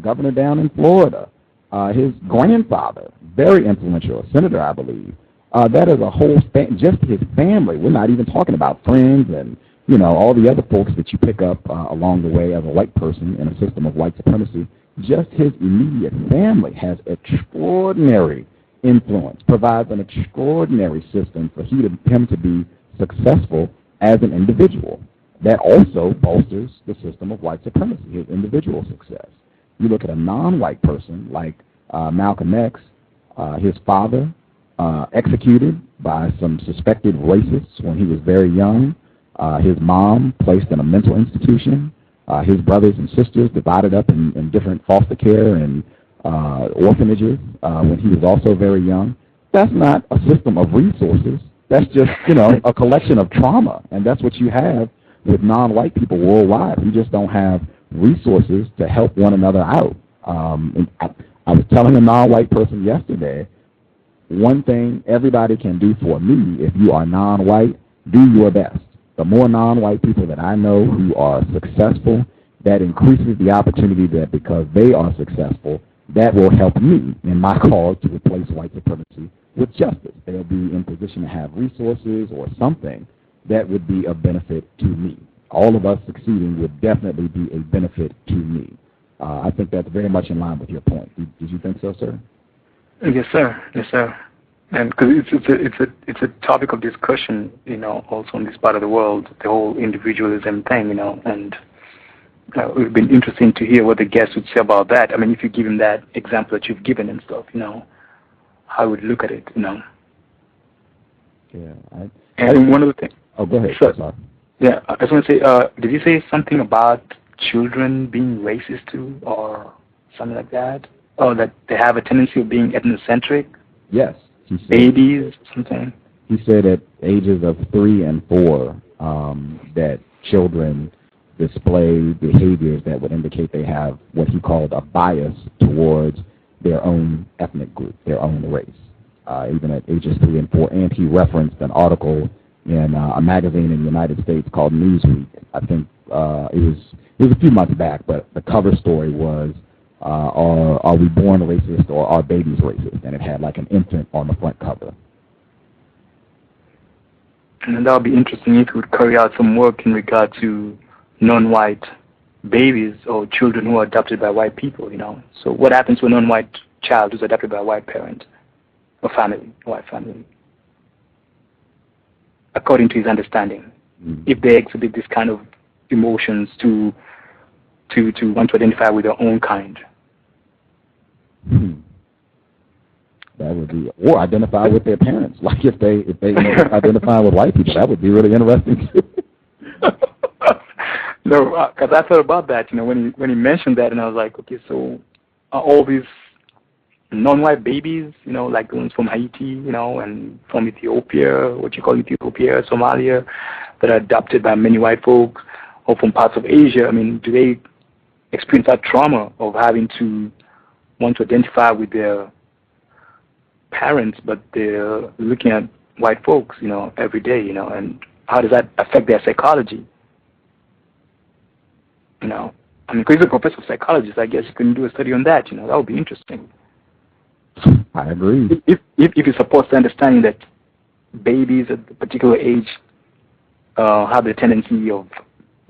governor down in Florida. His grandfather, very influential, a senator, I believe. That is a whole, just his family. We're not even talking about friends and, you know, all the other folks that you pick up along the way as a white person in a system of white supremacy. Just his immediate family has extraordinary influence, provides an extraordinary system for him to be successful as an individual. That also bolsters the system of white supremacy, his individual success. You look at a non-white person like Malcolm X, his father executed by some suspected racists when he was very young. His mom placed in a mental institution. His brothers and sisters divided up in different foster care and orphanages when he was also very young. That's not a system of resources. That's just, you know, a collection of trauma. And that's what you have with non-white people worldwide. We just don't have resources to help one another out. I was telling a non-white person yesterday, one thing everybody can do for me, if you are non-white, do your best. The more non-white people that I know who are successful, that increases the opportunity that because they are successful, that will help me in my cause to replace white supremacy with justice. They'll be in position to have resources or something that would be of benefit to me. All of us succeeding would definitely be a benefit to me. I think that's very much in line with your point. Did you think so, sir? Yes, sir. Yes, sir. And because it's a topic of discussion, you know, also in this part of the world, the whole individualism thing, you know, and it would be interesting to hear what the guests would say about that. I mean, if you give him that example that you've given and stuff, you know, how he would look at it, you know. Yeah. And one other thing. Oh, go ahead. Sure. Sorry. Yeah, I just want to say, did you say something about children being racist too, or something like that? Or that they have a tendency of being ethnocentric? Yes. Babies, something? He said at ages of 3 and 4 that children display behaviors that would indicate they have what he called a bias towards their own ethnic group, their own race, even at ages 3 and 4. And he referenced an article in a magazine in the United States called Newsweek. I think it was a few months back, but the cover story was, are we born racist or are babies racist? And it had like an infant on the front cover. And that would be interesting if you would carry out some work in regard to non-white babies or children who are adopted by white people, you know. So what happens to a non-white child who's adopted by a white parent or family, white family, according to his understanding, if they exhibit this kind of emotions to want to identify with their own kind. That would be, or identify with their parents. Like if they identify with white people, that would be really interesting. No, because I thought about that, you know, when he mentioned that, and I was like, okay, so are all these non-white babies, you know, like the ones from Haiti, you know, and from Ethiopia, what you call Ethiopia, Somalia, that are adopted by many white folks, or from parts of Asia, I mean, do they experience that trauma of having to want to identify with their parents, but they're looking at white folks, you know, every day, you know, and how does that affect their psychology? You know, I mean, because he's a professor of psychologist, I guess you can do a study on that, you know, that would be interesting. I agree. If it supports the understanding that babies at a particular age have the tendency of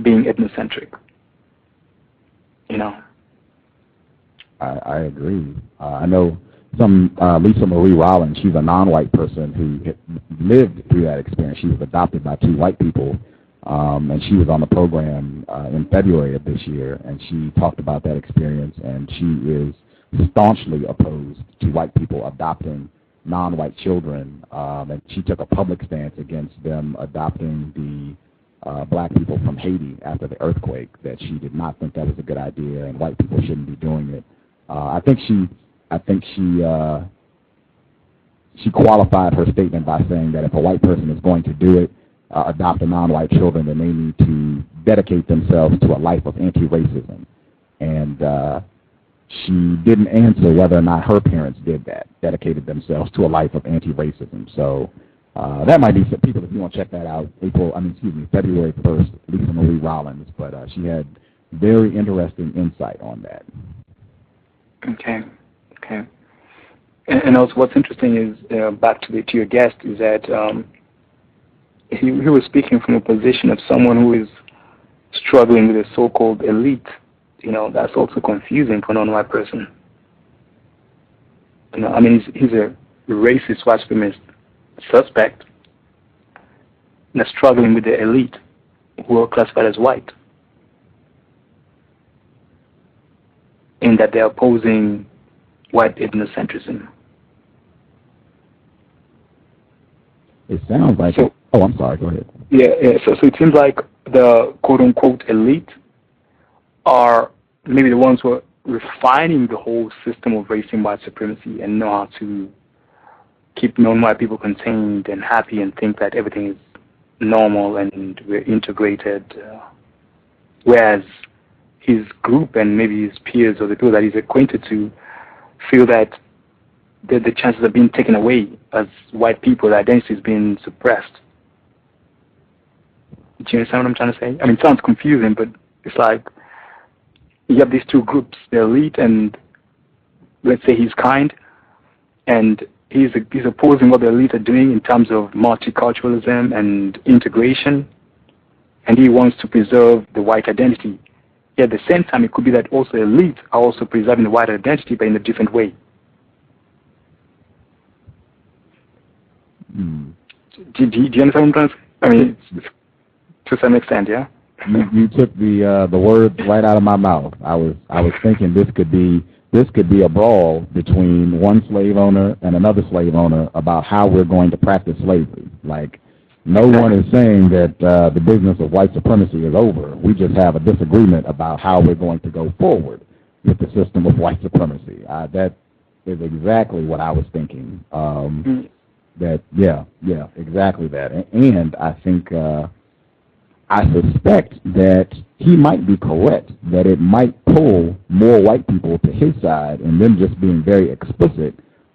being ethnocentric, you know. I agree. I know Lisa Marie Rollins, she's a non-white person who lived through that experience. She was adopted by 2 white people, and she was on the program in February of this year, and she talked about that experience, and she is staunchly opposed to white people adopting non-white children, and she took a public stance against them adopting the black people from Haiti after the earthquake, that she did not think that was a good idea and white people shouldn't be doing it. I think she qualified her statement by saying that if a white person is going to do it, adopt a non-white children, then they need to dedicate themselves to a life of anti-racism. And she didn't answer whether or not her parents did that, dedicated themselves to a life of anti-racism. So that might be some people, if you want to check that out, February 1st, Lisa Marie Rollins. But she had very interesting insight on that. Okay. And also what's interesting is, back to your guest, is that he was speaking from a position of someone who is struggling with a so-called elite. That's also confusing for a non-white person. He's a racist white supremacist suspect that's struggling with the elite who are classified as white, in that they're opposing white ethnocentrism. It sounds like so. Oh, I'm sorry. Go ahead. Yeah. So it seems like the quote-unquote elite are maybe the ones who are refining the whole system of race and white supremacy and know how to keep non-white people contained and happy and think that everything is normal and we're integrated. Whereas his group and maybe his peers or the people that he's acquainted to feel that the chances are being taken away as white people, the identity is being suppressed. Do you understand what I'm trying to say? It sounds confusing, but it's like you have these two groups, the elite and, let's say, he's kind, and he's opposing what the elite are doing in terms of multiculturalism and integration, and he wants to preserve the white identity. Yet at the same time, it could be that also elite are also preserving the white identity, but in a different way. Do you understand what I'm trying to say? To some extent, yeah. You took the words right out of my mouth. I was thinking this could be a brawl between one slave owner and another slave owner about how we're going to practice slavery. Like, no one is saying that the business of white supremacy is over. We just have a disagreement about how we're going to go forward with the system of white supremacy. That is exactly what I was thinking. Exactly that. And I think I suspect that he might be correct, that it might pull more white people to his side, and them just being very explicit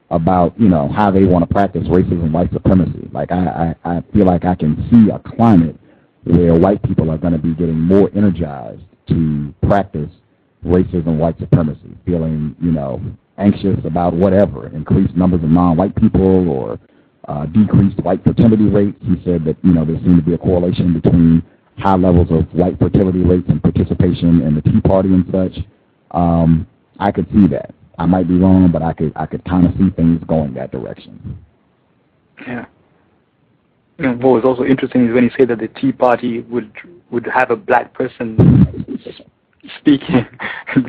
about, how they want to practice racism and white supremacy. Like, I feel like I can see a climate where white people are going to be getting more energized to practice racism and white supremacy, feeling, anxious about whatever, increased numbers of non-white people or decreased white fertility rates. He said that, there seemed to be a correlation between high levels of white fertility rates and participation in the Tea Party and such. I could see that. I might be wrong, but I could kind of see things going that direction. Yeah. What was also interesting is when he said that the Tea Party would have a black person speaking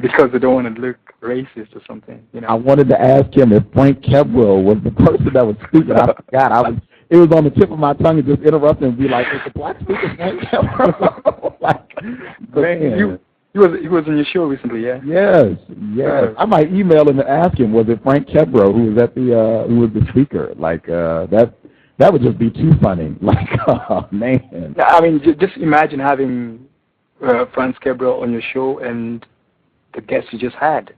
because they don't want to look racist or something. I wanted to ask him if Frank Kebro was the person that was speaking. I forgot. It was on the tip of my tongue to just interrupt and be like, "Is the black speaker Frank Kebro?" Man. He was on your show recently, yeah? Yes. I might email him and ask him, was it Frank Kebro who was the speaker? Like, that would just be too funny. Like, oh, man. Yeah, just imagine having Frank Kebro on your show and the guest you just had.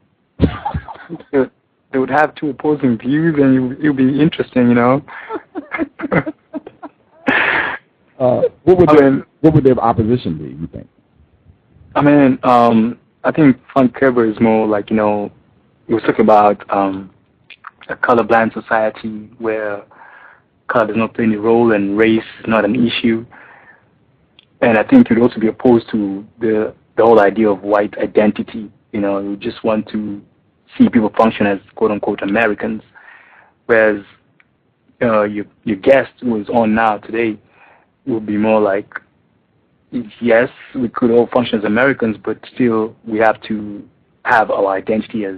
They would have two opposing views, and it would be interesting, What would their opposition be, you think? I think Frank Kebro is more like, he was talking about a colorblind society where color does not play any role and race is not an issue. And I think he would also be opposed to the whole idea of white identity. You just want to see people function as quote-unquote Americans. Whereas your guest who is on now today would be more like, yes, we could all function as Americans, but still we have to have our identity as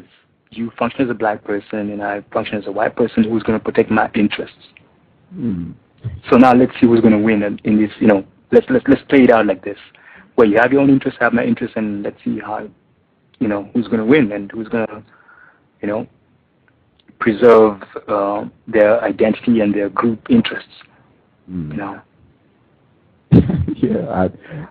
you function as a black person and I function as a white person who's going to protect my interests. So now let's see who's going to win in this, let's play it out like this, where you have your own interests, I have my interests, and let's see how, who's going to win and who's going to, preserve their identity and their group interests, Yeah,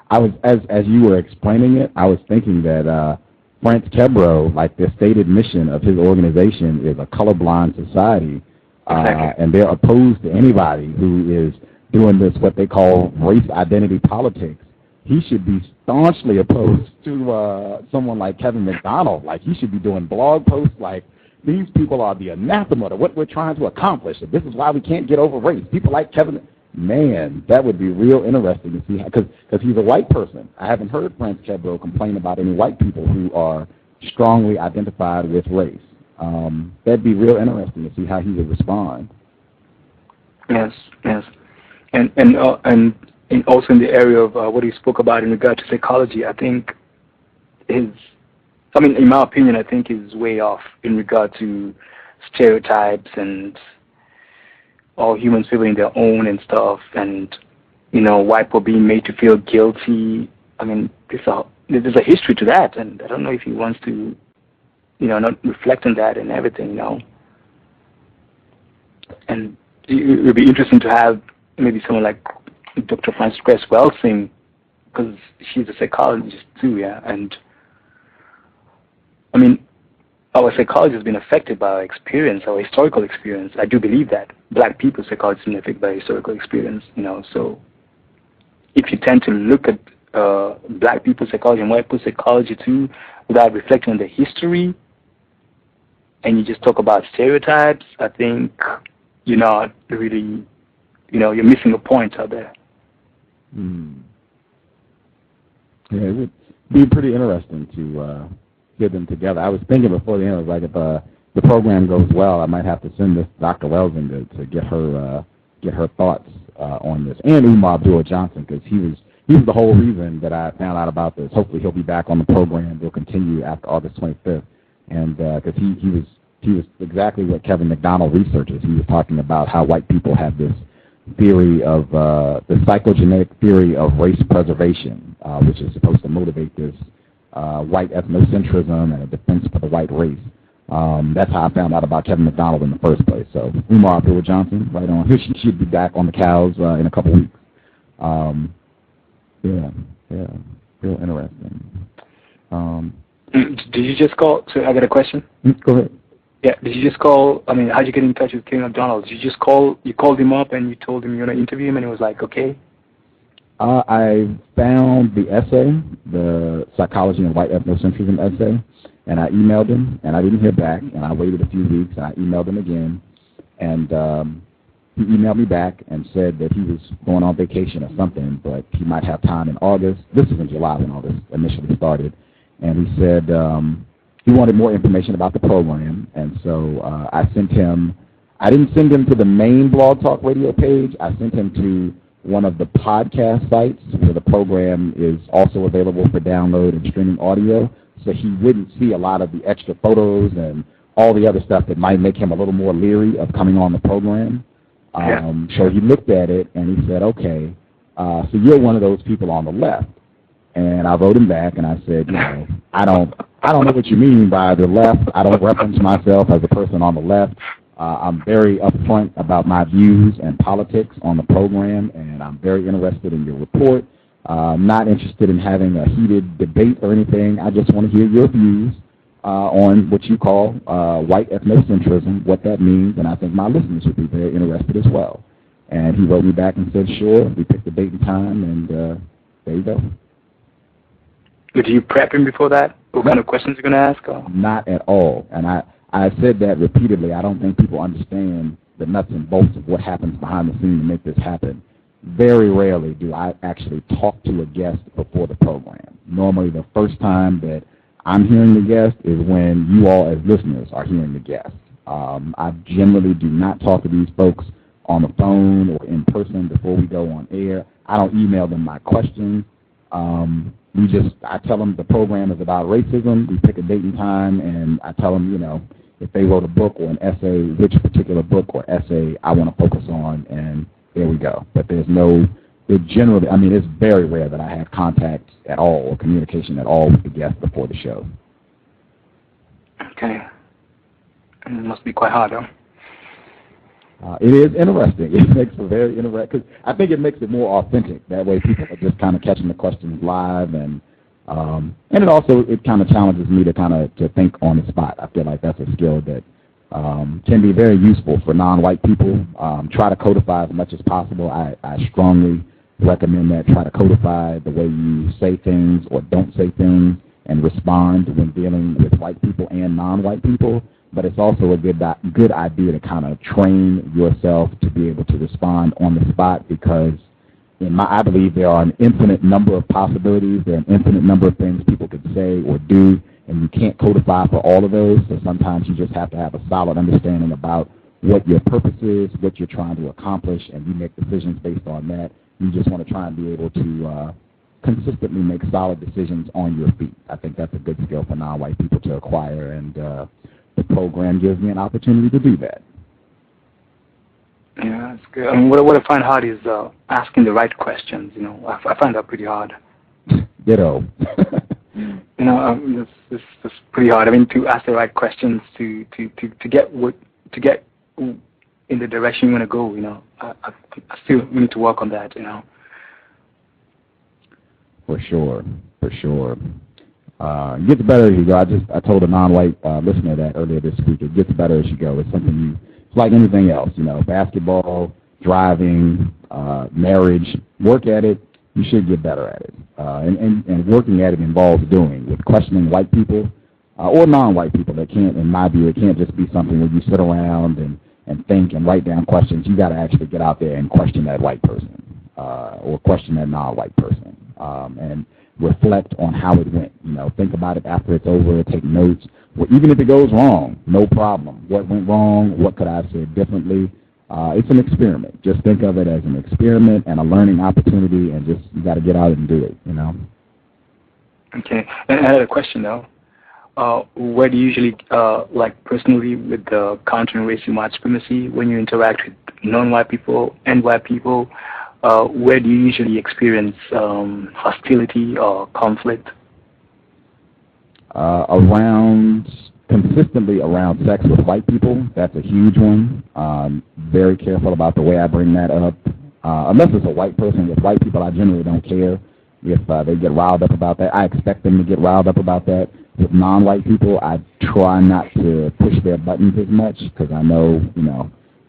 I was as you were explaining it, I was thinking that France Kebro, like the stated mission of his organization is a colorblind society, and they're opposed to anybody who is doing this, what they call race identity politics. He should be staunchly opposed to someone like Kevin MacDonald. Like, he should be doing blog posts like, these people are the anathema to what we're trying to accomplish. This is why we can't get over race. People like Kevin, man, that would be real interesting to see, because he's a white person. I haven't heard France Kebro complain about any white people who are strongly identified with race. That'd be real interesting to see how he would respond. Yes, yes. And also in the area of what he spoke about in regard to psychology, I think in my opinion, I think he's way off in regard to stereotypes and all humans feeling their own and stuff, and, white people being made to feel guilty. I mean, there's a history to that, and I don't know if he wants to, not reflect on that and everything, And it would be interesting to have maybe someone like Dr. Frances Cress Welsing, because she's a psychologist too, yeah. And I mean, our psychology has been affected by our experience, our historical experience. I do believe that black people's psychology has been affected by historical experience, So if you tend to look at black people's psychology and white people's psychology too, without reflecting on the history, and you just talk about stereotypes, I think you're not really, you're missing a point out there. Yeah, it would be pretty interesting to get them together. I was thinking before the end, I was like, if the program goes well, I might have to send this Dr. Welsing to get her thoughts on this, and Umar Abdul-Johnson, because he was the whole reason that I found out about this. Hopefully he'll be back on the program. We'll continue after August 25th, and because he was exactly what Kevin MacDonald researches. He was talking about how white people have this theory of the psychogenetic theory of race preservation, which is supposed to motivate this white ethnocentrism and a defense for the white race. That's how I found out about Kevin MacDonald in the first place. So Umar Abdul-Johnson, right on. He should be back on the cows in a couple weeks. Yeah, real interesting. Did you just call? So I got a question. Go ahead. Yeah, did you just call? I mean, how'd you get in touch with Kevin MacDonald? Did you just call? You called him up and you told him you're gonna interview him, and he was like, okay. I found the essay, the Psychology and White Ethnocentrism essay, and I emailed him, and I didn't hear back, and I waited a few weeks, and I emailed him again, and he emailed me back and said that he was going on vacation or something, but he might have time in August. This was in July when all this initially started, and he said he wanted more information about the program, and so I sent him, I didn't send him to the main Blog Talk Radio page, I sent him to one of the podcast sites where the program is also available for download and streaming audio, so he wouldn't see a lot of the extra photos and all the other stuff that might make him a little more leery of coming on the program. So he looked at it and he said, okay, so you're one of those people on the left. And I wrote him back and I said, I don't know what you mean by the left. I don't reference myself as a person on the left. I'm very upfront about my views and politics on the program, and I'm very interested in your report. I'm not interested in having a heated debate or anything. I just want to hear your views on what you call white ethnocentrism, what that means, and I think my listeners would be very interested as well. And he wrote me back and said, sure. We picked a date and time, and there you go. Did you prep him before that? What kind of questions you're going to ask? Or? Not at all. And I said that repeatedly. I don't think people understand the nuts and bolts of what happens behind the scenes to make this happen. Very rarely do I actually talk to a guest before the program. Normally the first time that I'm hearing the guest is when you all as listeners are hearing the guest. I generally do not talk to these folks on the phone or in person before we go on air. I don't email them my questions. I tell them the program is about racism. We pick a date and time, and I tell them, if they wrote a book or an essay, which particular book or essay I want to focus on, and there we go. But it's very rare that I have contact at all or communication at all with the guest before the show. Okay. It must be quite hard, huh? It is interesting. It makes it very interesting, because I think it makes it more authentic. That way people are just kind of catching the questions live, and And it kind of challenges me to think on the spot. I feel like that's a skill that can be very useful for non-white people. Try to codify as much as possible. I strongly recommend that. Try to codify the way you say things or don't say things and respond when dealing with white people and non-white people. But it's also a good idea to kind of train yourself to be able to respond on the spot, because I believe there are an infinite number of possibilities. There are an infinite number of things people could say or do, and you can't codify for all of those. So sometimes you just have to have a solid understanding about what your purpose is, what you're trying to accomplish, and you make decisions based on that. You just want to try and be able to consistently make solid decisions on your feet. I think that's a good skill for non-white people to acquire, and the program gives me an opportunity to do that. Yeah, that's good. I mean, what I find hard is asking the right questions. I find that pretty hard. Ditto. It's pretty hard. I mean, to ask the right questions to get in the direction you want to go. I still need to work on that. For sure. It gets better as you go. I told a non-white listener that earlier this week. It gets better as you go. It's something it's like anything else. Basketball, driving, marriage. Work at it. You should get better at it. And working at it involves doing. With questioning white people or non-white people, that can't, in my view, it can't just be something where you sit around and think and write down questions. You got to actually get out there and question that white person or question that non-white person and reflect on how it went. Think about it after it's over. Take notes. Well, even if it goes wrong, no problem. What went wrong? What could I have said differently? It's an experiment. Just think of it as an experiment and a learning opportunity, and you got to get out and do it. Okay. And I had a question though. Where do you usually, personally, with the countering racism, white supremacy, when you interact with non-white people and white people, where do you usually experience hostility or conflict? Consistently around sex with white people. That's a huge one. Very careful about the way I bring that up. Unless it's a white person. With white people, I generally don't care if they get riled up about that. I expect them to get riled up about that. With non-white people, I try not to push their buttons as much, because I know,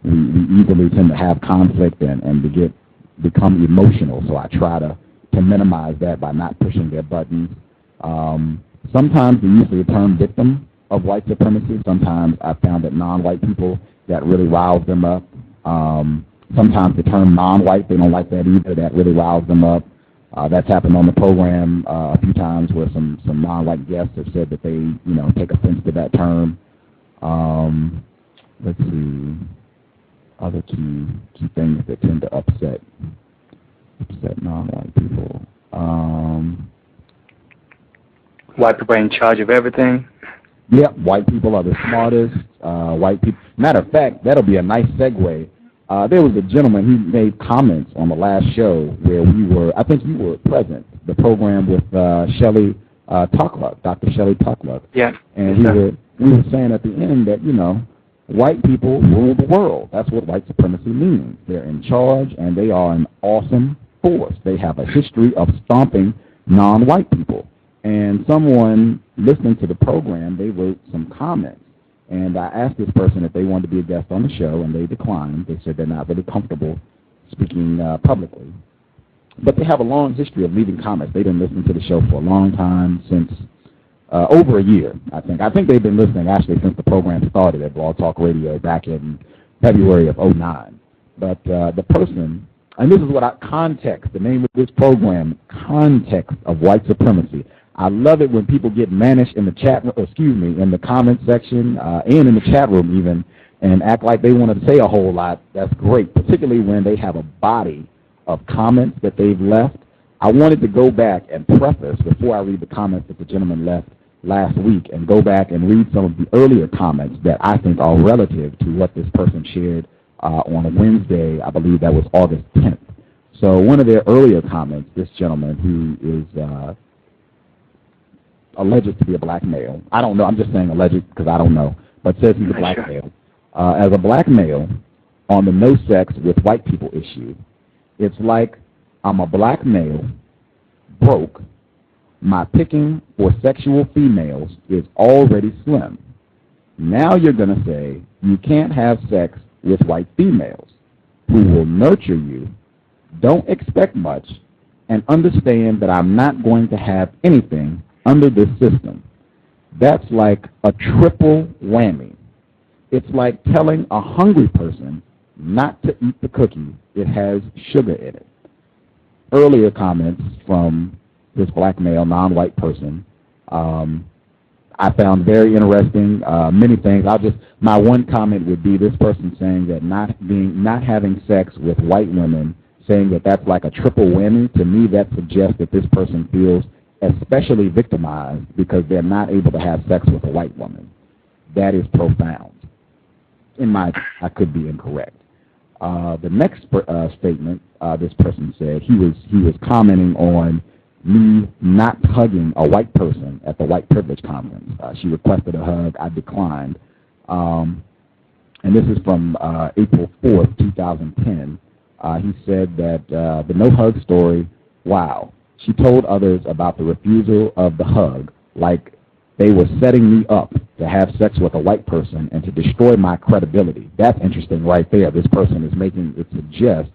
we easily tend to have conflict and to become emotional. So I try to minimize that by not pushing their buttons. Sometimes we use the term victim of white supremacy. Sometimes I found that non-white people, that really riles them up. Sometimes the term non-white, they don't like that either. That really riles them up. That's happened on the program a few times, where some non-white guests have said that they, take offense to that term. Let's see. Other key things that tend to upset non-white people. White people are in charge of everything. Yep, white people are the smartest. White people. Matter of fact, that'll be a nice segue. There was a gentleman who made comments on the last show where I think you were present, the program with Shelley Talkluck, Dr. Shelley Talkluck. Yeah. And we were saying at the end that, white people rule the world. That's what white supremacy means. They're in charge, and they are an awesome force. They have a history of stomping non-white people. And someone listening to the program, they wrote some comments. And I asked this person if they wanted to be a guest on the show, and they declined. They said they're not really comfortable speaking publicly. But they have a long history of leaving comments. They've been listening to the show for a long time, since over a year, I think. I think they've been listening, actually, since the program started at Blog Talk Radio back in February of 2009. But the person, and this is what context, the name of this program, Context of White Supremacy. I love it when people get mannish in the in the comment section and in the chat room even, and act like they want to say a whole lot. That's great, particularly when they have a body of comments that they've left. I wanted to go back and preface, before I read the comments that the gentleman left last week, and go back and read some of the earlier comments that I think are relative to what this person shared on a Wednesday. I believe that was August 10th. So one of their earlier comments, this gentleman who is alleged to be a black male. I don't know. I'm just saying alleged because I don't know. But says he's a black male. As a black male, on the no sex with white people issue, it's like I'm a black male, broke, My picking for sexual females is already slim. Now you're going to say you can't have sex with white females who will nurture you, don't expect much, and understand that I'm not going to have anything under this system. That's like a triple whammy. It's like telling a hungry person not to eat the cookie. It has sugar in it. Earlier comments from this black male, non-white person, I found very interesting. Many things. My one comment would be this person saying that not having sex with white women, saying that that's like a triple whammy. To me, that suggests that this person feels especially victimized because they're not able to have sex with a white woman. That is profound. I could be incorrect. The next statement, this person said, he was commenting on me not hugging a white person at the white privilege conference. She requested a hug. I declined. And this is from April 4th, 2010. He said that the no hug story, wow. She told others about the refusal of the hug like they were setting me up to have sex with a white person and to destroy my credibility. That's interesting right there. This person is making, it suggests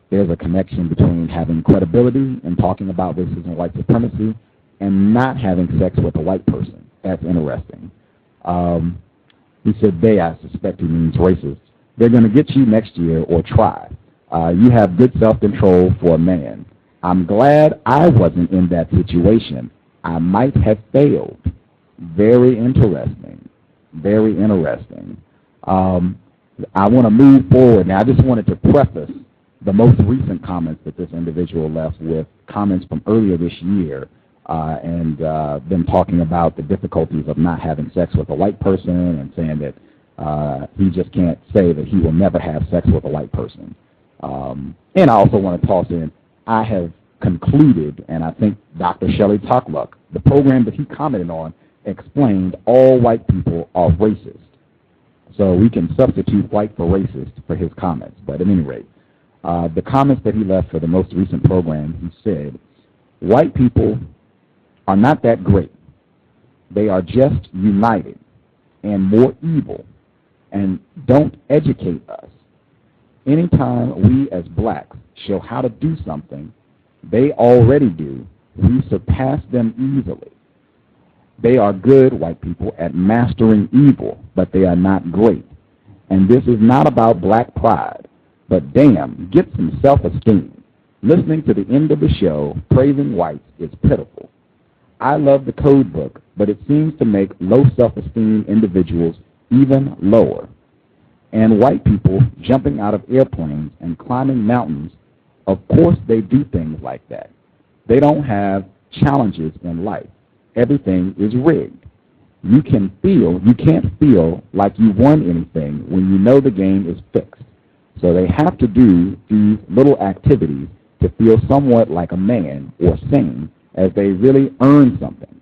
there's a connection between having credibility and talking about racism and white supremacy and not having sex with a white person. That's interesting. He said they, I suspect he means racists. They're going to get you next year or try. You have good self-control for a man. I'm glad I wasn't in that situation. I might have failed. Very interesting. Very interesting. I want to move forward. Now, I just wanted to preface the most recent comments that this individual left with comments from earlier this year and them talking about the difficulties of not having sex with a white person and saying that he just can't say that he will never have sex with a white person. And I also want to toss in, I have concluded, and I think Dr. Shelley Tuckluck, the program that he commented on, explained all white people are racist. So we can substitute white for racist for his comments. But at any rate, the comments that he left for the most recent program, he said, white people are not that great. They are just united and more evil and don't educate us. Anytime we as blacks show how to do something they already do, we surpass them easily. They are good, white people, at mastering evil, but they are not great. And this is not about black pride, but damn, get some self-esteem. Listening to the end of the show, praising whites, is pitiful. I love the code book, but it seems to make low self-esteem individuals even lower. And white people jumping out of airplanes and climbing mountains, of course they do things like that. They don't have challenges in life. Everything is rigged. You can't feel like you won anything when you know the game is fixed. So they have to do these little activities to feel somewhat like a man or sane as they really earn something.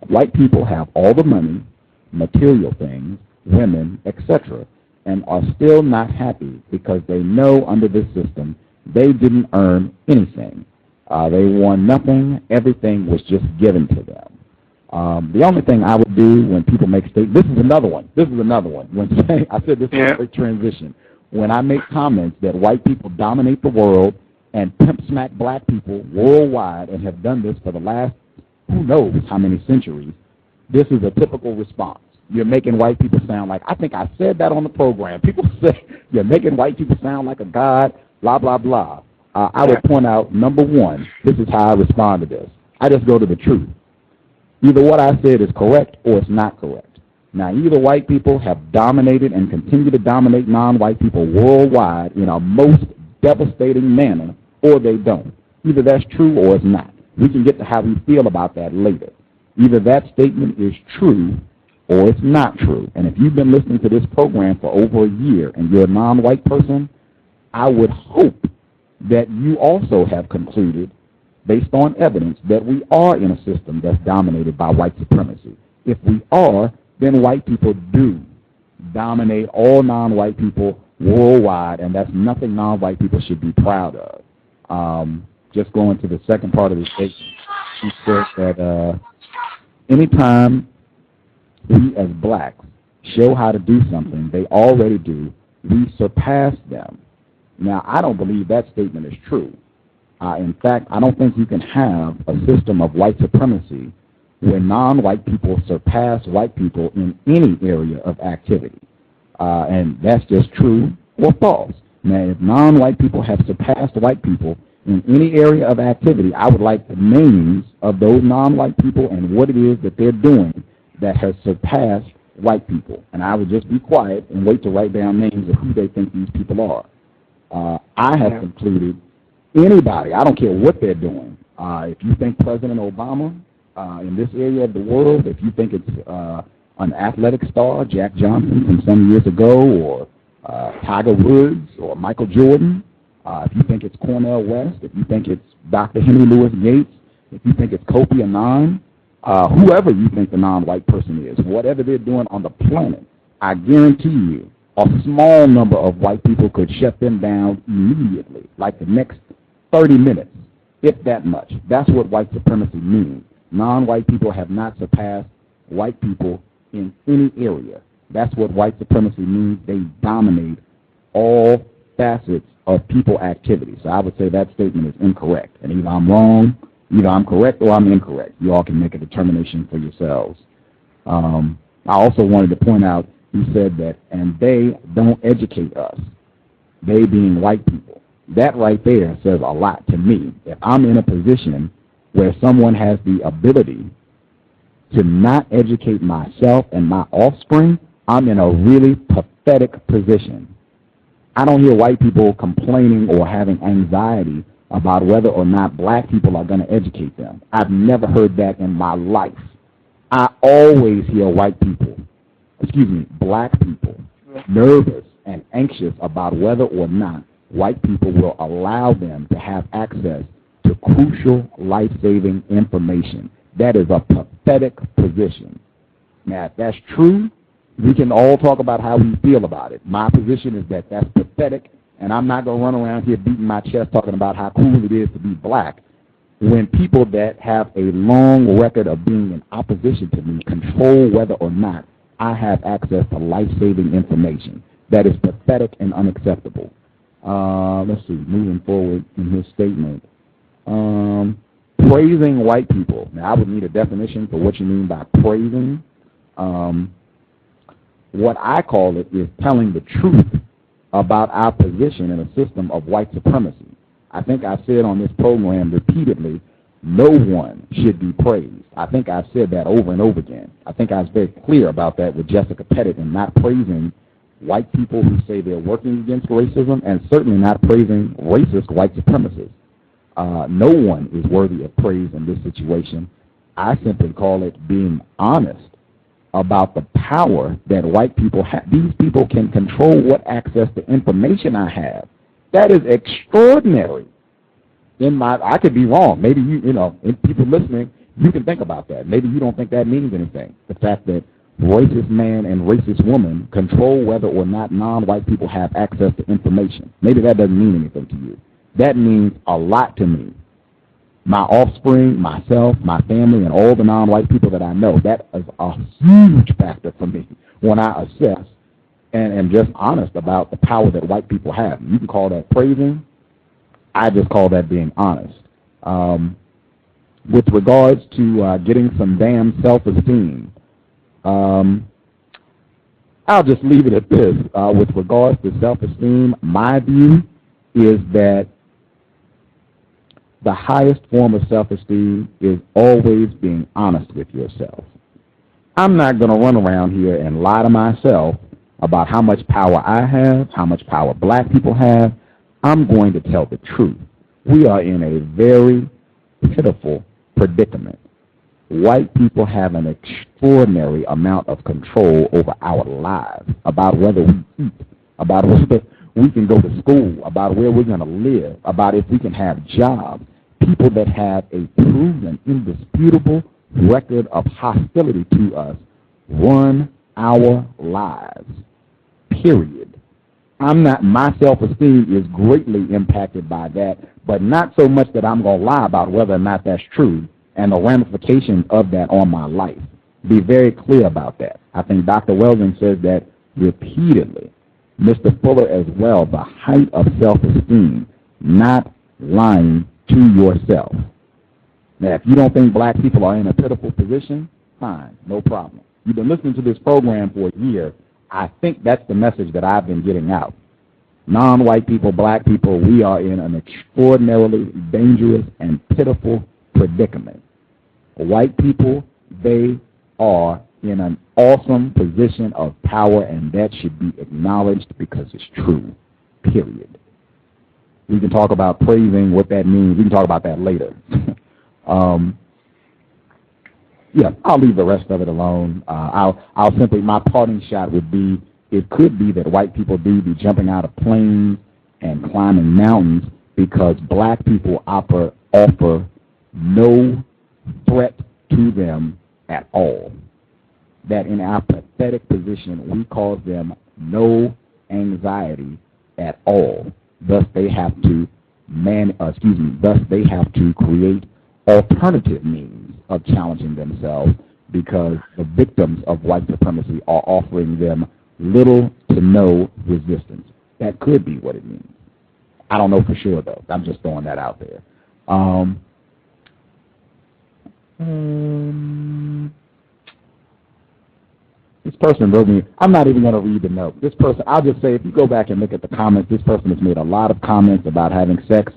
White people have all the money, material things, women, etc., and are still not happy because they know under this system they didn't earn anything. They won nothing. Everything was just given to them. The only thing I would do when people make statements, this is another one. When I said this is a great transition. When I make comments that white people dominate the world and pimp smack black people worldwide and have done this for the last who knows how many centuries, this is a typical response. You're making white people sound like, I think I said that on the program. People say, you're making white people sound like a god, blah, blah, blah. I would point out, number one, this is how I respond to this. I just go to the truth. Either what I said is correct or it's not correct. Now, either white people have dominated and continue to dominate non-white people worldwide in a most devastating manner, or they don't. Either that's true or it's not. We can get to how we feel about that later. Either that statement is true or it's not true. And if you've been listening to this program for over a year and you're a non-white person, I would hope that you also have concluded, based on evidence, that we are in a system that's dominated by white supremacy. If we are, then white people do dominate all non-white people worldwide, and that's nothing non-white people should be proud of. Just going to the second part of the statement. He said that anytime we as blacks show how to do something they already do, we surpass them. Now, I don't believe that statement is true. In fact, I don't think you can have a system of white supremacy where non-white people surpass white people in any area of activity. And that's just true or false. Now, if non-white people have surpassed white people in any area of activity, I would like the names of those non-white people and what it is that they're doing that has surpassed white people. And I would just be quiet and wait to write down names of who they think these people are. I have concluded anybody, I don't care what they're doing. If you think President Obama in this area of the world, if you think it's an athletic star, Jack Johnson from some years ago, or Tiger Woods or Michael Jordan, if you think it's Cornel West, if you think it's Dr. Henry Louis Gates, if you think it's Kofi Annan, whoever you think the non-white person is, whatever they're doing on the planet, I guarantee you a small number of white people could shut them down immediately, like the next 30 minutes, if that much. That's what white supremacy means. Non-white people have not surpassed white people in any area. That's what white supremacy means. They dominate all facets of people activity. So I would say that statement is incorrect. And either I'm wrong, either I'm correct or I'm incorrect. You all can make a determination for yourselves. I also wanted to point out, he said that, and they don't educate us, they being white people. That right there says a lot to me. If I'm in a position where someone has the ability to not educate myself and my offspring, I'm in a really pathetic position. I don't hear white people complaining or having anxiety about whether or not black people are going to educate them. I've never heard that in my life. I always hear black people, nervous and anxious about whether or not white people will allow them to have access to crucial life-saving information. That is a pathetic position. Now, if that's true, we can all talk about how we feel about it. My position is that that's pathetic, and I'm not going to run around here beating my chest talking about how cool it is to be black when people that have a long record of being in opposition to me control whether or not I have access to life-saving information. That is pathetic and unacceptable. Let's see, moving forward in his statement. Praising white people. Now, I would need a definition for what you mean by praising. What I call it is telling the truth about our position in a system of white supremacy. I think I've said on this program repeatedly, no one should be praised. I think I've said that over and over again. I think I was very clear about that with Jessica Pettit and not praising white people who say they're working against racism, and certainly not praising racist white supremacists. No one is worthy of praise in this situation. I simply call it being honest about the power that white people have. These people can control what access to information I have. That is extraordinary. I could be wrong. Maybe if people listening, you can think about that. Maybe you don't think that means anything. The fact that racist man and racist woman control whether or not non-white people have access to information. Maybe that doesn't mean anything to you. That means a lot to me. My offspring, myself, my family, and all the non-white people that I know, that is a huge factor for me when I assess and am just honest about the power that white people have. You can call that praising. I just call that being honest. With regards to getting some damn self-esteem, I'll just leave it at this. With regards to self-esteem, my view is that the highest form of self-esteem is always being honest with yourself. I'm not going to run around here and lie to myself about how much power I have, how much power black people have. I'm going to tell the truth. We are in a very pitiful predicament. White people have an extraordinary amount of control over our lives, about whether we eat, about whether we can go to school, about where we're going to live, about if we can have jobs. People that have a proven, indisputable record of hostility to us run our lives, period. My self-esteem is greatly impacted by that, but not so much that I'm going to lie about whether or not that's true and the ramifications of that on my life. Be very clear about that. I think Dr. Weldon says that repeatedly. Mr. Fuller as well, the height of self-esteem, not lying to yourself. Now, if you don't think black people are in a pitiful position, fine, no problem. You've been listening to this program for a year. I think that's the message that I've been getting out. Non-white people, black people, we are in an extraordinarily dangerous and pitiful predicament. White people, they are in an awesome position of power, and that should be acknowledged because it's true, period. We can talk about praising, what that means. We can talk about that later. Yeah, I'll leave the rest of it alone. I'll simply, my parting shot would be, it could be that white people do be jumping out of planes and climbing mountains because black people offer no threat to them at all. That in our pathetic position, we cause them no anxiety at all. Thus, they have to thus they have to create alternative means of challenging themselves because the victims of white supremacy are offering them little to no resistance. That could be what it means. I don't know for sure, though. I'm just throwing that out there. This person wrote me, I'm not even going to read the note. This person, I'll just say, if you go back and look at the comments, this person has made a lot of comments about having sex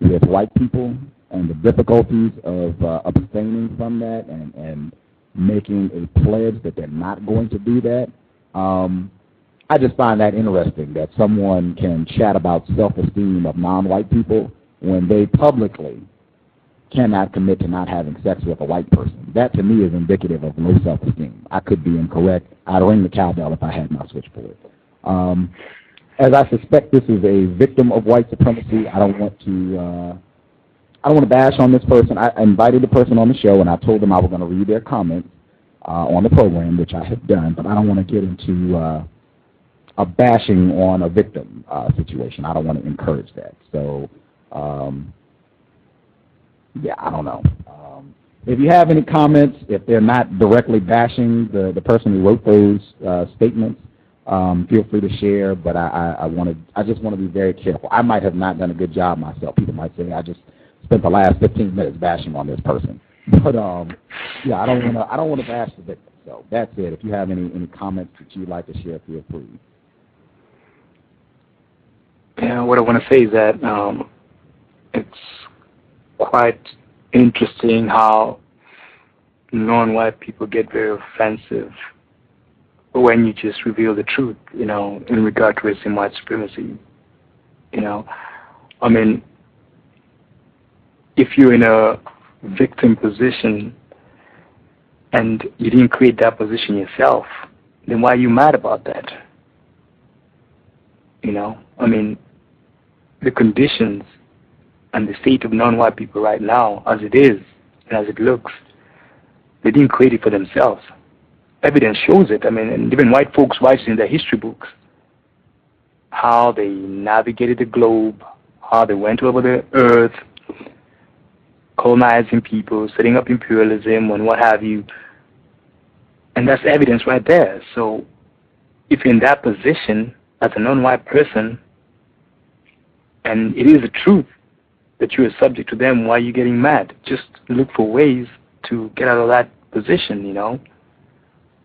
with white people and the difficulties of abstaining from that and making a pledge that they're not going to do that. I just find that interesting that someone can chat about self-esteem of non-white people when they publicly cannot commit to not having sex with a white person. That, to me, is indicative of low self-esteem. I could be incorrect. I'd ring the cowbell if I had my switchboard. As I suspect this is a victim of white supremacy, I don't want to bash on this person. I invited the person on the show, and I told them I was going to read their comments on the program, which I have done, but I don't want to get into a bashing on a victim situation. I don't want to encourage that. So, yeah, I don't know. If you have any comments, if they're not directly bashing the person who wrote those statements, feel free to share. But I just want to be very careful. I might have not done a good job myself. People might say I just spent the last 15 minutes bashing on this person. But yeah, I don't want to bash the victim. So that's it. If you have any comments that you'd like to share, feel free. Yeah, what I want to say is that it's quite interesting how non-white people get very offensive when you just reveal the truth, in regard to racism, white supremacy. I mean, if you're in a victim position and you didn't create that position yourself, then why are you mad about that? I mean, the conditions and the state of non-white people right now, as it is and as it looks, they didn't create it for themselves. Evidence shows it. I mean, and even white folks write in their history books how they navigated the globe, how they went over the earth, colonizing people, setting up imperialism and what have you. And that's evidence right there. So if you're in that position as a non-white person, and it is the truth that you are subject to them, why are you getting mad? Just look for ways to get out of that position,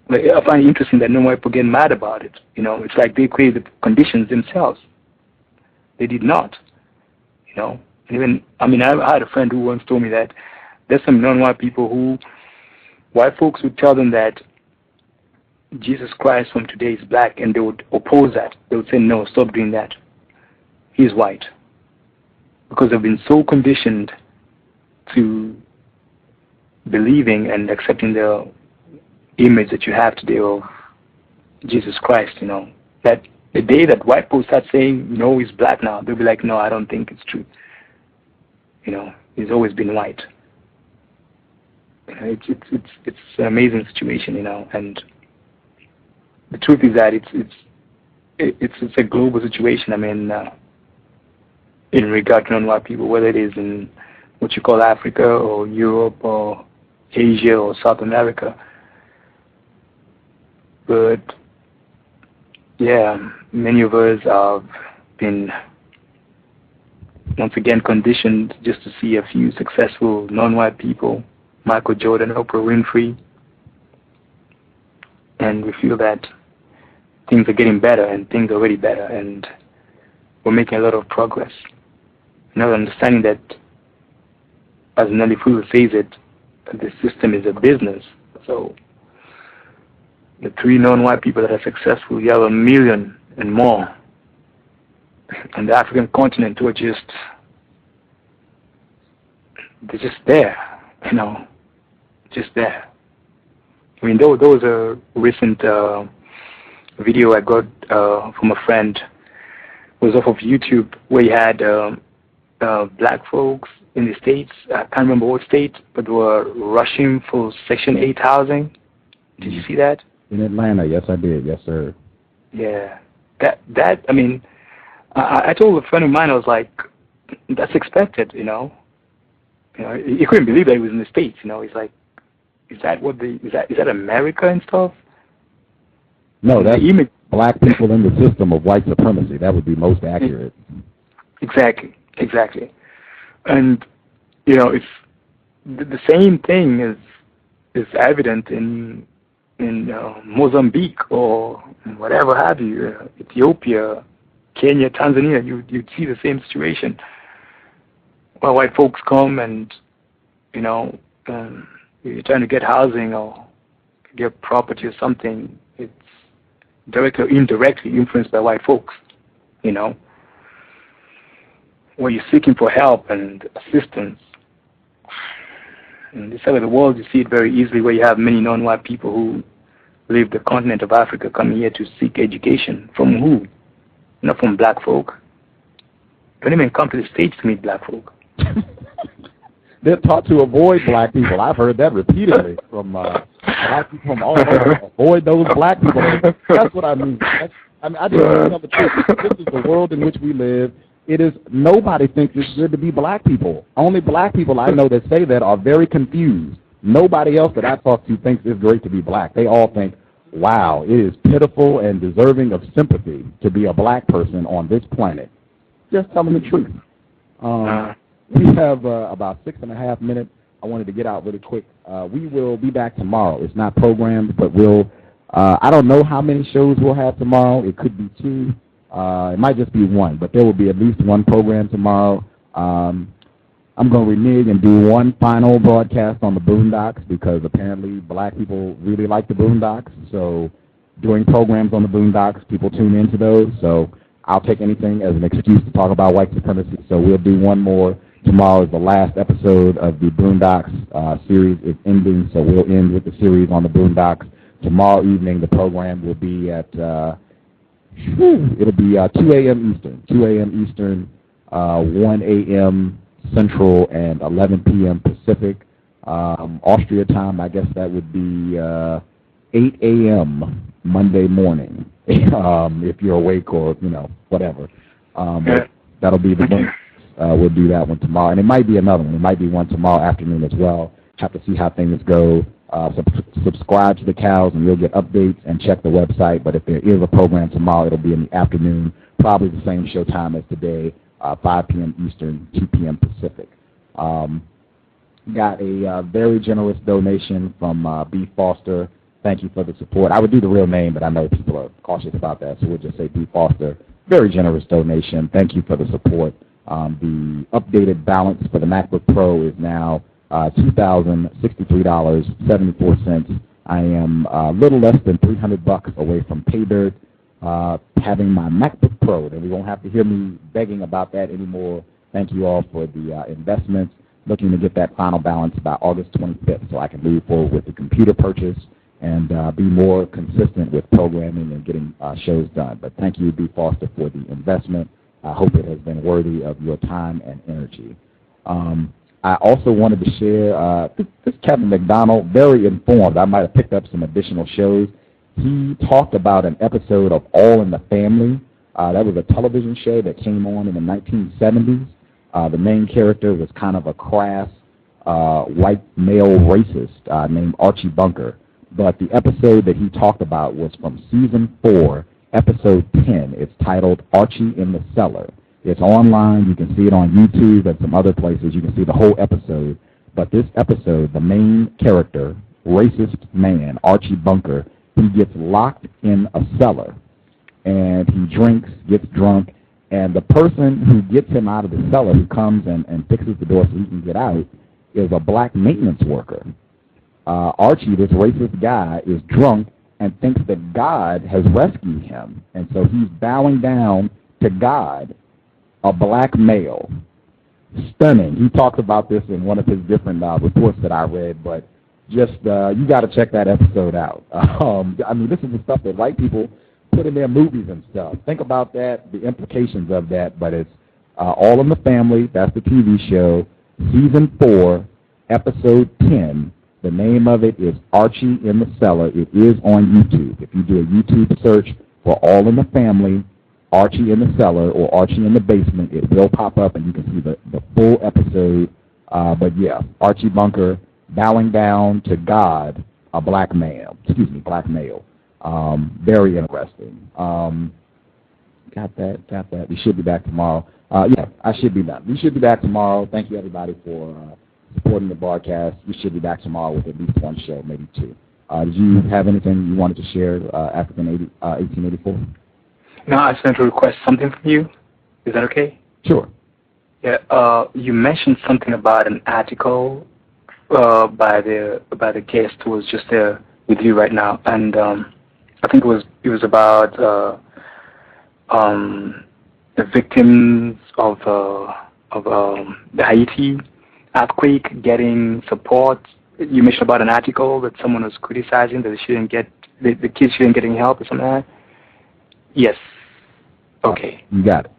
Like, I find it interesting that non-white people get mad about it. It's like they created the conditions themselves. They did not, And even, I had a friend who once told me that there's some non-white people who, white folks would tell them that Jesus Christ from today is black, and they would oppose that. They would say, no, stop doing that. He's white. Because they've been so conditioned to believing and accepting the image that you have today of Jesus Christ, that the day that white folks start saying, no, he's black now, they'll be like, no, I don't think it's true. He's always been white. It's an amazing situation, and the truth is that it's a global situation. In regard to non-white people, whether it is in what you call Africa or Europe or Asia or South America. But yeah, many of us have been once again conditioned just to see a few successful non-white people, Michael Jordan, Oprah Winfrey, and we feel that things are getting better and things are already better and we're making a lot of progress. Not understanding that, as Nelly Fuller says it, the system is a business. So the 3 non-white people that are successful, you have 1 million and more. And the African continent who are they're just there, just there. I mean, there was a recent video I got from a friend, it was off of YouTube, where he had black folks in the States, I can't remember what state, but were rushing for Section 8 housing. Did you see that? In Atlanta, yes, I did. Yes, sir. Yeah. I mean, I told a friend of mine, I was like, that's expected, he couldn't believe that he was in the States, He's like, is that America and stuff? No, that's black people in the system of white supremacy. That would be most accurate. Exactly. And, it's the same thing is evident in Mozambique or whatever have you, Ethiopia, Kenya, Tanzania. You'd see the same situation where white folks come and, you're trying to get housing or get property or something. It's directly or indirectly influenced by white folks, where you're seeking for help and assistance. In this side of the world, you see it very easily, where you have many non-white people who leave the continent of Africa coming here to seek education. From who? Not from black folk. Don't even come to the States to meet black folk. They're taught to avoid black people. I've heard that repeatedly from black people from all over. Avoid those black people. That's what I mean. I just tell the truth. This is the world in which we live. Nobody thinks it's good to be black people. Only black people I know that say that are very confused. Nobody else that I talk to thinks it's great to be black. They all think, wow, it is pitiful and deserving of sympathy to be a black person on this planet. Just telling the truth. We have about 6.5 minutes. I wanted to get out really quick. We will be back tomorrow. It's not programmed, but I don't know how many shows we'll have tomorrow. It could be 2. It might just be 1, but there will be at least 1 program tomorrow. I'm going to renege and do 1 final broadcast on the Boondocks because apparently black people really like the Boondocks. So doing programs on the Boondocks, people tune into those. So I'll take anything as an excuse to talk about white supremacy. So we'll do 1 more. Tomorrow is the last episode of the Boondocks series. It's ending, so we'll end with the series on the Boondocks. Tomorrow evening, the program will be at, it'll be 2 a.m. Eastern. 2 a.m. Eastern, 1 a.m. Central, and 11 p.m. Pacific. Austria time, I guess that would be 8 a.m. Monday morning, if you're awake or, whatever. That'll be the one. We'll do that one tomorrow. And it might be another one. It might be one tomorrow afternoon as well. Have to see how things go. Subscribe to the Cows and you'll get updates, and check the website. But if there is a program tomorrow, it'll be in the afternoon, probably the same show time as today, 5 p.m. Eastern, 2 p.m. Pacific. Got a very generous donation from B. Foster. Thank you for the support. I would do the real name, but I know people are cautious about that, so we'll just say B. Foster. Very generous donation. Thank you for the support. The updated balance for the MacBook Pro is now $2,063.74. I am a little less than $300 away from pay dirt, having my MacBook Pro. Then we won't have to hear me begging about that anymore. Thank you all for the investments. Looking to get that final balance by August 25th so I can move forward with the computer purchase and be more consistent with programming and getting shows done. But thank you, B. Foster, for the investment. I hope it has been worthy of your time and energy. I also wanted to share, this Kevin MacDonald, very informed. I might have picked up some additional shows. He talked about an episode of All in the Family. That was a television show that came on in the 1970s. The main character was kind of a crass white male racist named Archie Bunker. But the episode that he talked about was from Season 4, Episode 10. It's titled Archie in the Cellar. It's online. You can see it on YouTube and some other places. You can see the whole episode. But this episode, the main character, racist man, Archie Bunker, he gets locked in a cellar. And he drinks, gets drunk, and the person who gets him out of the cellar, who comes and fixes the door so he can get out, is a black maintenance worker. Archie, this racist guy, is drunk and thinks that God has rescued him. And so he's bowing down to God, a black male. Stunning. He talks about this in one of his different reports that I read, but just, you got to check that episode out. I mean, this is the stuff that white people put in their movies and stuff. Think about that, the implications of that, but it's All in the Family. That's the TV show. Season 4, Episode 10. The name of it is Archie in the Cellar. It is on YouTube. If you do a YouTube search for All in the Family, Archie in the Cellar, or Archie in the Basement, it will pop up and you can see the full episode. But yeah, Archie Bunker bowing down to God, a black male. Very interesting. Got that. We should be back tomorrow. Yeah, I should be done. We should be back tomorrow. Thank you, everybody, for supporting the broadcast. We should be back tomorrow with at least one show, maybe two. Did you have anything you wanted to share, African 1884? No, I just want to request something from you. Is that okay? Sure. Yeah. You mentioned something about an article by the guest who was just there with you right now, and I think it was about the victims of the Haiti earthquake getting support. You mentioned about an article that someone was criticizing that the kids shouldn't get any help or something like that. Yes. Okay. You got it.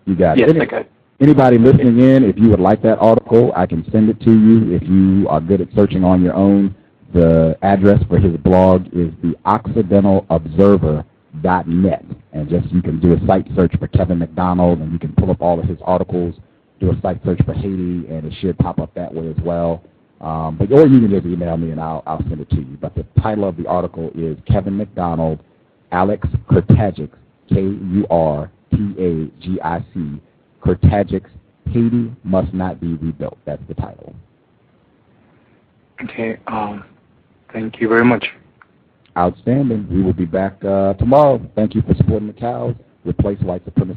Yes, I got it. Anybody listening in, if you would like that article, I can send it to you. If you are good at searching on your own, the address for his blog is the OccidentalObserver.net. And just you can do a site search for Kevin MacDonald, and you can pull up all of his articles, do a site search for Haiti, and it should pop up that way as well. Or you can just email me, and I'll send it to you. But the title of the article is Kevin MacDonald, Alex Kurtagic, Kurtagic, Kurtagic's Haiti Must Not Be Rebuilt. That's the title. Okay. Thank you very much. Outstanding. We will be back tomorrow. Thank you for supporting the cows. Replace white supremacy.